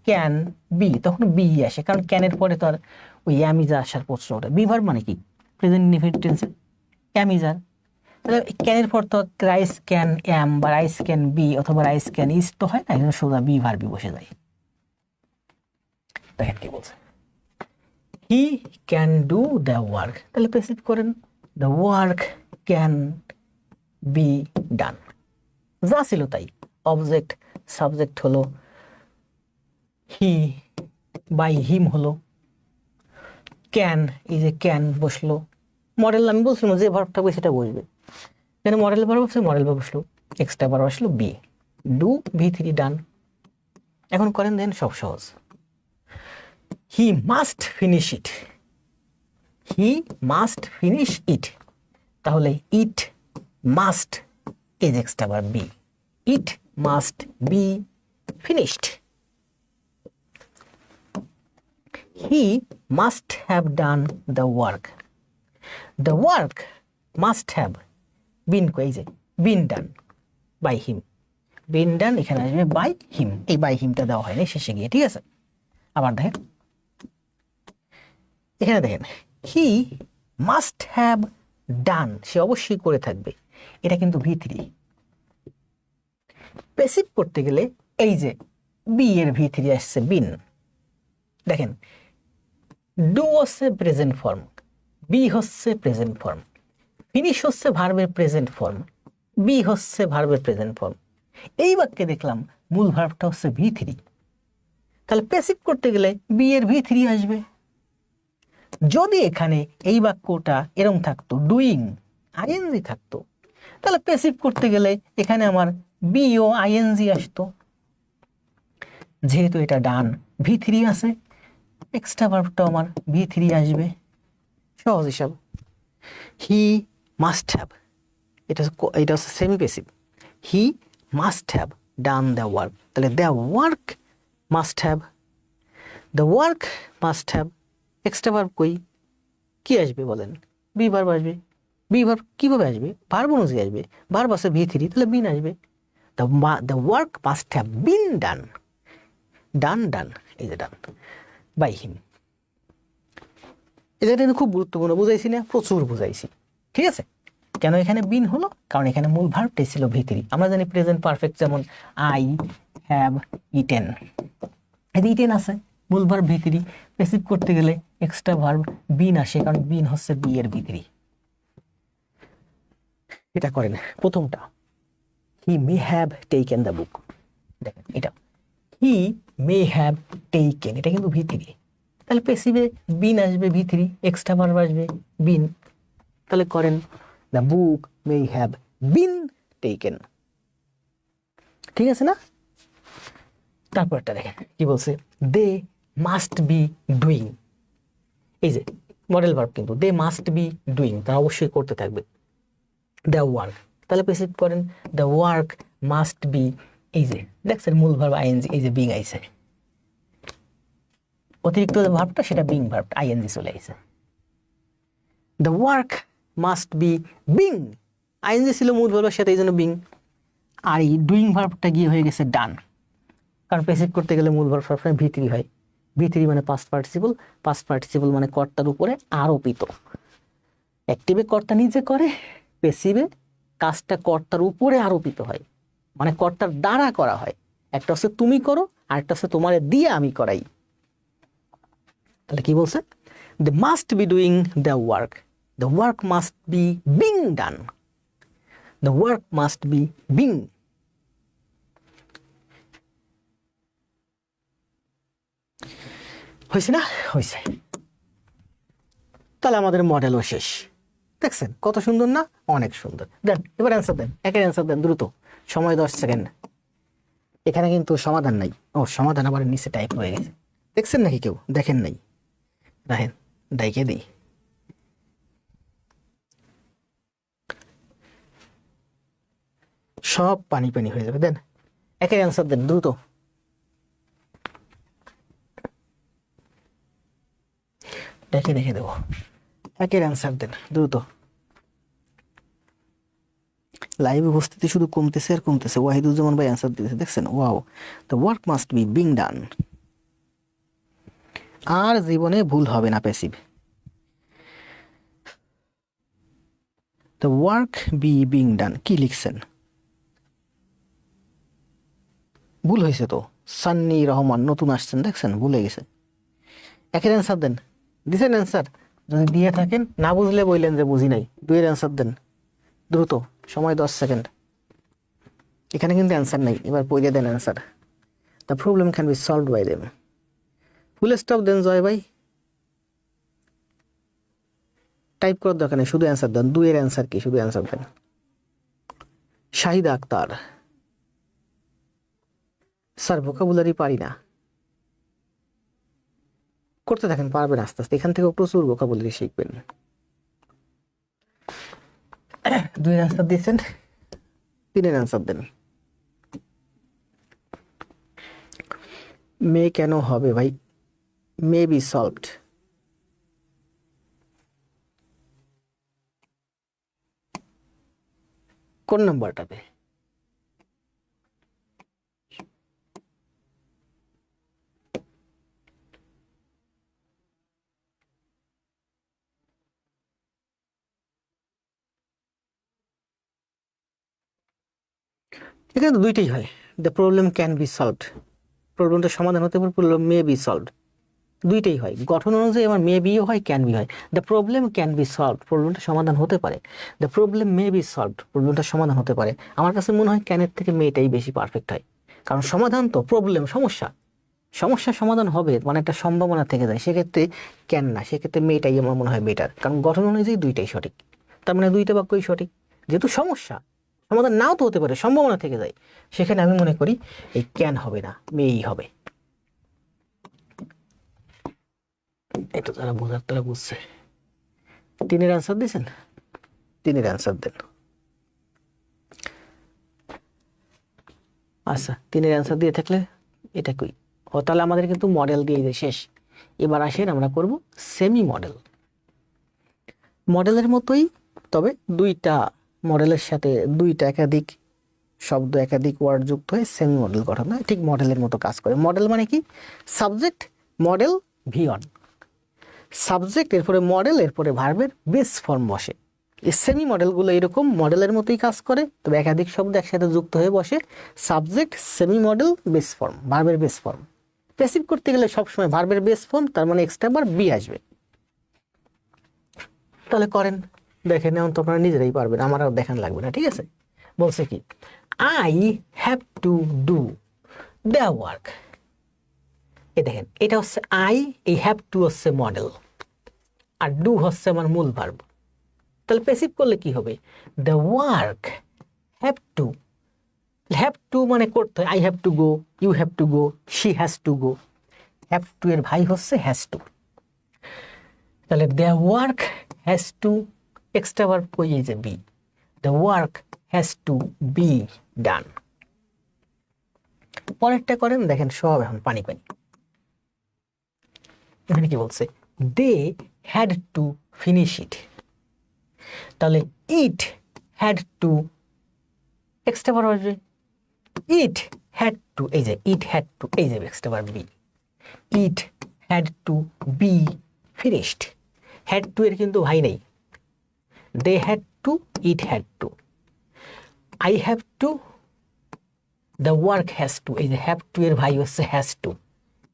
ক্যান বি, তখন বি আসে, কারণ ক্যানের পরে তো আর ওই অ্যামিজা আসার প্রশ্ন ওঠে। বি ভার্ব মানে কি? প্রেজেন্ট ইনডিফিনিট টেন্সে অ্যামিজার। তাহলে ক্যানের পর তো রাইস ক্যান অ্যাম বা রাইস ক্যান বি অথবা রাইস ক্যান ইজ তো হয় না, এখানে সোজা বি ভার্বই বসে যায়। দেখেন কি বলছে, he can do the work, তাহলে প্যাসিভ করেন the work can be done. যা ছিল তাই, অবজেক্ট সাবজেক্ট হলো হি বাই হিম হলো, ক্যান এই যে ক্যান বসলো, মডেল আমি বলছিলাম যে ভার্বটা বসে সেটা বসবে, এখানে মডেল ভার্ব আছে, মডেল ভার্ব বসলো, এক্সট্রা ভার্ব আসলো বি, ডু V3 ডান। এখন করেন দেন সব সহজ, he must finish it, he must finish it, তাহলে it must is extra verb be, it must be finished. He must have done the work. The work must have been done by him. Been done এখানে আসবে by him, এই by himটা দেওয়া হয়নি শেষে গিয়ে, ঠিক আছে। আবার দেখেন এখানে দেখেন he must have done, সে অবশ্যই করে থাকবে, এটা কিন্তু V3। প্যাসিভ করতে গেলে এই যে বি এর V3 আসছে বিন, দেখেন ডু হচ্ছে প্রেজেন্ট ফর্ম, বি হচ্ছে প্রেজেন্ট ফর্ম, ফিনিশ হচ্ছে ভার্বের প্রেজেন্ট ফর্ম, বি হচ্ছে ভার্বের প্রেজেন্ট ফর্ম। এই বাক্যে দেখলাম মূল ভার্বটা হচ্ছে V3, তাহলে প্যাসিভ করতে গেলে বি এর V3 আসবে। যদি এখানে এই বাক্যটা এরকম থাকতো ডুইং আইএনজি থাকতো, তাহলে প্যাসিভ করতে গেলে এখানে আমার বি ও আইএনজি আসতো। যেহেতু এটা ডান V3 আছে, এক্সট্রা ভার্বটা আমার V3 আসবে, সহজ হিসাব। হি মাস্ট হ্যাভ, এটা হচ্ছে semi passive, he must have done the work, তাহলে the work must have, the work must have, extra verb কই কি আসবে বলেন, বি ভার্ব আসবে। বি ভার্ব কিভাবে আসবে, ভার্ব অনুযায়ী আসবে, ভার্ব আছে V3, তাহলে বিন আসবে। The work must have been done, done done এই যে ডান বাই হিম। এটা কিন্তু খুব গুরুত্বপূর্ণ, বুঝাইছি না, প্রচুর বুঝাইছি, ঠিক আছে। কেন এখানে বিন হলো, কারণ এখানে মূল ভার্বটাই ছিল V3। আমরা জানি প্রেজেন্ট পারফেক্ট যেমন আই হ্যাভ ইটেন, ইটেন আছে মূল ভার্ব V3, প্যাসিভ করতে গেলে এক্সট্রা ভার্ব বিন আসে, কারণ বিন হচ্ছে বি এর V3। এটা করেন প্রথমটা, he may have taken the book, দেখেন এটা হি মে হ্যাভ টেকেন, এটা কিন্তু V3, তাহলে প্যাসিভে বিন আসবে V3, এক্সট্রা ভার্ব আসবে বিন, তাহলে করেন the book may have been taken, ঠিক আছে না। তারপরটা দেখেন কি বলছে, দে মাস্ট বি ডুইং, এই যে মডেল ভার্ব কিন্তু দে মাস্ট বি ডুইং, তারা অবশ্যই করতে থাকবে দ্য ওয়ার্ক, তাহলে প্যাসিভ করেন দ্য ওয়ার্ক মাস্ট বি, এই যে দেখছেন মূল ভার্ব আইএনজি, এই যে বিং আইছে, অতিরিক্ত যে ভার্বটা সেটা বিং ভার্ব আইএনজি চলে আইছে। The work must be being, ING ছিল মূল ভার্বের সাথে, এই জন্য বিং, আর এই ডুইং ভার্বটা গিয়ে হয়ে গেছে ডান, কারণ প্যাসিভ করতে গেলে মূল ভার্ব সবসময় V3 হয়। V3 মানে পাস্ট পার্টিসিপল, পাস্ট পার্টিসিপল মানে কর্তার উপরে আরোপিত। অ্যাক্টিভে কর্তা নিজে করে, প্যাসিভে কাজটা কর্তার উপরে আরোপিত হয়, মানে কর্তার দ্বারা করা হয়। একটা হচ্ছে তুমি করো, আর একটা হচ্ছে তোমারে দিয়ে আমি করাই। তাহলে কি বলছে, they must be doing the work, the work must be being done, the work must be being. হয়েছে না, হয়েছে। তাহলে আমাদের মডেলও শেষ, দেখছেন কত সুন্দর না, অনেক সুন্দর। দেন এবার অ্যান্সার দেন, একের অ্যান্সার দেন দ্রুত, সময় 10 সেকেন্ড। এখানে কিন্তু সমাধান নাই, ও সমাধান আবার নিচে টাইপ হয়ে গেছে, দেখছেন নাকি কেউ, দেখেন নাই, রাখেন ডাইকে দিই। সব পানি পানি হয়ে যাবে, দেন একের অ্যান্সার দেন দ্রুত। দেখে দেখে দেবো, একের অ্যান্সার দেন দ্রুত। লাইভ উপস্থিতি শুধু কমতেছে আর কমতেছে। ওয়াহিদুজ্জামান ভাই অ্যান্সার দিতেছে, দেখছেন, wow, the work must be being done. আর জীবনে ভুল হবে না passive, the work be being done. কি লিখছেন, ভুল হয়েছে তো, সান্নি রহমান নতুন আসছেন, দেখছেন ভুলে গেছে। একের অ্যান্সার দেন, দিছেন অ্যান্সার, যদি দিয়ে থাকেন না বুঝলে বললেন যে বুঝি নাই। দুইয়ের অ্যান্সার দেন দ্রুত, সময় 10 সেকেন্ড। এখানে কিন্তু অ্যান্সার নাই, এবার পড়ে দেন answer. The problem can be solved by them. Full stop দেন জয় ভাই, টাইপ করার দরকার নেই, শুধু অ্যান্সার দেন। 2 এর অ্যান্সার কি, শুধু অ্যান্সার দেন। শাহিদা আক্তার, স্যার ভোকাবুলারি পারি না। করতে থাকেন, পারবেন আস্তে আস্তে, এখান থেকে প্রচুর ভোকাবুলারি শিখবেন। 2 এর অ্যান্সার দিয়েছেন, 3 এর অ্যান্সার দেন। মে কেন হবে ভাই, মে বি সলভড। কোন নাম্বারটাতে? এখানে তো দুইটাই হয়, the problem can be solved, প্রবলেমটা সমাধান হতে পারে, প্রবলেম মে বি সলভড, দুইটাই হয়। গঠন অনুযায়ী আমার মে বিও হয়, ক্যান বি হয়। The problem can be solved, প্রবলেমটা সমাধান হতে পারে। The problem may be solved, প্রবলেমটা সমাধান হতে পারে। আমার কাছে মনে হয় ক্যানের থেকে মেটাই বেশি পারফেক্ট হয়, কারণ সমাধান তো প্রবলেম, সমস্যা, সমস্যার সমাধান হবে মানে একটা সম্ভাবনা থেকে যায়, সেক্ষেত্রে ক্যান না, সেক্ষেত্রে মেটাই আমার মনে হয় বেটার, কারণ গঠন অনুযায়ী দুইটাই সঠিক, তার মানে দুইটা বাক্যই সঠিক। যেহেতু সমস্যা সমাধান নাও তো হতে পারে, সম্ভাবনা থেকে যায়, সেখানে আমি মনে করি এই ক্যান হবে না, মেই হবে। এটা যারা বোঝার তারা বুঝছে। 3 এর অ্যান্সার দিয়েছেন, 3 এর অ্যান্সার দেন। আচ্ছা, 3 এর অ্যান্সার দিয়ে থাকলে এটা কই, ও তাহলে আমাদের কিন্তু মডেল দিয়ে যে শেষ। এবার আসেন আমরা করব সেমি মডেল। মডেলের মতোই, তবে দুইটা মডেলের সাথে দুইটা একাধিক শব্দ, একাধিক ওয়ার্ড যুক্ত হয়ে সেমি মডেল গঠন হয়, ঠিক মডেলের মতো কাজ করে। মডেল মানে কি, সাবজেক্ট মডেল ভিওন, সাবজেক্ট এরপরে মডেল এরপরে ভার্বের বেস ফর্ম বসে। এই সেমি মডেলগুলো এরকম মডেলের মতোই কাজ করে, তবে একাধিক শব্দ একসাথে যুক্ত হয়ে বসে। Subject, semi model, base form, ভার্বের বেস ফর্ম। প্যাসিভ করতে গেলে সবসময় ভার্বের বেস ফর্ম, তার মানে এক্সট্রা বার বি আসবে। তাহলে করেন, দেখেন, এখন তো আপনারা নিজেরাই পারবেন, আমার আর দেখান লাগবে না, ঠিক আছে। বলছে কি, I have to do the work. এ দেখেন, এটা হচ্ছে আই, এই হ্যাভ টু হচ্ছে মডেল, আর ডু হচ্ছে আমার মূল ভার্ব। তাহলে প্যাসিভ করলে কি হবে, দ্য ওয়ার্ক হ্যাভ টু মানে করতে হয়, I have to go, you have to go, she has to go. Have to এর ভাই হচ্ছে হ্যাজ টু, তাহলে the work has to, extra verb কই, এই যে be, the work has to be done. পরেরটা করেন, দেখেন সব এখন পানি পানি। এখানে কি বলছে, they had to finish it, তাহলে it had to, extra verb আসবে, ইট হ্যাড টু, এই যে ইট হ্যাড টু, এই যে extra verb be, it had to be finished. Had to এর কিন্তু ভাই নেই, they had to, it had to, I have to, the work has to, এই যে হ্যাভ টু এর ভাই হচ্ছে হ্যাজ টু,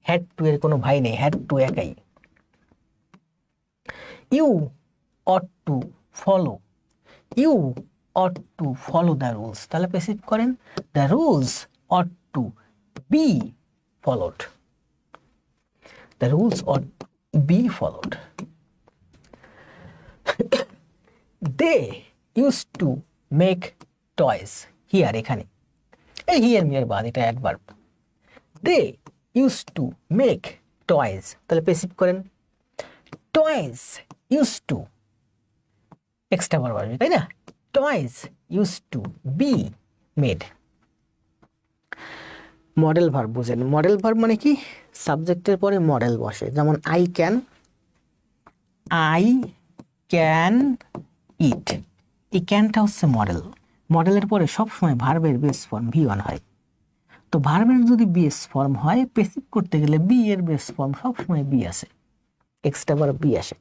হ্যাড টু এর কোনো ভাই নেই, হ্যাড টু একাই। You ought to follow, you ought to follow the rules, তাহলে প্যাসিভ করেন, the rules ought to be followed, the rules ought be followed. They use to make toys, here, এখানে এই হিয়ার মিয়ার বাদ, এটা adverb. They use to make toys, তাহলে প্যাসিভ করেন, toys use to, extra verb আসবে, তাই না, toys use to be made. Modal verb বুঝেন, মডেল ভার্ব মানে কি, সাবজেক্টের পরে মডেল বসে, যেমন আই ক্যান ইট, এই ক্যানটা হচ্ছে মডেল, মডেলের পরে সবসময় ভার্বের বেস ফর্ম ভি ওয়ান হয়। তো ভার্বের যদি বেস ফর্ম হয়, প্যাসিভ করতে গেলে বি এর বেস ফর্ম সবসময় বি আসে, এক্সট্রা ভার্ব বি আসে।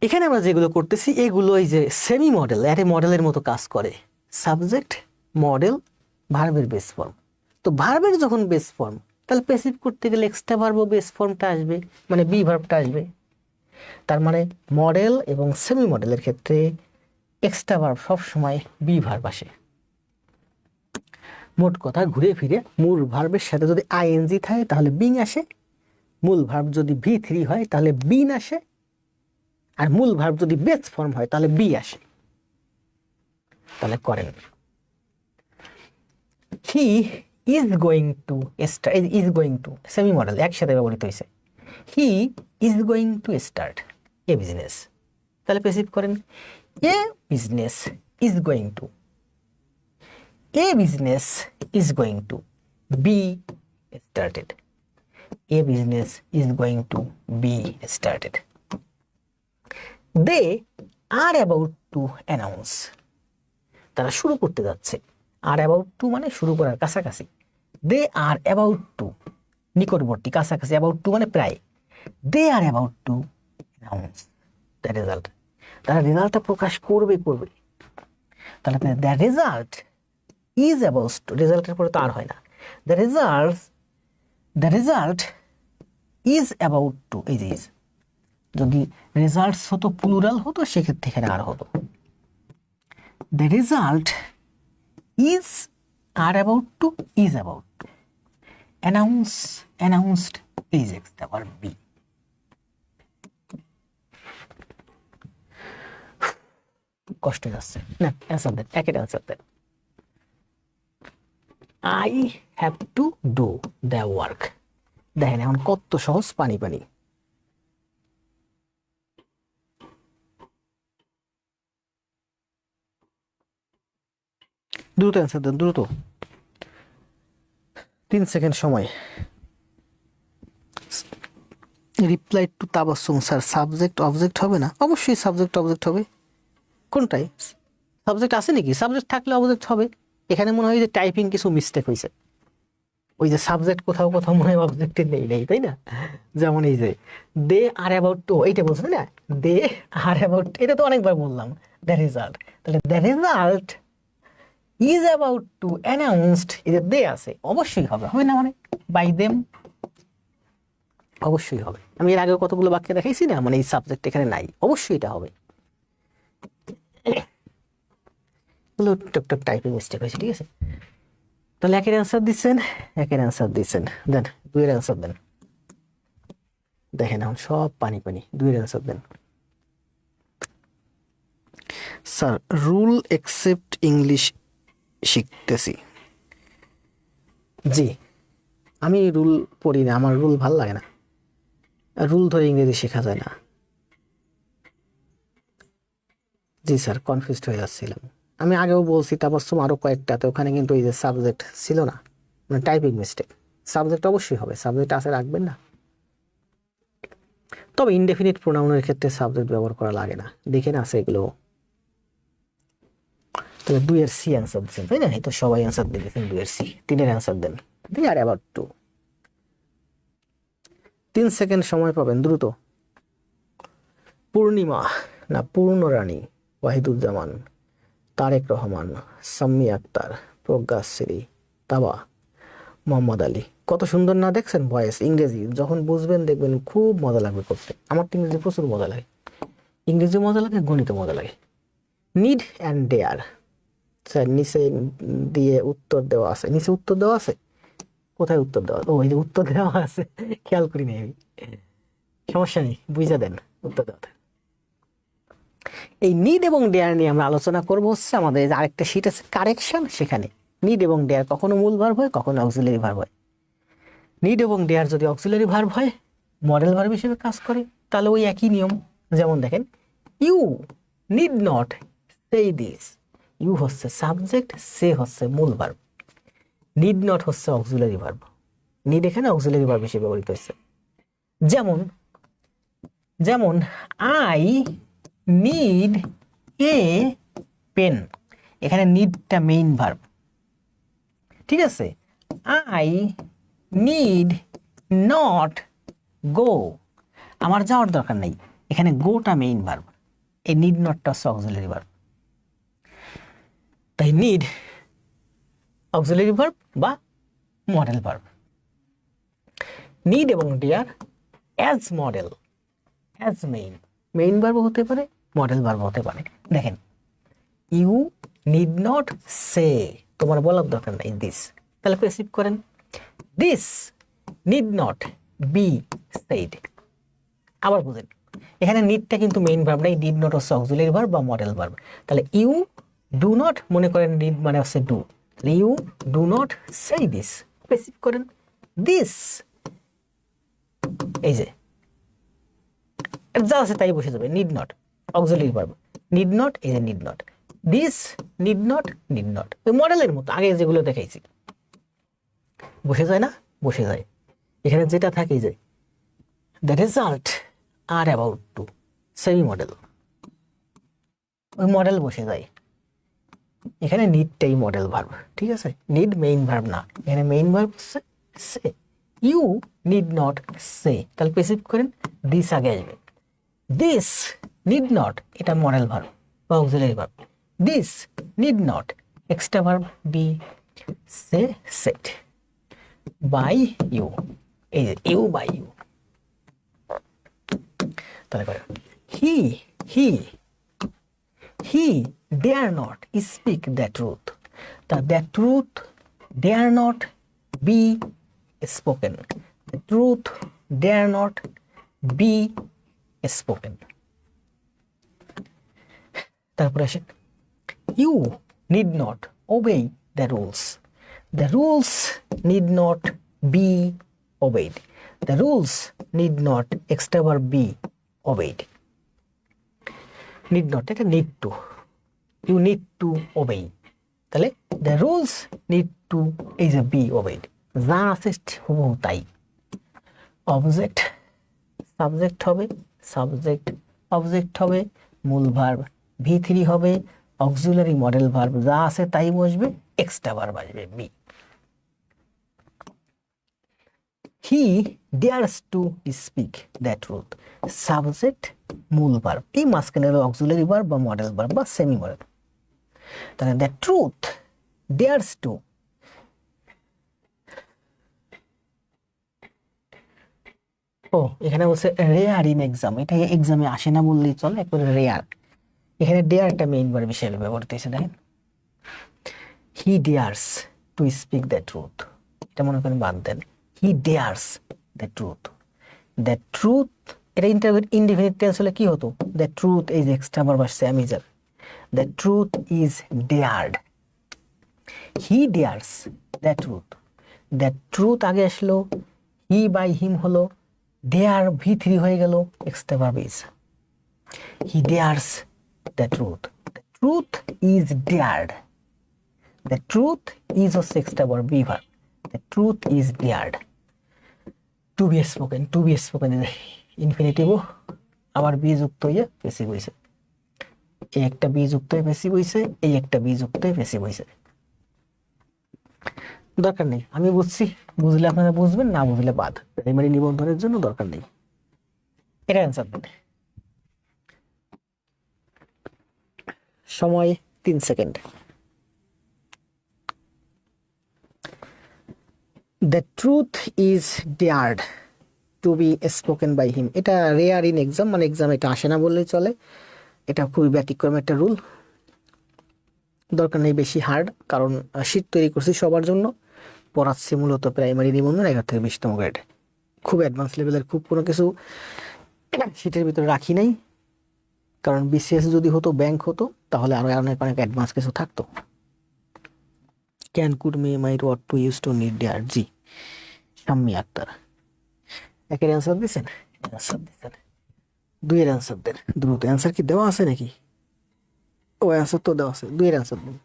এখানে আমরা যেগুলো করতেছি এগুলো এই যে সেমি মডেল, একটা মডেলের মতো কাজ করে, সাবজেক্ট মডেল ভার্বের বেস ফর্ম। তো ভার্বের যখন বেস ফর্ম, তাহলে প্যাসিভ করতে গেলে এক্সট্রা ভার্ব বেস ফর্মটা আসবে, মানে বি ভার্বটা আসবে। তার মানে মডেল এবং সেমি মডেলের ক্ষেত্রে এক্সট্রা ভার্ব সবসময় বি ভার্ব আসে। মোট কথা ঘুরে ফিরে মূল ভার্বের সাথে যদি আইএনজি থাকে তাহলে বিং আসে, মূল ভার্ব যদি V3 হয় তাহলে বিন আসে, আর মূল ভার্ব যদি বেস ফর্ম হয় তাহলে বি আসে। তাহলে করেন, he is going to start, is going to semi modal একসাথে ব্যবহৃত হয়েছে। He is going to start a business, তাহলে প্যাসিভ করেন, a business is going to, a business is going to be started, a business is going to be started. They are about to announce, তারা শুরু করতে যাচ্ছে, আর অ্যাবাউট টু মানে শুরু করার কাছাকাছি, দে আর অ্যাবাউট টু নিকটবর্তী, কাছাকাছি, অ্যাবাউট টু মানে প্রায়, they are about to announce the result, তারা রেজাল্টটা প্রকাশ করবে। তাহলে the result is about to, রেজাল্টের পরে তো আর হয় না, the result is about to, এই যে ইজ, যদি রেজাল্টস হতো প্লুরাল হতো সেক্ষেত্রে এখানে আর হতো। The result is are about to, is about to, announced is x আবার বি। কষ্ট যাচ্ছে না, অ্যান্সার দেন, একের অ্যান্সার দেন। I have to do the work, দেখেন এখন কত সহজ, পানি পানি। দ্রুত অ্যান্সার দেন, দ্রুত, 3 সেকেন্ড সময়। Reply to Tabassum, sir subject object হবে না? অবশ্যই সাবজেক্ট অবজেক্ট হবে। কোনটাই সাবজেক্ট আছে নাকি? সাবজেক্ট থাকলে অবজেক্ট হবে। এখানে মনে হয় যে টাইপিং কিছু মিস্টেক হয়েছে, ওই যে সাবজেক্ট কোথাও কোথাও মনে হয় অবজেক্টের নেই, তাই না? যেমন এই যে দে আর অ্যাবাউট টু, এইটা বলছে না, দে আর অ্যাবাউট, এটা তো অনেকবার বললাম। দ্য রেজাল্ট, তাহলে the result is about to announced, এই যে দে আছে, অবশ্যই হবে, হবে না মানে বাই দেম, অবশ্যই হবে। আমি এর আগে কতগুলো বাক্য দেখাইছি না, মানে এই সাবজেক্ট এখানে নাই, অবশ্যই এটা হবে। টুকটাক টাইপিং মিস্টেক হয়েছে, ঠিক আছে। তাহলে একের অ্যান্সার দিচ্ছেন, দেন 2 এর অ্যান্সার দেন। দেখেন এখন সব পানি পানি, 2 এর অ্যান্সার দেন। স্যার রুল এক্সেপ্ট ইংলিশ শিখতেছি। জি, আমি রুল পড়ি না, আমার রুল ভাল লাগে না, রুল ধরে ইংরেজি শেখা যায় না। জি স্যার, কনফিউজড হয়ে যাচ্ছিলাম। আমি আগেও বলছি তাবাসসুম আরো কয়েকটাতে, ওখানে কিন্তু এই যে সাবজেক্ট ছিল না, মানে টাইপিং মিস্টেক। সাবজেক্ট অবশ্যই হবে, সাবজেক্ট আছে রাখবেন না। তবে ইনডেফিনিট প্রোনাউনের ক্ষেত্রে সাবজেক্ট ব্যবহার করা লাগে না, দেখে না আছে এগুলো। তাহলে 2 এর সি অ্যান্সার দিচ্ছেন, তাই না? এই তো সবাই অ্যান্সার দিয়ে দিচ্ছেন 2 এর সি। 3 এর অ্যান্সার দেন, দিয়ে আর অ্যাবাউট টু। 3 সেকেন্ড সময় পাবেন, দ্রুত। পূর্ণিমা না পূর্ণরানী, ওয়াহিদুজ্জামান, তারেক রহমান, সাম্মি আক্তার, প্রজ্ঞাশ্রী, তাবা, মোহাম্মদ আলী। কত সুন্দর না দেখছেন ভয়েস? ইংরেজি যখন বুঝবেন দেখবেন খুব মজা লাগবে করতে। আমার তো ইংরেজি প্রচুর মজা লাগে, ইংরেজি মজা লাগে, গণিত মজা লাগে। নিড অ্যান্ড ডেয়ার, স্যার নিচে দিয়ে উত্তর দেওয়া আছে, নিচে উত্তর দেওয়া আছে, কোথায় উত্তর দেওয়া? ও এই যে উত্তর দেওয়া আছে, খেয়াল করি নাই আমি, সমস্যা নেই, বুঝা দেন উত্তর দেওয়া। এই নিড এবং ডেয়ার নিয়ে আমরা আলোচনা করব হচ্ছে আমাদের আরেকটা শীট আছে কারেকশন, সেখানে নিড এবং ডেয়ার কখনো মূল ভার্ব হয়, কখনো অক্সিলারি ভার্ব হয়। নিড এবং ডেয়ার যদি অক্সিলারি ভার্ব হয়, মডেল ভার্ব হিসেবে কাজ করে, তাহলে ওই একই নিয়ম। যেমন দেখেন, you need not say this, you হচ্ছে সাবজেক্ট, সে হচ্ছে মূল ভার্ব, নিড নট হচ্ছে অক্সিলারি ভার্ব, নিড এখানে অক্সিলারি ভার্ব হিসেবে ব্যবহৃত হচ্ছে। যেমন যেমন আই নিড এ পেন, এখানে নিডটা মেইন ভার্ব, ঠিক আছে। আই নিড নট গো, আমার যাওয়ার দরকার নেই, এখানে গোটা মেইন ভার্ব, এই নিড নটটা হচ্ছে অক্সিলারি ভার্ব। তাই নিড অক্সিলারি ভার্ব বা মডেল ভার্ব। নিড এবং dare as modal, as main, main verb হতে পারে, মডেল ভার্ব হতে পারে। দেখেন, ইউ নিড নট সে, তোমার বলার দরকার নাই দিস, তাহলে প্যাসিভ করেন, this need not be said. আবার বুঝেন, এখানে নিডটা কিন্তু মেইন ভার্ব নাই, ডিড নট হচ্ছে অক্সিলারি ভার্ব বা মডেল ভার্ব। তাহলে ইউ ডু নট, মনে করেন নিড মানে হচ্ছে ডু, তাহলে you do not say this, specific করেন দিস, এই যে যা আছে তাই বসে যাবে, need not auxiliary verb, need not, এই যে need not, this need not, need not, ওই মডেলের মতো আগে যেগুলো দেখাইছি বসে যায় না, বসে যায়। এখানে যেটা থাকে যে the result are about to, semi modal, ওই মডেল বসে যায়। এখানে নিডটাই মডেল ভার্ব, ঠিক আছে, নিড মেইন ভার্ব না, এখানে মেইন ভার্ব হচ্ছে say. You need not say, তাহলে স্পেসিফিক করেন দিস আগে আসবে। দিস নিড নট, এটা মডেল ভার্ব বা auxiliary verb. This need not extra verb be say set by you, এই যে ইউ বাই ইউ। তাহলে করে হি dare not speak the truth, the truth dare not be spoken, the truth dare not be spoken। তারপরে আসেন, you need not obey the rules, the rules need not be obeyed, the rules need not extra verb be obeyed। Need not, এটা need to, you need to obey, তাহলে দ্য রুলস নিড টু, এই যে বি ওবেড, যা আছে হুবহু তাই। অবজেক্ট সাবজেক্ট হবে, সাবজেক্ট অবজেক্ট হবে, মূল ভার্ব V3 হবে, অক্সিলারি মডেল ভার্ব যা আছে তাই বসবে, এক্সট্রা ভার্ব আসবে be. He dares to speak the truth, subject মূল ভার্ব, এই মাঝখানে অক্সিলারি ভার্ব বা মডেল ভার্ব বা সেমি মডেল। তাহলে দ্য ট্রুথ ডেয়ার্স টু, ও এখানে বলছে রেয়ার ইন এক্সাম, এটা এক্সামে আসে না বললেই চলে, একবারে রেয়ার। এখানে ডেয়ারটা মেইন ভার্ব হিসেবে ব্যবহৃত হয়েছে, দেখেন he dares to speak the truth, এটা মনে করেন বাদ দেন, he dares the truth, the truth, এটা ইনডিফিনিট টেন্স হলে কি হতো, দ্য ট্রুথ, এই যে এক্সট্রা ভার্ব আসছে am is are, the truth is dared, he dares the truth, the truth আগে আসলো, হি বাই হিম হলো, ডেয়ার V3 হয়ে গেল, extra verb is, he dares the truth, the truth is dared, the truth is হচ্ছে extra verb be verb, the truth is dared. To be spoken, to be spoken infinitive, আবার বি যুক্ত হয়ে বেশি বইছে, এই একটা বি যুক্ত হয়ে বেশি বইছে, এই একটা বি যুক্ত হয়ে বেশি বইছে। দরকার নেই, আমি বুঝছি, বুঝলে আপনারা বুঝবেন, না বুঝলে বাদ, প্রাইমারি নিবন্ধনের জন্য দরকার নেই। এটা অ্যান্সার দেন, সময় 3 second. The truth is dared to be spoken by him, এটা রেয়ার ইন এক্সাম, মানে এক্সাম এটা আসে না বললেই চলে, এটা খুবই ব্যতিক্রম একটা রুল, দরকার নেই বেশি হার্ড, কারণ শীট তৈরি করছি সবার জন্য, পড়াচ্ছি মূলত প্রাইমারি নিবন্ধন 11 থেকে 20তম গ্রেড, খুব অ্যাডভান্স লেভেলের খুব কোনো কিছু শীটের ভিতরে রাখি নাই, কারণ BCS যদি হতো, ব্যাংক হতো, তাহলে আরো অনেক অনেক অ্যাডভান্স কিছু থাকতো। Can could may might ought to use to need dare, ji Shammi Akter. একের অ্যান্সার দিচ্ছেন, অ্যান্সার দিচ্ছেন, দুইয়ের অ্যান্সার দেন দ্রুত, অ্যান্সার কি দেওয়া আছে নাকি, ও অ্যান্সার তো দেওয়া আছে, দুইয়ের অ্যান্সার দেন।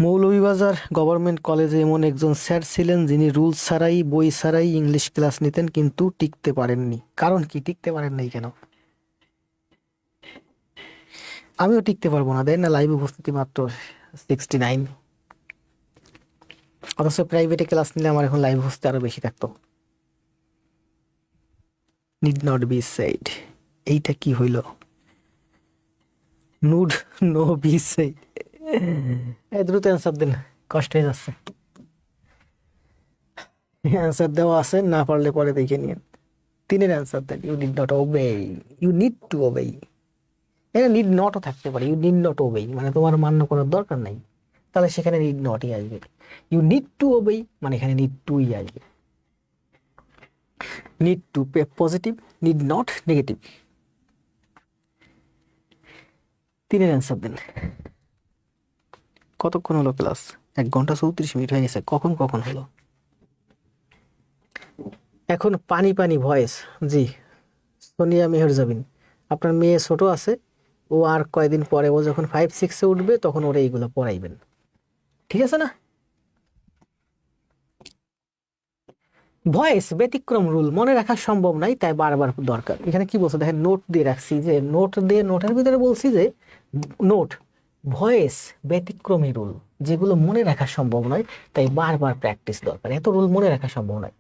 মৌলভীবাজার গভর্নমেন্ট কলেজে এমন একজন স্যার ছিলেন যিনি রুলস ছাড়াই, বই ছাড়াই ইংলিশ ক্লাস নিতেন, কিন্তু টিকতে পারেননি, কারণ কি টিকতে পারেন নাই কেন? আমিও টিকতে পারবো না, দেন না লাইভ উপস্থিতি মাত্র 69, অথচ প্রাইভেটে ক্লাস নিলে আমার এখন লাইভ উপস্থিতি আরো বেশি থাকতো। নিড নট বি সেড, এইটা কি হইল, নুড নো বি সেড, দ্রুত অ্যান্সার দেন, কষ্ট হয়ে যাচ্ছে, অ্যান্সার দেওয়া আছে, না পারলে পরে দেখে নিন। 3-এর অ্যান্সার দেন, you need not obey, you need to obey, এটা নিড নটও থাকতে পারে, ইউ নিড নট ওবে মানে তোমার মান্য করার দরকার নাই, তাহলে সেখানে নিড নটই আসবে। ইউ নিড টু ওবেই মানে এখানে নিড টুই আসবে। Need to positive, need not negative. 3-এর অ্যান্সার দেন। কতক্ষণ হলো ক্লাস? 1 ঘন্টা 34 মিনিট হয়ে গেছে। কখন কখন হলো? এখন পানি পানি ভয়েস। জি, সোনিয়া মেহরজাবিন, আপনার মেয়ে ছোট আছে, ও আর কয়দিন পরে ও যখন 5-6-এ উঠবে তখন ওরা এইগুলো পড়াইবেন, ঠিক আছে না? ভয়েস ব্যতিক্রম রুল মনে রাখা সম্ভব নয়, তাই বারবার দরকার। এখানে কি বলছে দেখেন, নোট দিয়ে রাখছি, যে নোট দিয়ে নোটের ভিতরে বলছি যে নোট ভয়েস ব্যতিক্রমী রুল, যেগুলো মনে রাখা সম্ভব নয় তাই বারবার প্র্যাকটিস দরকার। এত রুল মনে রাখা সম্ভব নয়।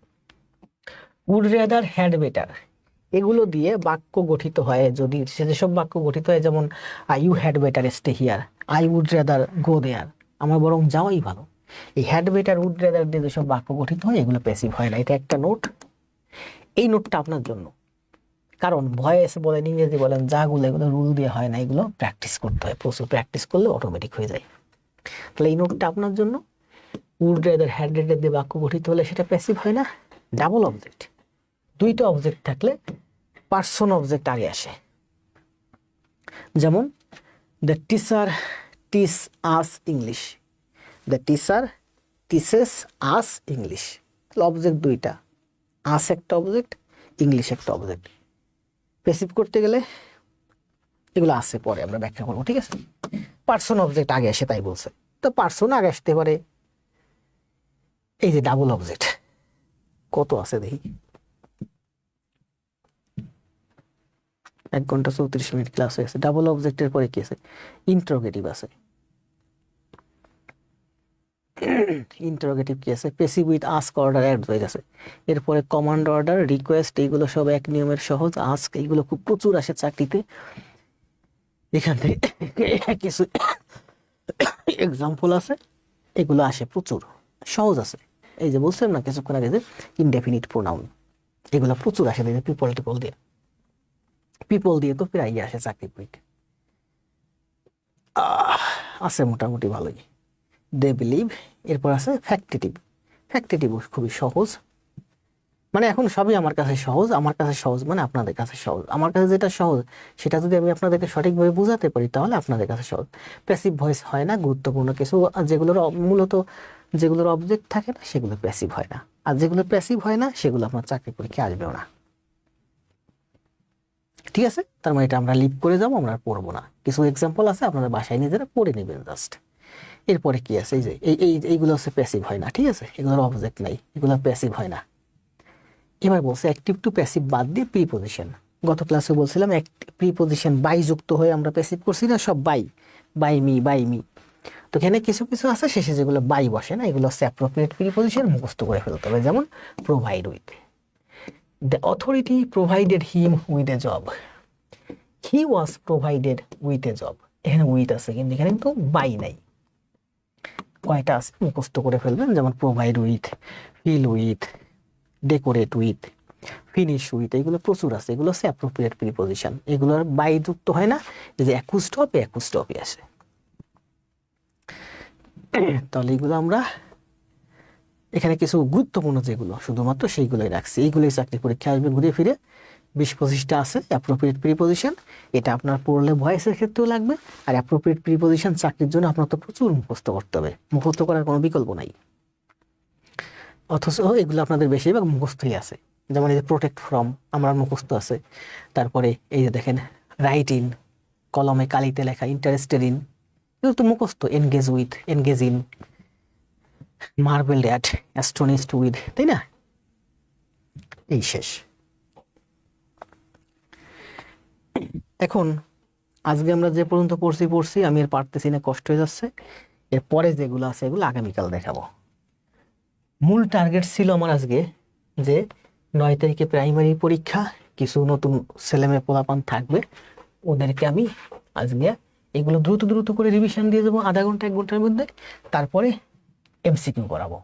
উড রেদার, হ্যাড বেটার, এগুলো দিয়ে বাক্য গঠিত হয়। যদি যেসব বাক্য গঠিত হয়, যেমন you had better stay here, I would rather go there, আমার বরং যাওয়াই ভালো। এই হ্যাড বেটার, উড রেদার দিয়ে যেসব বাক্য গঠিত হয় এগুলো প্যাসিভ হয় না। এটা একটা নোট। এই নোটটা আপনার জন্য, কারণ ভয়েস বলেন, ইংরেজি বলেন, যাগুলো এগুলো রুল দিয়ে হয় না, এগুলো প্র্যাকটিস করতে হয়। প্রচুর প্র্যাকটিস করলে অটোমেটিক হয়ে যায়। তাহলে এই নোটটা আপনার জন্য। উড রেদার, হ্যাড রেদার দিয়ে বাক্য গঠিত হলে সেটা প্যাসিভ হয় না। ডাবল অবজেক্ট, দুইটা অবজেক্ট থাকলে পার্সন অবজেক্ট আগে আসে। যেমন the teacher teach us English, the teacher teaches us English. Object দুইটা, আস একটা অবজেক্ট, ইংলিশ একটা অবজেক্ট। প্যাসিভ করতে গেলে এগুলো আসে পরে আমরা ব্যাখ্যা করবো, ঠিক আছে? পার্সন অবজেক্ট আগে আসে তাই বলছে। তো পার্সন আগে আসতে পারে। এই যে ডাবল অবজেক্ট কত আছে দেখি, 1 ঘন্টা 34 মিনিট ক্লাস হয়ে গেছে। ডাবল অবজেক্টের পরে কি আছে? ইন্টারোগেটিভ আছে। ইন্টারোগেটিভ কি আছে? Passive with ask order add হয়ে গেছে। এরপরে কমান্ড অর্ডার, রিকোয়েস্ট, এইগুলো সব এক নিয়মের সহজ। আস্ক এইগুলো খুব প্রচুর আসে চাকরিতে। এখান থেকে কিছু এক্সাম্পল আছে, এগুলো আসে প্রচুর, সহজ আছে। এই যে বলছিলাম না কিছুক্ষণ আগে যে ইনডেফিনিট প্রোনাউন, এগুলো প্রচুর আসে। পিপল টিপল দিয়ে, পিপল দিয়ে তো প্রায় আসে চাকরি পরীক্ষা। আছে মোটামুটি ভালোই। They believe. এরপর আছে ফ্যাক্টেটিভ। ফ্যাক্টেটিভ খুবই সহজ, মানে এখন সবই আমার কাছে সহজ। আমার কাছে সহজ মানে আপনাদের কাছে সহজ। আমার কাছে যেটা সহজ সেটা যদি আমি আপনাদেরকে সঠিকভাবে বোঝাতে পারি তাহলে আপনাদের কাছে সহজ। প্যাসিভ ভয়েস হয় না, গুরুত্বপূর্ণ কিছু যেগুলোর মূলত যেগুলোর অবজেক্ট থাকে না সেগুলো প্যাসিভ হয় না, আর যেগুলো প্যাসিভ হয় না সেগুলো আপনার চাকরি পরীক্ষায় আসবেও না, ঠিক আছে? তার মানে এটা আমরা লিভ করে যাবো, আমরা আর পড়বো না। কিছু এক্সাম্পল আছে, আপনারা বাসায় নিজেরা পড়ে নেবেন জাস্ট। এরপরে কি আছে? এই যে এইগুলো হচ্ছে প্যাসিভ হয় না, ঠিক আছে? এগুলোর অবজেক্ট নাই, এগুলো প্যাসিভ হয় না। এবার বলছে অ্যাক্টিভ টু প্যাসিভ বাদ দিয়ে প্রিপোজিশন। গত ক্লাসে বলছিলাম প্রিপোজিশন বাই যুক্ত হয়ে আমরা প্যাসিভ করছি না, সব by, by me, by me. তো এখানে কিছু কিছু আছে শেষে যেগুলো বাই বসে না, এগুলো হচ্ছে অ্যাপ্রোপ্রিয়েট প্রিপোজিশন, মুখস্থ করে ফেলতে হবে। যেমন provide with, the authority provided him with a job, he was provided with a job. এখানে উইথ আছে কিন্তু এখানে কিন্তু বাই নাই। কয়টা আছে মুখস্থ করে ফেলবেন, যেমন provide with, fill with, decorate with, finish with, এগুলো প্রচুর আছে। এগুলো হচ্ছে অ্যাপ্রোপ্রিয়েট প্রিপোজিশন, এগুলোর বাই যুক্ত হয় না। এই যে অ্যাকুস্টপে আসে। তাহলে এগুলো আমরা এখানে কিছু গুরুত্বপূর্ণ যেগুলো শুধুমাত্র সেইগুলোই রাখছি। এইগুলোই চাকরি পরীক্ষা আসবে ঘুরে ফিরে। 20-25টা আছে অ্যাপ্রোপ্রিয়েট প্রিপোজিশন। এটা আপনার পড়লে ভয়েসের ক্ষেত্রেও লাগবে। আর অ্যাপ্রোপ্রিয়েট প্রিপোজিশন চাকরির জন্য আপনার তো প্রচুর মুখস্থ করতে হবে, মুখস্থ করার কোনো বিকল্প নাই। অথচ এগুলো আপনাদের বেশিরভাগ মুখস্থই আছে। যেমন এই যে প্রোটেক্ট ফ্রম আমার মুখস্থ আছে। তারপরে এই যে দেখেন রাইট ইন, কলমে কালিতে লেখা, ইন্টারেস্টেড ইন, এগুলো তো মুখস্থ। Engage with, engage in, marvel at, astonished with, তাই না? এই শেষ। এখন আজকে আমরা যে পর্যন্ত পড়ছি আমি আর পারতেছি না, কষ্ট হয়ে যাচ্ছে। এরপরে যেগুলো আছে এগুলো আগামীকাল দেখাবো। মূল টার্গেট ছিল আমার আজকে যে 9 তারিখে প্রাইমারি পরীক্ষা, কিছু নতুন ছেলেমেয়ে পোলাপান থাকবে, ওদেরকে আমি আজকে এগুলো দ্রুত দ্রুত করে রিভিশন দিয়ে দেবো আধা ঘন্টা 1 ঘন্টার মধ্যে। তারপরে এমসিকিউ করাবো,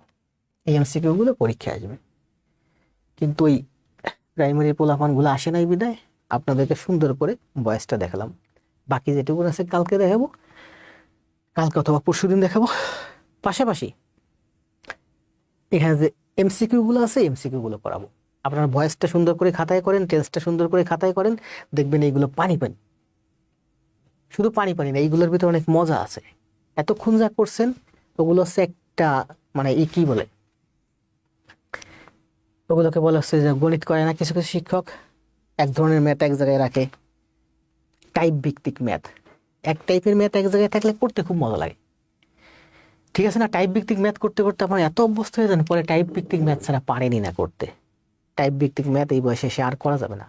এই এমসিকিউ গুলো পরীক্ষায় আসবে। কিন্তু ওই প্রাইমারি পোলাপানগুলো আসে নাই বিদায় আপনাদেরকে সুন্দর করে বয়সটা দেখালাম। বাকি যেটুকু আছে কালকে দেখাবো। কালকে অথবা পরশুদিন দেখাবো। পাশাপাশি এখানে যে এমসিকিউ গুলো আছে এমসিকিউ গুলো করাবো। আপনারা ভয়েসটা সুন্দর করে খাতায় করেন, টেন্সটা সুন্দর করে খাতায় করেন, দেখবেন এইগুলো পানি পানি, শুধু পানি পানি না, এইগুলোর ভিতরে অনেক মজা আছে। এতক্ষণ যা করছেন ওগুলো হচ্ছে একটা মানে কি বলে, ওগুলোকে বলা হচ্ছে যে গণিত করে না কিছু কিছু শিক্ষক, এক ধরনের ম্যাথ এক জায়গায় রাখে, টাইপ ভিত্তিক ম্যাথ। এক টাইপের ম্যাথ এক জায়গায় থাকলে করতে খুব মজা লাগে, ঠিক আছে না? টাইপ ভিত্তিক ম্যাথ করতে করতে আপনার এত অভ্যস্ত হয়ে যান, পরে টাইপ ভিত্তিক ম্যাথ ছাড়া পারেনি না করতে। টাইপ ভিত্তিক ম্যাথ এই বয়সে এসে আর করা যাবে না।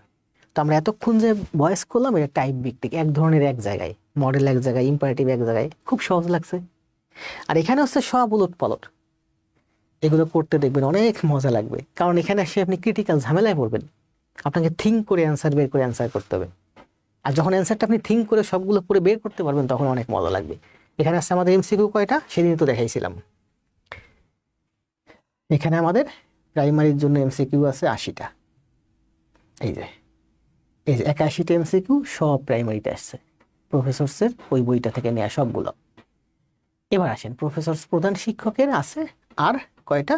তো আমরা এতক্ষণ যে ভয়েস করলাম এটা টাইপ ভিত্তিক, এক ধরনের এক জায়গায়, মডেল এক জায়গায়, ইম্পারেটিভ এক জায়গায়, খুব সহজ লাগছে। আর এখানে হচ্ছে সব উলট পালট, এগুলো করতে দেখবেন অনেক মজা লাগবে, কারণ এখানে এসে আপনি ক্রিটিক্যাল ঝামেলায় পড়বেন। আপনাকে থিঙ্ক করে অ্যান্সার বের করে অ্যান্সার করতে হবে। আর যখন অ্যান্সারটা আপনি থিঙ্ক করে সবগুলো পড়ে বের করতে পারবেন তখন অনেক মজা লাগবে। এখানে আছে আমাদের এমসিকিউ কয়টা, সেদিন তো দেখাইছিলাম। এখানে আমাদের প্রাইমারির জন্য এমসিকিউ আছে 80টা। এই যে 81টা এমসিকিউ সব প্রাইমারিতে আসছে, প্রফেসরসের ওই বইটা থেকে নেওয়া সবগুলো। এবার আসেন প্রফেসর প্রধান শিক্ষকের আছে আর কয়টা,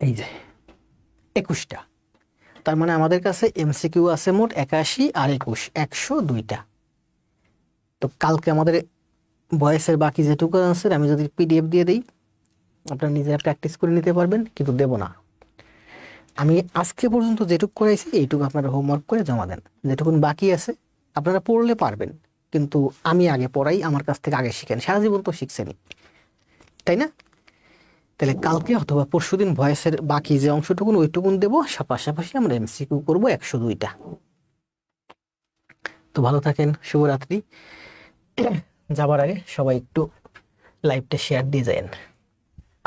এই যে 21টা। তার মানে আমাদের কাছে এমসিকিউ আছে মোট 81 আর 21, 102টা। তো কালকে আমাদের ভয়েসের বাকি যেটুকু আছে আমি যদি পিডিএফ দিয়ে দিই, আপনারা নিজেরা প্র্যাকটিস করে নিতে পারবেন, কিন্তু দেব না। আমি আজকে পর্যন্ত যেটুকু করাইছি এইটুকু আপনারা হোমওয়ার্ক করে জমা দেন, যেটুকুন বাকি আছে আপনারা পড়লে পারবেন, কিন্তু আমি আগে পড়াই, আমার কাছ থেকে আগে শিখেন, সারা জীবন তো শিখছেনই, তাই না? তাহলে কালকে অথবা পরশুদিন ভয়েসের বাকি যে অংশটুকুন ওইটুকুন দেবো, পাশাপাশি আমরা এমসিকিউ করবো 102টা। তো ভালো থাকেন, শুভরাত্রি। যাবার আগে সবাই একটু লাইভটা শেয়ার দিয়ে যাবেন।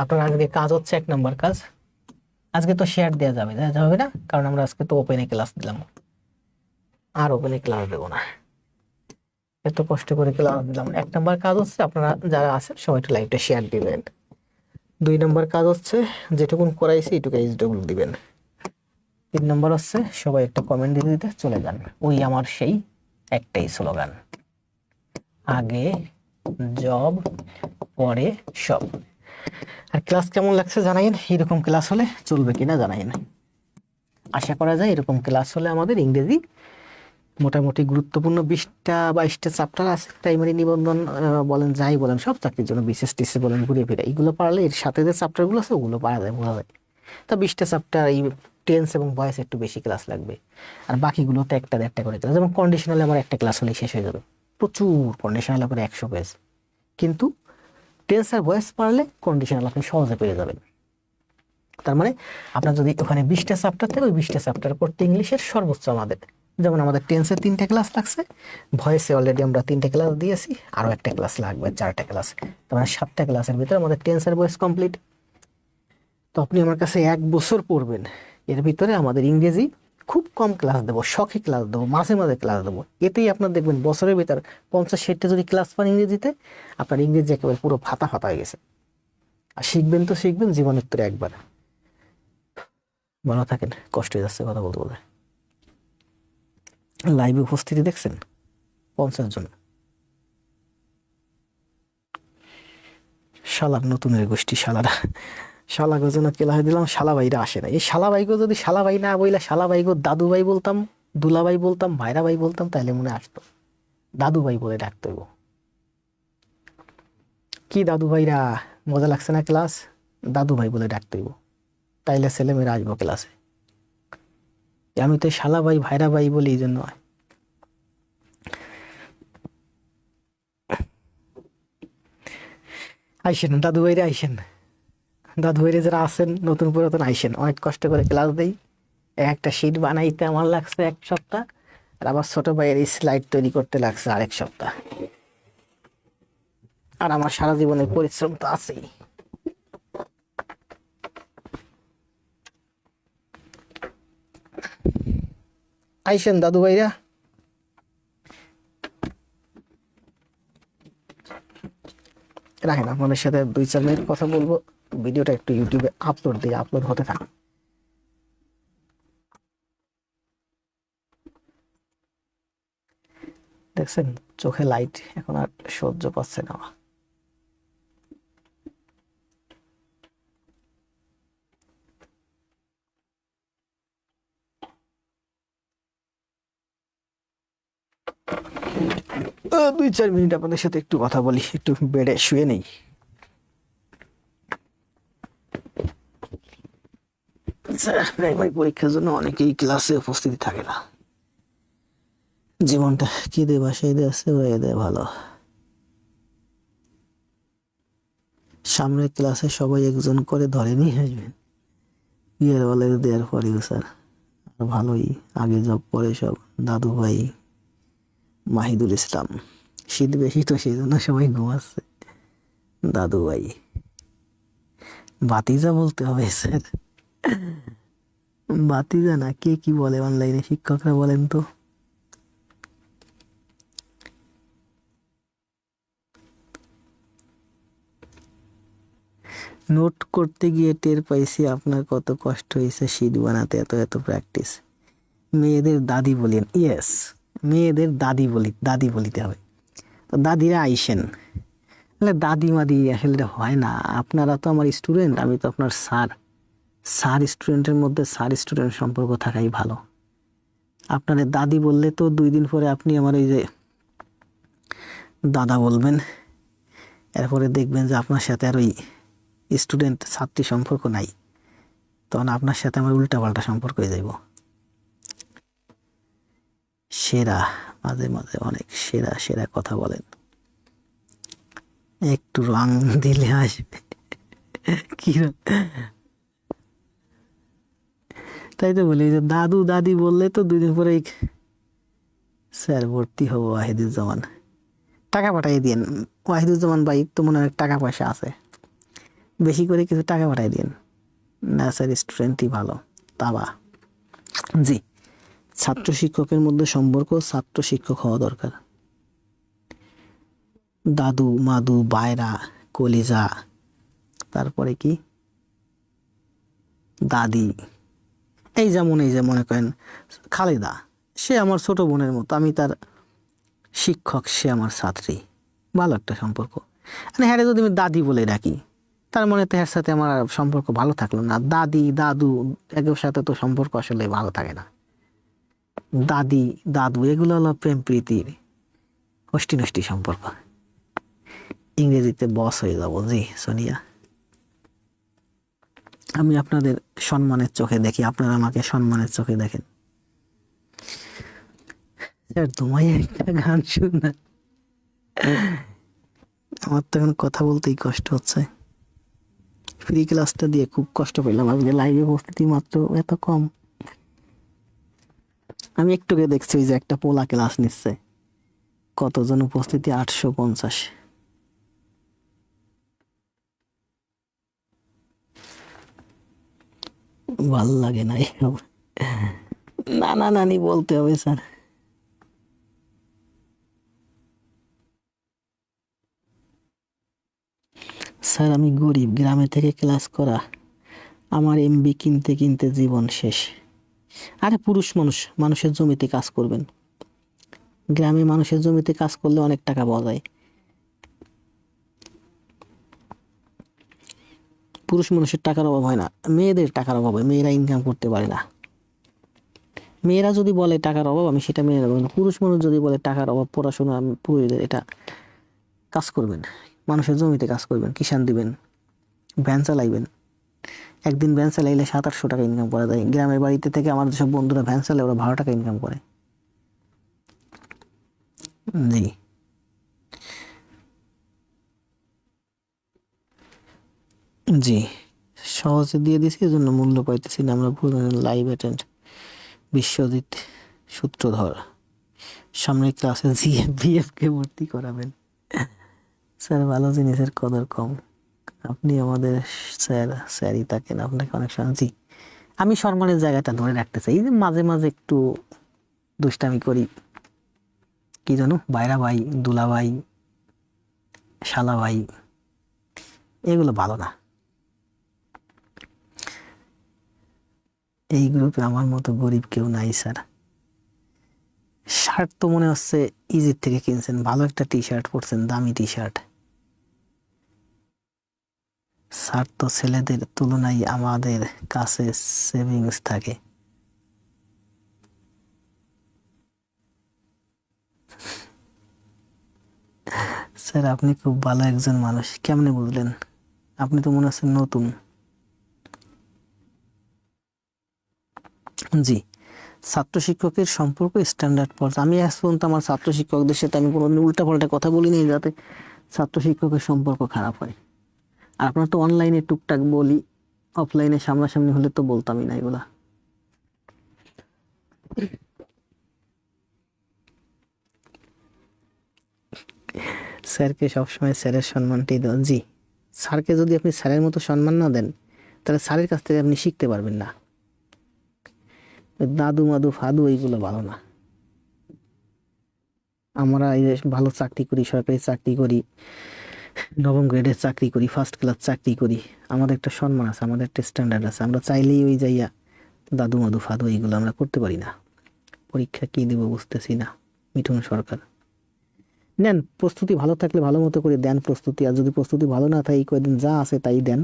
আপনার আজকে কাজ হচ্ছে 1 নম্বর কাজ, আজকে তো শেয়ার দেওয়া যাবে না, কারণ আমরা আজকে তো ওপেনে ক্লাস দিলাম, আর ওপেনে ক্লাস দেবো না, এত কষ্ট করে ক্লাস দিলাম। 1 নম্বর কাজ হচ্ছে আপনারা যারা আছেন সবাই একটু লাইভটা শেয়ার দিবেন। 2 নম্বর কাজ হচ্ছে যেটুকুন করাইছি এইটুকু এইচডব্লিউ দিবেন। 3 নম্বর হচ্ছে সবাই একটা কমেন্ট দিয়ে দিতে চলে যান, ওই আমার সেই একটাই স্লোগান, আগে জব পরে সব। আর ক্লাস কেমন লাগছে জানাইন, এরকম ক্লাস হলে চলবে কিনা জানাইন। আশা করা যায় এরকম ক্লাস হলে আমাদের ইংরেজি মোটামুটি গুরুত্বপূর্ণ 20টা 22টা চ্যাপ্টার আছে, প্রাইমারি নিবন্ধন বলেন যাই বলেন, সব চাকরির জন্য বিশেষ টিসি বলেন, ঘুরে ফিরে এইগুলো পারলে এর সাথে যে চ্যাপ্টারগুলো আছে ওগুলো পারা যায়, বোঝা যায়। তা 20টা চ্যাপ্টার, এই টেন্স এবং ভয়েস একটু বেশি ক্লাস লাগবে, আর বাকিগুলো তো একটা দেড়টা করে ক্লাস। যেমন কন্ডিশনালে আমার একটা ক্লাস হলেই শেষ হয়ে যাবে, প্রচুর কন্ডিশনাল করে 100 পেজ, কিন্তু টেন্স আর ভয়েস পারলে কন্ডিশনাল আপনি সহজে পেয়ে যাবেন। তার মানে আপনার যদি ওখানে 20টা চ্যাপ্টার থাকে, ওই 20টা চ্যাপ্টার পড়তে ইংলিশের সর্বোচ্চ আমাদের, যেমন আমাদের টেন্সে 3টে ক্লাস লাগছে, ভয়েসে অলরেডি আমরা 3টে ক্লাস দিয়েছি, আরও একটা ক্লাস লাগবে, 4টে ক্লাস। তার মানে 7টা ক্লাসের ভিতরে আমাদের টেন্স আর ভয়েস কমপ্লিট। তো আপনি আমার কাছে 1 বছর পড়বেন, এর ভিতরে আমাদের ইংরেজি খুব কম ক্লাস দেবো, শখে ক্লাস দেবো, মাঝে মাঝে ক্লাস দেবো, এতেই আপনার দেখবেন বছরের ভিতর 50-60টা যদি ক্লাস পান ইংরেজিতে, আপনার ইংরেজি একেবারে পুরো ফাতা ফাতা হয়ে গেছে। আর শিখবেন তো শিখবেন জীবনের তো একবার। ভালো থাকেন, কষ্ট হয়ে যাচ্ছে কথা বলতে বলতে। লাইভে উপস্থিতি দেখছেন 50 জন, শালার নতুনের গোষ্ঠী, শালারা, শালা গো না কেলা দিলাম, শালা ভাইরা আসে না। এই শালা ভাইগো যদি শালা ভাই না বইলা শালা ভাইগো দাদু ভাই বলতাম, দুলা ভাই বলতাম, ভাইরা ভাই বলতাম, তাহলে মনে আসতো। দাদু ভাই বলে ডাকতে হইব। কি দাদু ভাইরা, মজা লাগছে না ক্লাস? দাদু ভাই বলে ডাকতে হইব, তাইলে ছেলেমেয়েরা আসবো ক্লাসে। আমি তো শালা ভাই ভাইরা ভাই বলি, এই জন্য আইসেন দাদু ভাইরা, আইসেন দাদু ভাইরা যারা আছেন নতুন পুরাতন, আইসেন। অনেক কষ্ট করে ক্লাস দেই, একটা শিট বানাইতে আমার লাগছে 1 সপ্তাহ, আর আবার ছোট ভাইয়ের এই স্লাইড তৈরি করতে লাগছে আরেক সপ্তাহ, আর আমার সারা জীবনের পরিশ্রম তো আছেই। আইসেন দাদু ভাইরা। রাখেন, আপনাদের সাথে 2-4 মিনিট কথা বলবো, ভিডিওটা একটু ইউটিউবে আপলোড দিয়ে আপলোড হতে থাকে। দেখছেন দেখছেন, চোখে লাইট এখন আর সহ্য পাচ্ছে না। দুই চার মিনিট আপনাদের সাথে একটু কথা বলি, একটু বেডে শুয়ে নেই। প্রাইমারি পরীক্ষার জন্য অনেকেই ক্লাসে উপস্থিতি থাকে না। জীবনটা কি দে বাসায় দে আছে হয়ে দেয় ভালো। সামনের ক্লাসে সবাই একজন করে ধরে নিয়ে আসবেন, ইয়ার বলে দেওয়ার পরেও স্যার আর ভালোই। আগে জব করে সব দাদু ভাই, মাহিদুল ইসলাম। শীত বেশি তো সেই জন্য সবাই ঘুমাচ্ছে। দাদু ভাই বাতিজা বলতে হবে স্যার, বাতিজা না, কে কি বলে অনলাইনে শিক্ষকরা বলেন তো? নোট করতে গিয়ে টের পাইছি আপনার কত কষ্ট হয়েছে শীট বানাতে, এত এত প্র্যাকটিস। মেয়েদের দাদি বলেন, ইয়েস মেয়েদের দাদি বলি, দাদি বলিতে হবে। তো দাদিরা আইসেন, তাহলে দাদি মাদি আসলে হয় না। আপনারা তো আমার স্টুডেন্ট, আমি তো আপনার স্যার। স্যার স্টুডেন্টের মধ্যে স্যার স্টুডেন্ট সম্পর্ক থাকাই ভালো। আপনাদের দাদি বললে তো 2 দিন পরে আপনি আমার ওই যে দাদা বলবেন, এরপরে দেখবেন যে আপনার সাথে আর ওই স্টুডেন্ট ছাত্রী সম্পর্ক নাই, তখন আপনার সাথে আমার উল্টাপাল্টা সম্পর্ক হয়ে যাইব। সেরা, মাঝে মাঝে অনেক সেরা সেরা কথা বলেন, একটু রং দিলে আসবে। কি তাই তো বলি যে দাদু দাদি বললে তো 2 দিন পরে স্যার ভর্তি হবো ওয়াহিদুজ্জামান, টাকা পাঠিয়ে দিন। ওয়াহিদুজ্জামান ভাই তো মনে হয় টাকা পয়সা আছে, বেশি করে কিছু টাকা পাঠিয়ে দিন। না স্যার স্টুডেন্টই ভালো। তাবা জি, ছাত্র শিক্ষকের মধ্যে সম্পর্ক ছাত্র শিক্ষক হওয়া দরকার। দাদু মাদু বায়রা কলিজা, তারপরে কি দাদি। এই যে মনে করেন খালেদা, সে আমার ছোট বোনের মতো, আমি তার শিক্ষক, সে আমার ছাত্রী, ভালো একটা সম্পর্ক। মানে হ্যাঁ যদি আমি দাদি বলে ডাকি, তার মানে তো এর সাথে আমার সম্পর্ক ভালো থাকলো না। দাদি দাদু একের সাথে তো সম্পর্ক আসলে ভালো থাকে না। দাদি দাদু এগুলো হলো প্রেম প্রীতির অষ্টি নষ্টি সম্পর্ক। ইংরেজিতে বস হয়ে যাবো। জি সোনিয়া, আমি আপনাদের সম্মানের চোখে দেখি, আপনারা আমাকে সম্মানের চোখে দেখেন। স্যার তোমায় একটা গান শুনা, আমার তো এখন কথা বলতেই কষ্ট হচ্ছে। ফ্রি ক্লাসটা দিয়ে খুব কষ্ট পেলাম, আজকে লাইভে উপস্থিতি মাত্র এত কম। আমি একটুকে দেখছি যে একটা পোলা ক্লাস নিচ্ছে, কতজন উপস্থিতি 850। ভাল লাগে না এসব, নানা নানি বলতে হবে স্যার। স্যার আমি গরিব, গ্রামে থেকে ক্লাস করা, আমার এমবি কিনতে কিনতে জীবন শেষ। আরে পুরুষ মানুষ, মানুষের জমিতে কাজ করবেন, গ্রামে মানুষের জমিতে কাজ করলে অনেক টাকা পাওয়া যায়। পুরুষ মানুষের টাকার অভাব হয় না, মেয়েদের টাকার অভাব হয়, মেয়েরা ইনকাম করতে পারে না। মেয়েরা যদি বলে টাকার অভাব, আমি সেটা মেনে নেবো না। পুরুষ মানুষ যদি বলে টাকার অভাব, পড়াশোনা পুরুষদের, এটা কাজ করবেন, মানুষের জমিতে কাজ করবেন, কিষান দিবেন, ভ্যান চালাইবেন। একদিন ভ্যান চালাইলে 700-800 টাকা ইনকাম করা যায়। গ্রামের বাড়িতে থেকে আমার যেসব বন্ধুরা ভ্যান চালায়, ওরা 12 টাকা ইনকাম করে। জি জি, সহজে দিয়ে দিছি, এজন্য মূল্য পাইতেছি না আমরা। লাইভ অ্যাটেন্ড বিশ্বজিৎ সূত্রধর, সামনের ক্লাসে জিএফবিএফ কে ভর্তি করাবেন। স্যার ভালো জিনিসের কদর কম, আপনি আমাদের স্যার, স্যারই থাকেন, আপনাকে অনেক শান্তি। আমি সম্মানের জায়গাটা ধরে রাখতে চাই। এই যে মাঝে মাঝে একটু দুষ্টামি করি, কি জানো, বাইরা ভাই, দুলা ভাই, শালা ভাই, এগুলো ভালো না। এই গ্রুপে আমার মতো গরিব কেউ নাই স্যার, শার্ট তো মনে হচ্ছে ইজির থেকে কিনছেন, ভালো একটা টি শার্ট পরছেন, দামি টি শার্ট। শার্ট তো ছেলেদের তুলনায় আমাদের কাছে সেভিংস থাকে। স্যার আপনি খুব ভালো একজন মানুষ, কেমনে বুঝলেন? আপনি তো মনে হচ্ছে নতুন। জি, ছাত্র শিক্ষকের সম্পর্ক স্ট্যান্ডার্ড পর্যায়ে। আমি আজ পর্যন্ত আমার ছাত্র শিক্ষকদের সাথে আমি কোনো উল্টাপাল্টা কথা বলিনি যাতে ছাত্র শিক্ষকের সম্পর্ক খারাপ হয়। আর আপনার তো অনলাইনে টুকটাক বলি, অফলাইনে সামনাসামনি হলে তো বলতামই না এগুলা। স্যারকে সবসময় স্যারের সম্মানটাই দেন। জি, স্যারকে যদি আপনি স্যারের মতো সম্মান না দেন তাহলে স্যারের কাছ থেকে আপনি শিখতে পারবেন না। দাদু মাদু ফাদু এইগুলো ভালো না। আমরা এই যে ভালো চাকরি করি, সরকারি চাকরি করি, নবম গ্রেডের চাকরি করি, ফার্স্ট ক্লাস চাকরি করি, আমাদের একটা সম্মান আছে, আমাদের একটা স্ট্যান্ডার্ড আছে। আমরা চাইলেই ওই যাইয়া দাদু মাদু ফাদু এইগুলো আমরা করতে পারি না। পরীক্ষা কি দেবো বুঝতেছি না। মিঠুন সরকার, নেন প্রস্তুতি ভালো থাকলে ভালো মতো করে দেন প্রস্তুতি, আর যদি প্রস্তুতি ভালো না থাকে এই কয়েকদিন যা আছে তাই দেন,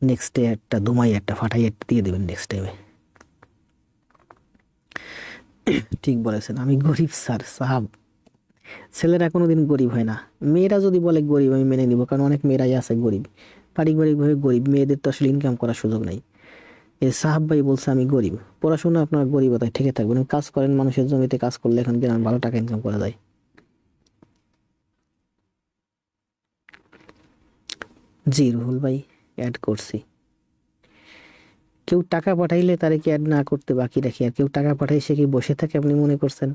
নেক্সট ডে একটা দুমাই একটা ফাটাই একটা দিয়ে দেবেন নেক্সট টাইমে। ঠিক বলেছেন, আমি গরিব স্যার সাহাব। ছেলেরা কোনোদিন গরিব হয় না। মেয়েরা যদি বলে গরিব আমি মেনে নিব, কারণ অনেক মেয়েরাই আছে গরিব, পারিবারিকভাবে গরিব, মেয়েদের তো আসলে ইনকাম করার সুযোগ নাই। এই সাহাব ভাই বলছে আমি গরিব, পড়াশোনা আপনার গরিবতায় ঠেকে থাকবেন, কাজ করেন, মানুষের জমিতে কাজ করলে এখন গ্রামে ভালো টাকা ইনকাম করা যায়। জি রুহুল ভাই, অ্যাড করছি। কেউ টাকা পাঠাইলে তারে কি অ্যাড না করতে বাকি রাখি? আর কেউ টাকা পাঠাই সে কি বসে থাকে আপনি মনে করছেন?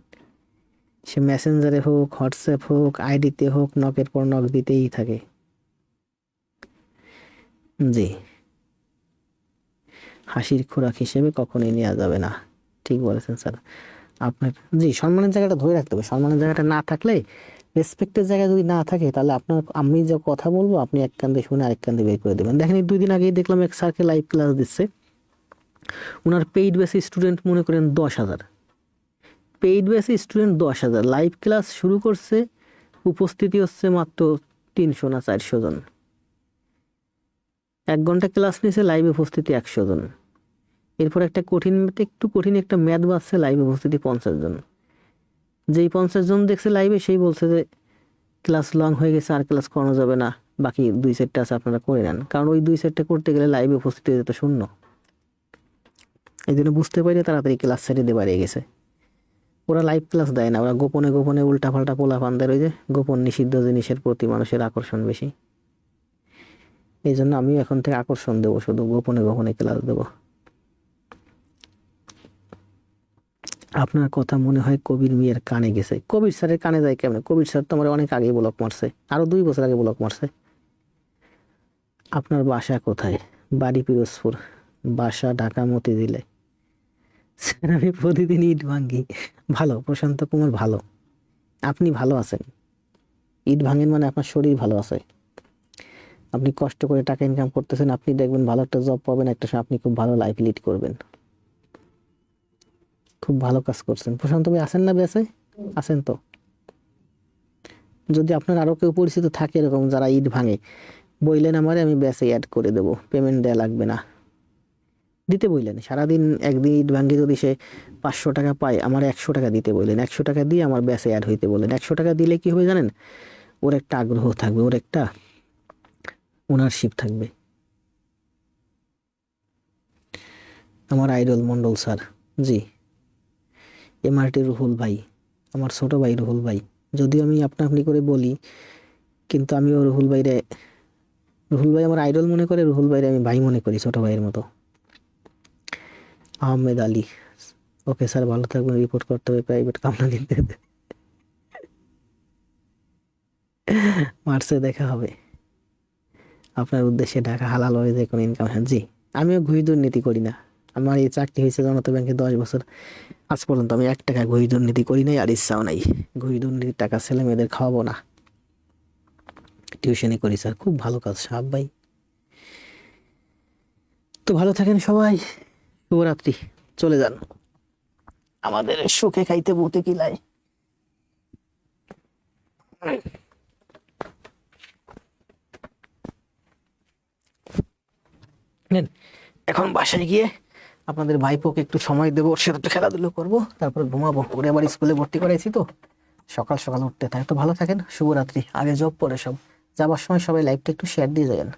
সে মেসেঞ্জারে হোক, হোয়াটসঅ্যাপ হোক, আইডিতে হোক, নকের পর নক দিতেই থাকে। জি, হাসির খোরাক হিসেবে কখনোই নেওয়া যাবে না। ঠিক বলেছেন স্যার আপনার। জি, সম্মানের জায়গাটা ধরে রাখতে হবে। সম্মানের জায়গাটা না থাকলে, রেসপেক্টের জায়গা যদি না থাকে, তাহলে আপনার, আমি যে কথা বলবো আপনি এক কান্দে শুনে আরেক কান্দে বের করে দেবেন। দেখেন এই 2 দিন আগেই দেখলাম এক স্যারকে লাইভ ক্লাস দিচ্ছে, ওনার পেইড বেসি স্টুডেন্ট মনে করেন 10,000, পেইড বেসি স্টুডেন্ট 10,000, লাইভ ক্লাস শুরু করছে, উপস্থিতি হচ্ছে মাত্র 300 না 400 জন। 1 ঘন্টা ক্লাস নিয়েছে, লাইভ উপস্থিতি 100 জন। এরপর একটা একটু কঠিন একটা ম্যাথ বাজছে, লাইভ উপস্থিতি 50 জন। যেই 50 জন দেখছে লাইভে সেই বলছে যে ক্লাস লং হয়ে গেছে, আর ক্লাস করানো যাবে না, বাকি 2 সেটটা আছে আপনারা করে নেন। কারণ ওই 2 সেটটা করতে গেলে লাইভে উপস্থিতি হয়ে যেত শূন্য। এই জন্য বুঝতে পারি তাড়াতাড়ি ক্লাস ছেড়ে দিয়ে বাড়িয়ে গেছে। ওরা লাইভ ক্লাস দেয় না, ওরা গোপনে গোপনে উল্টাপাল্টা পোলাপানদের, ওই যে গোপন নিষিদ্ধ জিনিসের প্রতি মানুষের আকর্ষণ বেশি। এই জন্য আমিও এখন থেকে আকর্ষণ দেবো, শুধু গোপনে গোপনে ক্লাস দেবো। আপনার কথা মনে হয় কবির মিয়ার কানে গেছে। কবির স্যারের কানে যায় কেমন? কবির স্যার তো আমার অনেক আগে ব্লক মারছে, আরো 2 বছর আগে ব্লক মারছে। আপনার বাসা কোথায়? বাড়ি পিরোজপুর, বাসা ঢাকা মতিঝিলে। স্যার আমি প্রতিদিন ইট ভাঙ্গি। ভালো, প্রশান্ত কুমার ভালো, আপনি ভালো আছেন। ইট ভাঙেন মানে আপনার শরীর ভালো আছে, আপনি কষ্ট করে টাকা ইনকাম করতেছেন, আপনি দেখবেন ভালো একটা জব পাবেন, একটা সময় আপনি খুব ভালো লাইফ লিড করবেন। খুব ভালো কাজ করছেন। প্রশান্ত ভাই আছেন না বেঁচে? আছেন তো? যদি আপনার আরো কেউ পরিচিত থাকে এরকম যারা ইট ভাঙে, বইলেন আমারে, আমি বেঁচে অ্যাড করে দেবো, পেমেন্ট দেওয়া লাগবে না। দিতে বললেন, সারাদিন একদিন ইট ভাঙ্গি যদি সে 500 টাকা পায়, আমার 100 টাকা দিতে বললেন, 100 টাকা দিয়ে আমার ব্যাচে অ্যাড হইতে বললেন। 100 টাকা দিলে কি হবে জানেন? ওর একটা আগ্রহ থাকবে, ওর একটা ওনারশিপ থাকবে। আমার আইডল মন্ডল স্যার। জি, এমআরটি রুহুল ভাই, আমার ছোট ভাই রুহুল ভাই। যদিও আমি আপনা আপনি করে বলি, কিন্তু আমিও রুহুল ভাই আমার আইডল মনে করে, রুহুল ভাইরে আমি ভাই মনে করি, ছোট ভাইয়ের মতো। আহমেদ আলী, ওকে স্যার ভালো থাকবেন, রিপোর্ট করতে হবে প্রাইভেট কামলা দিতে। মার্চে দেখা হবে, আপনার উদ্দেশ্যে ঢাকা হালাল হয়ে যায় কোনো ইনকাম। হ্যাঁ জি, আমিও ঘুষ দুর্নীতি করি না। আমার এই চাকরি হয়েছে জনতা ব্যাংকে 10 বছর, আজ পর্যন্ত আমি 1 টাকা ঘুষ দুর্নীতি করি নাই, আর ইচ্ছাও নাই। ঘুষ দুর্নীতির টাকা ছেলে মেয়েদের খাওয়াবো না। টিউশনি করি স্যার, খুব ভালো কাজ সাহাব ভাই। তো ভালো থাকেন সবাই, শুভরাত্রি, চলে যান। আমাদের সুখে খাইতে বউতে কিলাই। নেন, এখন বাসায় গিয়ে আপনাদের ভাইপোকে একটু সময় দেবো, ওর সাথে একটু খেলাধুলো করবো, তারপর ঘুমাবো। ওরে আবার স্কুলে ভর্তি করাইছি তো, সকাল সকাল উঠতে। তাই তো ভালো থাকেন, শুভরাত্রি। আগে জব পরে সব। যাবার সময় সবাই লাইভটা একটু শেয়ার দিয়ে যাবেন।